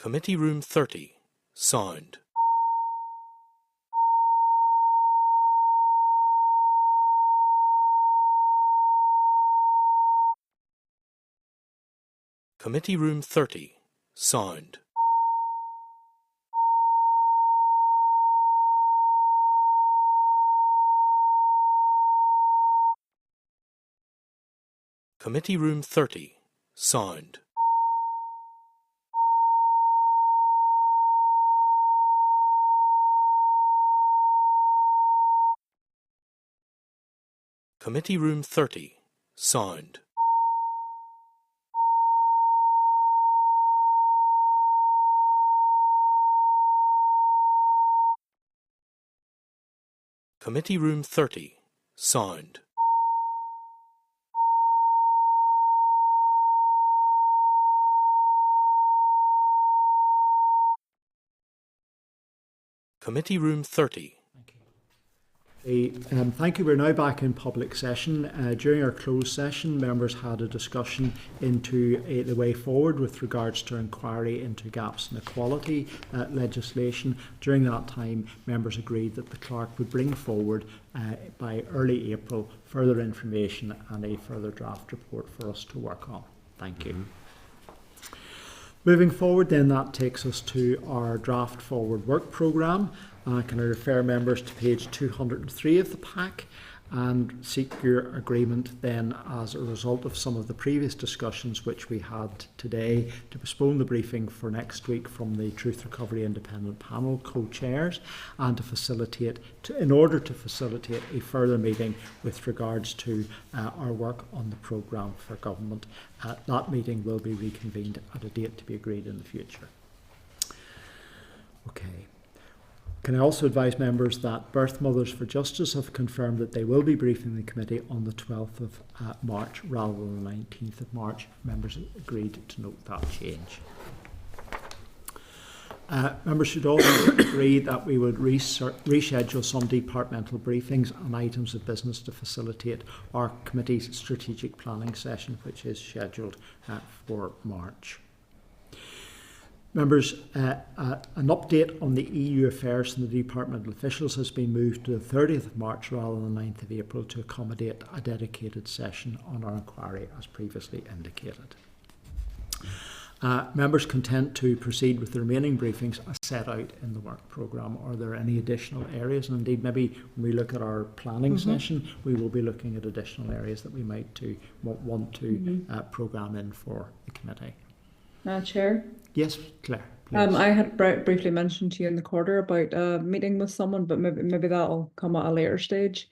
Committee Room 30, Sound. Committee Room 30, Sound. Committee Room 30, Sound. Committee Room 30, Sound. Committee Room 30, Sound. Committee Room 30. Thank you. We're now back in public session. During our closed session, members had a discussion into the way forward with regards to inquiry into gaps in equality legislation. During that time, members agreed that the clerk would bring forward by early April further information and a further draft report for us to work on. Thank you. Moving forward then, that takes us to our draft forward work programme. Can I refer members to page 203 of the pack and seek your agreement then, as a result of some of the previous discussions which we had today, to postpone the briefing for next week from the Truth Recovery Independent Panel co-chairs and to facilitate, in order to facilitate a further meeting with regards to our work on the programme for government. That meeting will be reconvened at a date to be agreed in the future. Okay. Can I also advise members that Birth Mothers for Justice have confirmed that they will be briefing the committee on the 12th of March rather than the 19th of March. Members agreed to note that change. Members should also agree that we would reschedule some departmental briefings on items of business to facilitate our committee's strategic planning session, which is scheduled for March. Members, an update on the EU affairs from the departmental officials has been moved to the 30th of March rather than the 9th of April to accommodate a dedicated session on our inquiry as previously indicated. Members content to proceed with the remaining briefings as set out in the work programme. Are there any additional areas? And indeed, maybe when we look at our planning session, we will be looking at additional areas that we might want to programme in for the committee. Chair? Yes, Claire. I had briefly mentioned to you in the quarter about a meeting with someone, but maybe that'll come at a later stage.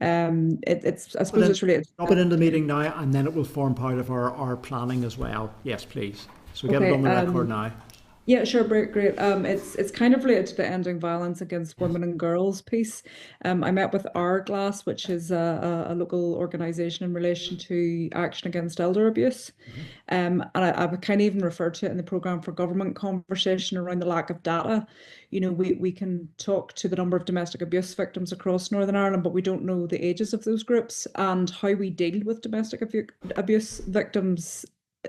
It's I suppose it's related. Drop it in the meeting now, and then it will form part of our planning as well. Yes, please. So get it on the record now. Yeah, sure, great. It's kind of related to the ending violence against women and girls piece. I met with Hourglass, which is a local organisation in relation to action against elder abuse. And I've kind of even referred to it in the programme for government conversation around the lack of data. You know, we can talk to the number of domestic abuse victims across Northern Ireland, but we don't know the ages of those groups, and how we deal with domestic abuse victims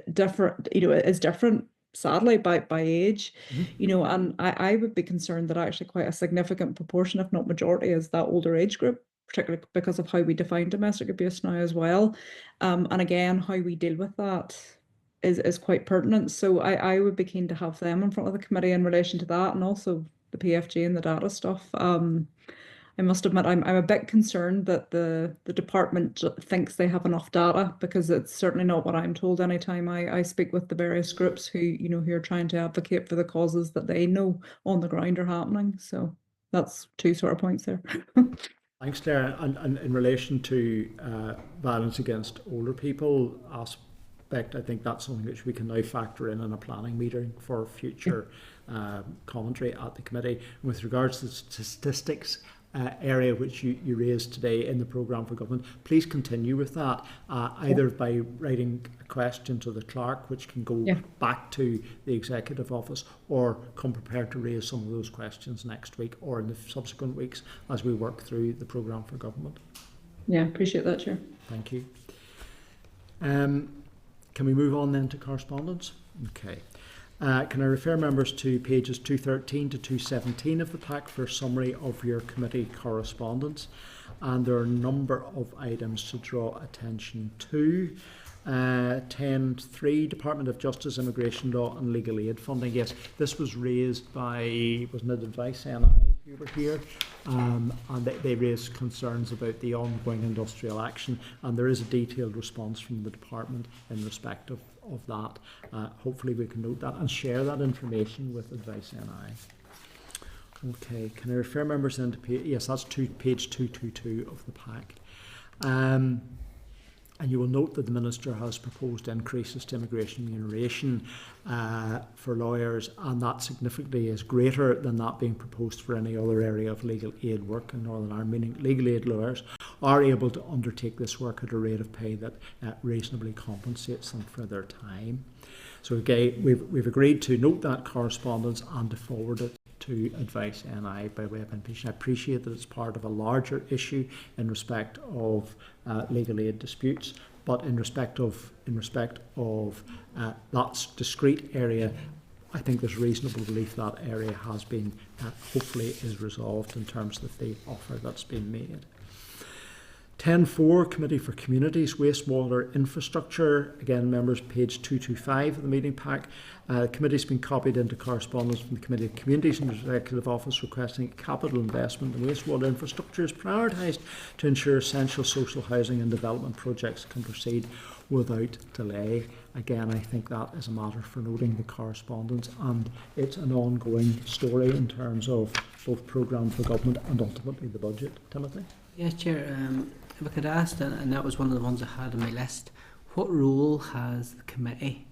is different, sadly, by age. You know, and I would be concerned that actually quite a significant proportion, if not majority, is that older age group, particularly because of how we define domestic abuse now as well. And again, how we deal with that is quite pertinent. So I would be keen to have them in front of the committee in relation to that, and also the PFG and the data stuff. I must admit, I'm a bit concerned that the department thinks they have enough data, because it's certainly not what I'm told anytime I speak with the various groups who are trying to advocate for the causes that they know on the ground are happening. So that's two sort of points there. Thanks, Claire. And in relation to violence against older people aspect, I think that's something which we can now factor in a planning meeting for future commentary at the committee. And with regards to statistics area which you raised today in the programme for government, please continue with that, either by writing a question to the clerk, which can go back to the executive office, or come prepared to raise some of those questions next week or in the subsequent weeks as we work through the programme for government. Yeah, appreciate that, Chair. Thank you. Can we move on then to correspondence? Okay. Can I refer members to pages 213 to 217 of the pack for a summary of your committee correspondence? And there are a number of items to draw attention to. 10.3, Department of Justice, Immigration Law and Legal Aid Funding. Yes, this was raised by, wasn't it Advice NI who were here? And they raised concerns about the ongoing industrial action, and there is a detailed response from the department in respect of that. Hopefully we can note that and share that information with Advice NI. Okay, can I refer members into yes, that's page 222 of the pack. And you will note that the Minister has proposed increases to immigration remuneration for lawyers, and that significantly is greater than that being proposed for any other area of legal aid work in Northern Ireland, meaning legal aid lawyers are able to undertake this work at a rate of pay that reasonably compensates them for their time. So again, we've agreed to note that correspondence and to forward it to Advice NI by way of invitation. I appreciate that it's part of a larger issue in respect of legal aid disputes, but in respect of that discrete area, I think there's reasonable belief that area has been, hopefully is resolved in terms of the offer that's been made. 10.4, Committee for Communities, Wastewater Infrastructure. Again, members, page 225 of the meeting pack. The committee's been copied into correspondence from the Committee of Communities and the Executive Office requesting capital investment in wastewater infrastructure is prioritised to ensure essential social housing and development projects can proceed without delay. Again, I think that is a matter for noting the correspondence, and it's an ongoing story in terms of both programme for government and ultimately the budget. Timothy? Yes, Chair. If I could ask, and that was one of the ones I had on my list, what role has the committee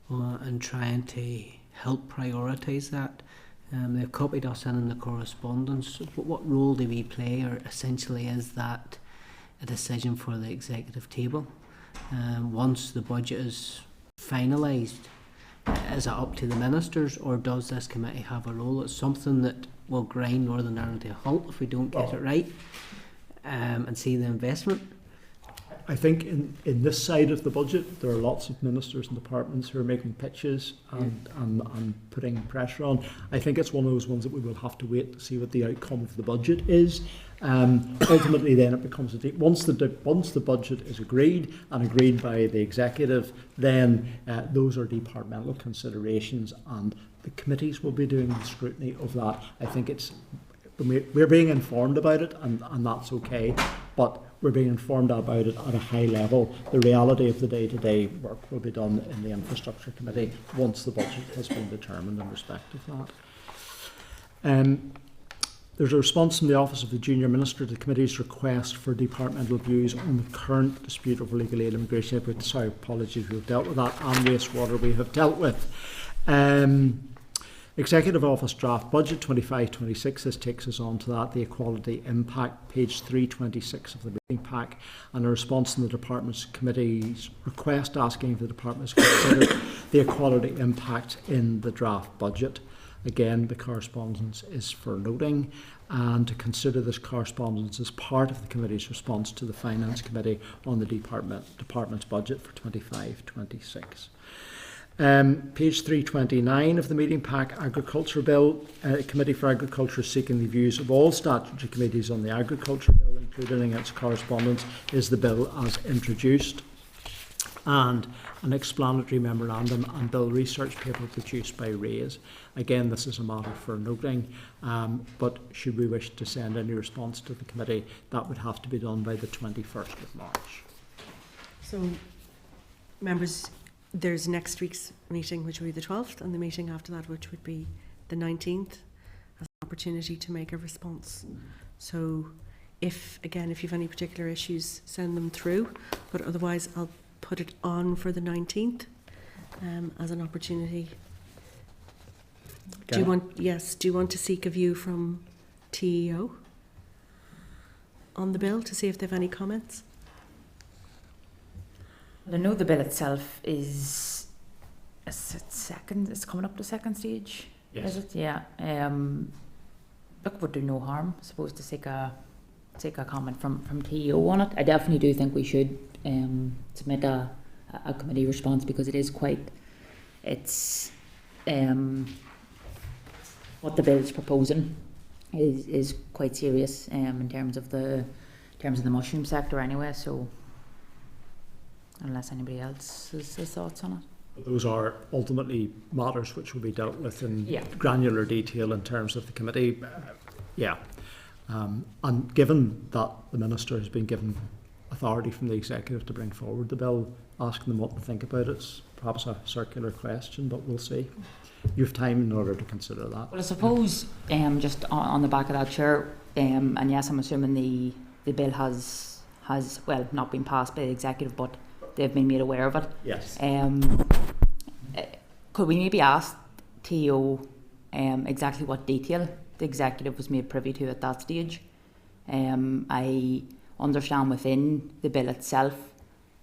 in trying to help prioritise that? They've copied us in the correspondence. What role do we play, or essentially is that a decision for the executive table? Once the budget is finalised, is it up to the ministers, or does this committee have a role? It's something that will grind Northern Ireland to a halt if we don't get it right. And see the investment. I think in this side of the budget, there are lots of ministers and departments who are making pitches and putting pressure on. I think it's one of those ones that we will have to wait to see what the outcome of the budget is. Ultimately, then it becomes once the budget is agreed and agreed by the executive, then those are departmental considerations, and the committees will be doing the scrutiny of that. I think we're being informed about it, and that's okay, but we're being informed about it at a high level. The reality of the day-to-day work will be done in the Infrastructure Committee once the budget has been determined in respect of that. There's a response from the Office of the Junior Minister to the Committee's request for departmental views on the current dispute over legal aid immigration. Sorry, apologies, we've dealt with that, and wastewater we have dealt with. Executive Office Draft Budget 25-26, this takes us on to that, the Equality Impact, page 326 of the meeting pack, and a response from the Department's Committee's request asking the Department to consider the equality impact in the draft budget. Again, the correspondence is for noting, and to consider this correspondence as part of the Committee's response to the Finance Committee on the Department's budget for 25-26. Page 329 of the meeting pack, Agriculture Bill. Committee for Agriculture is seeking the views of all statutory committees on the Agriculture Bill. Included in its correspondence is the bill as introduced, and an explanatory memorandum and bill research paper produced by RAISE. Again, this is a matter for noting, but should we wish to send any response to the committee, that would have to be done by the 21st of March. So, members, there's next week's meeting, which will be the 12th, and the meeting after that, which would be the 19th, as an opportunity to make a response. So if you've any particular issues, send them through, but otherwise I'll put it on for the 19th as an opportunity. Okay. Do you want to seek a view from TEO on the bill to see if they have any comments? I know the bill itself is it's coming up to second stage. Yes. Is it? Yeah. Look, would do no harm, I suppose, to seek a comment from TEO on it. I definitely do think we should submit a committee response, because it is quite, it's what the bill is proposing is quite serious in terms of the mushroom sector anyway. So unless anybody else has thoughts on it. Those are ultimately matters which will be dealt with in granular detail in terms of the committee. And given that the Minister has been given authority from the Executive to bring forward the bill, asking them what to think about it's perhaps a circular question, but we'll see. You have time in order to consider that. Well, I suppose just on the back of that, Chair, and yes, I'm assuming the bill has well not been passed by the Executive, but they've been made aware of it. Yes. Could we maybe ask TO exactly what detail the Executive was made privy to at that stage? I understand within the bill itself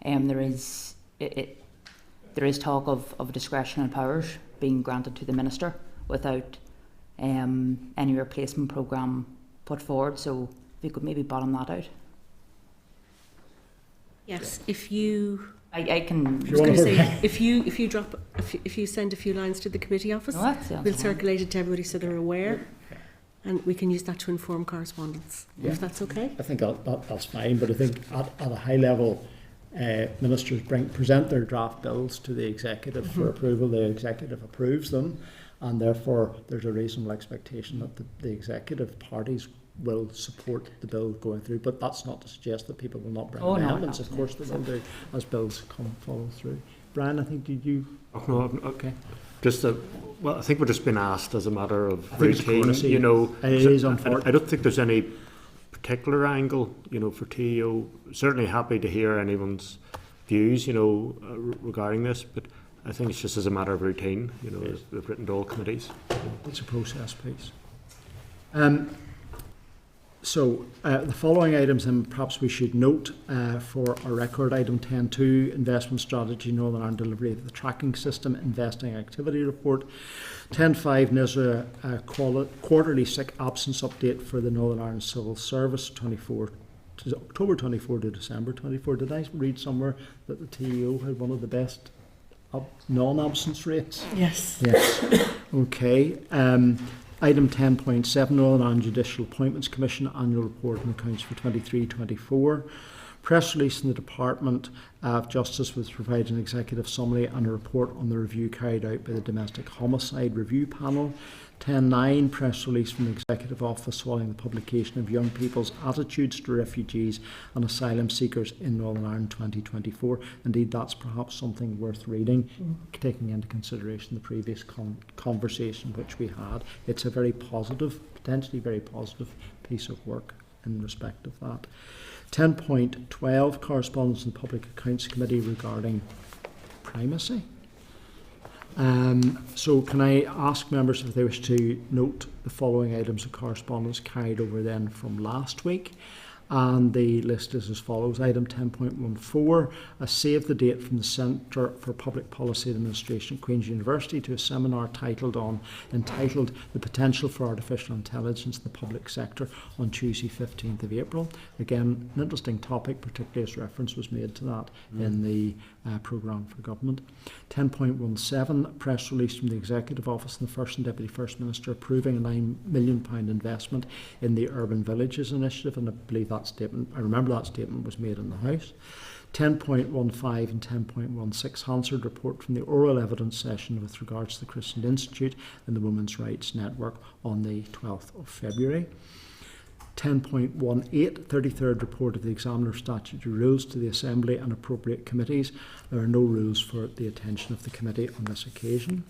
there is talk of discretionary powers being granted to the Minister without any replacement programme put forward, so if you could maybe bottom that out. Yes, if you... I can... I was going to say, if you send a few lines to the committee office, we'll circulate it to everybody so they're aware. And we can use that to inform correspondence, if that's okay. I think that's fine, but I think at a high level, ministers present their draft bills to the Executive for approval. The Executive approves them, and therefore there's a reasonable expectation that the Executive parties will support the bill going through. But that's not to suggest that people will not bring amendments. Of course they will do as bills follow through. Brian, I think did you? Oh, no, okay. Well, I think we're just being asked as a matter of routine. It is unfortunate. I don't think there's any particular angle, for TEO. Certainly happy to hear anyone's views, regarding this, but I think it's just as a matter of routine, as they've written to all committees. It's a process piece. So the following items, and perhaps we should note for our record, item 10.2, investment strategy, Northern Ireland delivery of the tracking system, investing activity report. 10.5, NISRA quarterly sick absence update for the Northern Ireland Civil Service, October 24 to December 24. Did I read somewhere that the TEO had one of the best non-absence rates? Yes. Okay. Item 10.7, Northern Ireland Judicial Appointments Commission Annual Report and Accounts for 23-24. Press release from the Department of Justice was provided an executive summary and a report on the review carried out by the Domestic Homicide Review Panel. 10.9, press release from the Executive Office following the publication of Young People's Attitudes to Refugees and Asylum Seekers in Northern Ireland 2024. Indeed, that's perhaps something worth reading, taking into consideration the previous conversation which we had. It's a very positive, potentially very positive piece of work in respect of that. 10.12, Correspondence and Public Accounts Committee regarding primacy. So can I ask members if they wish to note the following items of correspondence carried over then from last week? And the list is as follows. Item 10.14, a save the date from the Centre for Public Policy Administration at Queen's University to a seminar entitled The Potential for Artificial Intelligence in the Public Sector on Tuesday 15th of April. Again, an interesting topic, particularly as reference was made to that in the programme for government. 10.17, press release from the Executive Office and the First and Deputy First Minister approving a £9 million investment in the Urban Villages Initiative, and I believe I remember that statement was made in the House. 10.15 and 10.16, Hansard report from the oral evidence session with regards to the Christian Institute and the Women's Rights Network on the 12th of February. 10.18, 33rd report of the Examiner Statutory Rules to the Assembly and appropriate committees. There are no rules for the attention of the committee on this occasion.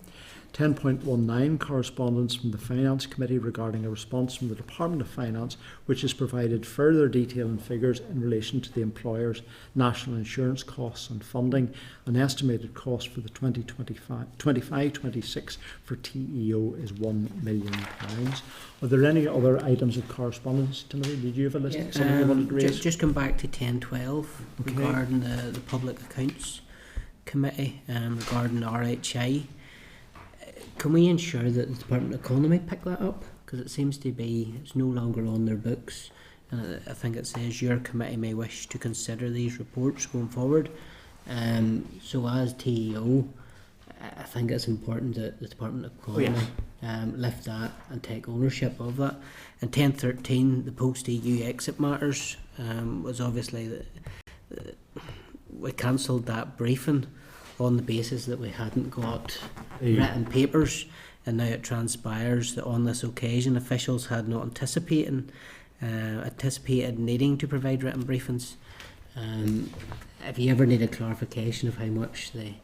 10.19, correspondence from the Finance Committee regarding a response from the Department of Finance, which has provided further detail and figures in relation to the employer's national insurance costs and funding. An estimated cost for the 2025-26 for TEO is £1 million. Are there any other items of correspondence, Timothy? Did you have a list of something you wanted to raise? Just come back to 10.12 regarding the Public Accounts Committee regarding the RHI. Can we ensure that the Department of Economy pick that up? Because it seems to be, it's no longer on their books. And I think it says your committee may wish to consider these reports going forward. So as TEO, I think it's important that the Department of Economy lift that and take ownership of that. In 1013, the post-EU exit matters was obviously we cancelled that briefing on the basis that we hadn't got written papers, and now it transpires that on this occasion officials had not anticipated needing to provide written briefings. If you ever need a clarification of how much they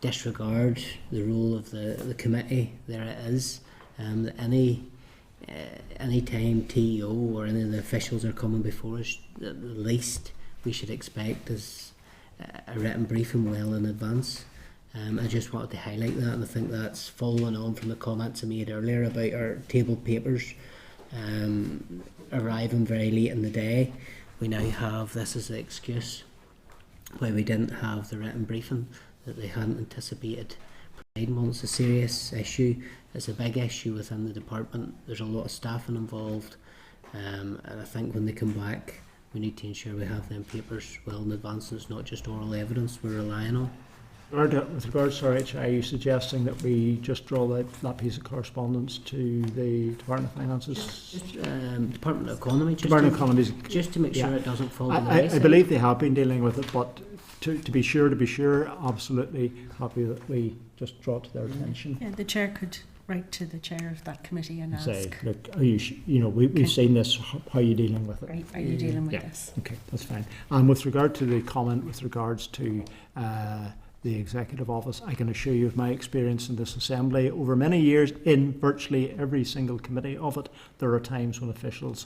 disregard the role of the committee, there it is. That any time TEO or any of the officials are coming before us, the least we should expect is a written briefing well in advance. I just wanted to highlight that, and I think that's following on from the comments I made earlier about our table papers arriving very late in the day. We now have this as the excuse why we didn't have the written briefing, that they hadn't anticipated providing one. It's a serious issue. It's a big issue within the department. There's a lot of staffing involved, and I think when they come back we need to ensure we have them papers well in advance, and it's not just oral evidence we're relying on. With regards to RHI, are you suggesting that we just draw that piece of correspondence to the Department of Finances? Department of Economy, just to make sure it doesn't fall to the wayside. I believe they have been dealing with it, but to be sure, absolutely happy that we just draw it to their attention. Yeah, the chair could write to the chair of that committee and say, ask. look, are you, we've seen this. How are you dealing with it? Right, are you dealing with this? Okay, that's fine. And with regard to the comment with regards to the Executive Office, I can assure you of my experience in this Assembly over many years in virtually every single committee of it. There are times when officials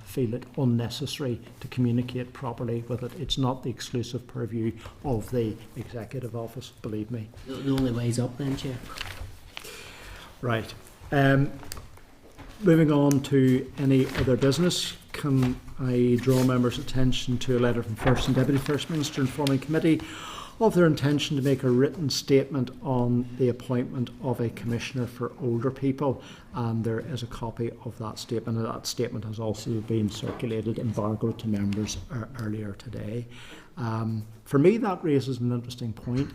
feel it unnecessary to communicate properly with it. It's not the exclusive purview of the Executive Office, believe me. The only way's up then, Chair. Right. Moving on to any other business, can I draw members' attention to a letter from First and Deputy First Minister informing committee of their intention to make a written statement on the appointment of a Commissioner for Older People, and there is a copy of that statement, and that statement has also been circulated embargoed to members earlier today. For me, that raises an interesting point,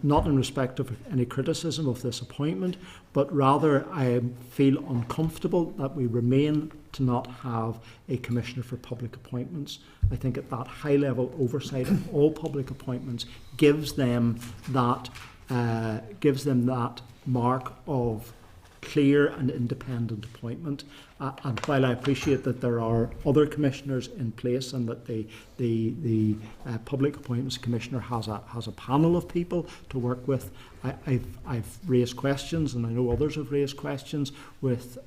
not in respect of any criticism of this appointment, but rather I feel uncomfortable that we remain to not have a Commissioner for Public Appointments. I think at that high level oversight of all public appointments gives them that mark of clear and independent appointment. And while I appreciate that there are other commissioners in place and that the Public Appointments Commissioner has a panel of people to work with, I've raised questions, and I know others have raised questions with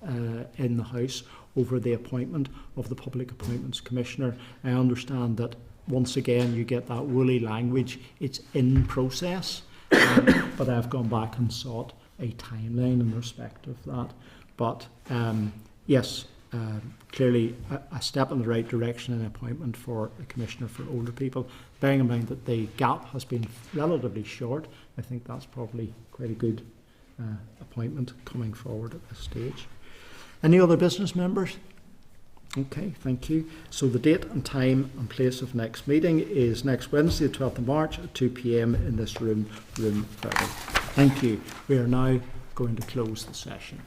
in the House over the appointment of the Public Appointments Commissioner. I understand that once again you get that woolly language, it's in process, but I've gone back and sought a timeline in respect of that. But yes, clearly a step in the right direction in appointment for a Commissioner for Older People. Bearing in mind that the gap has been relatively short, I think that's probably quite a good appointment coming forward at this stage. Any other business, members? Okay, thank you. So the date and time and place of next meeting is next Wednesday, the 12th of March at 2 p.m. in this room 30. Thank you. We are now going to close the session.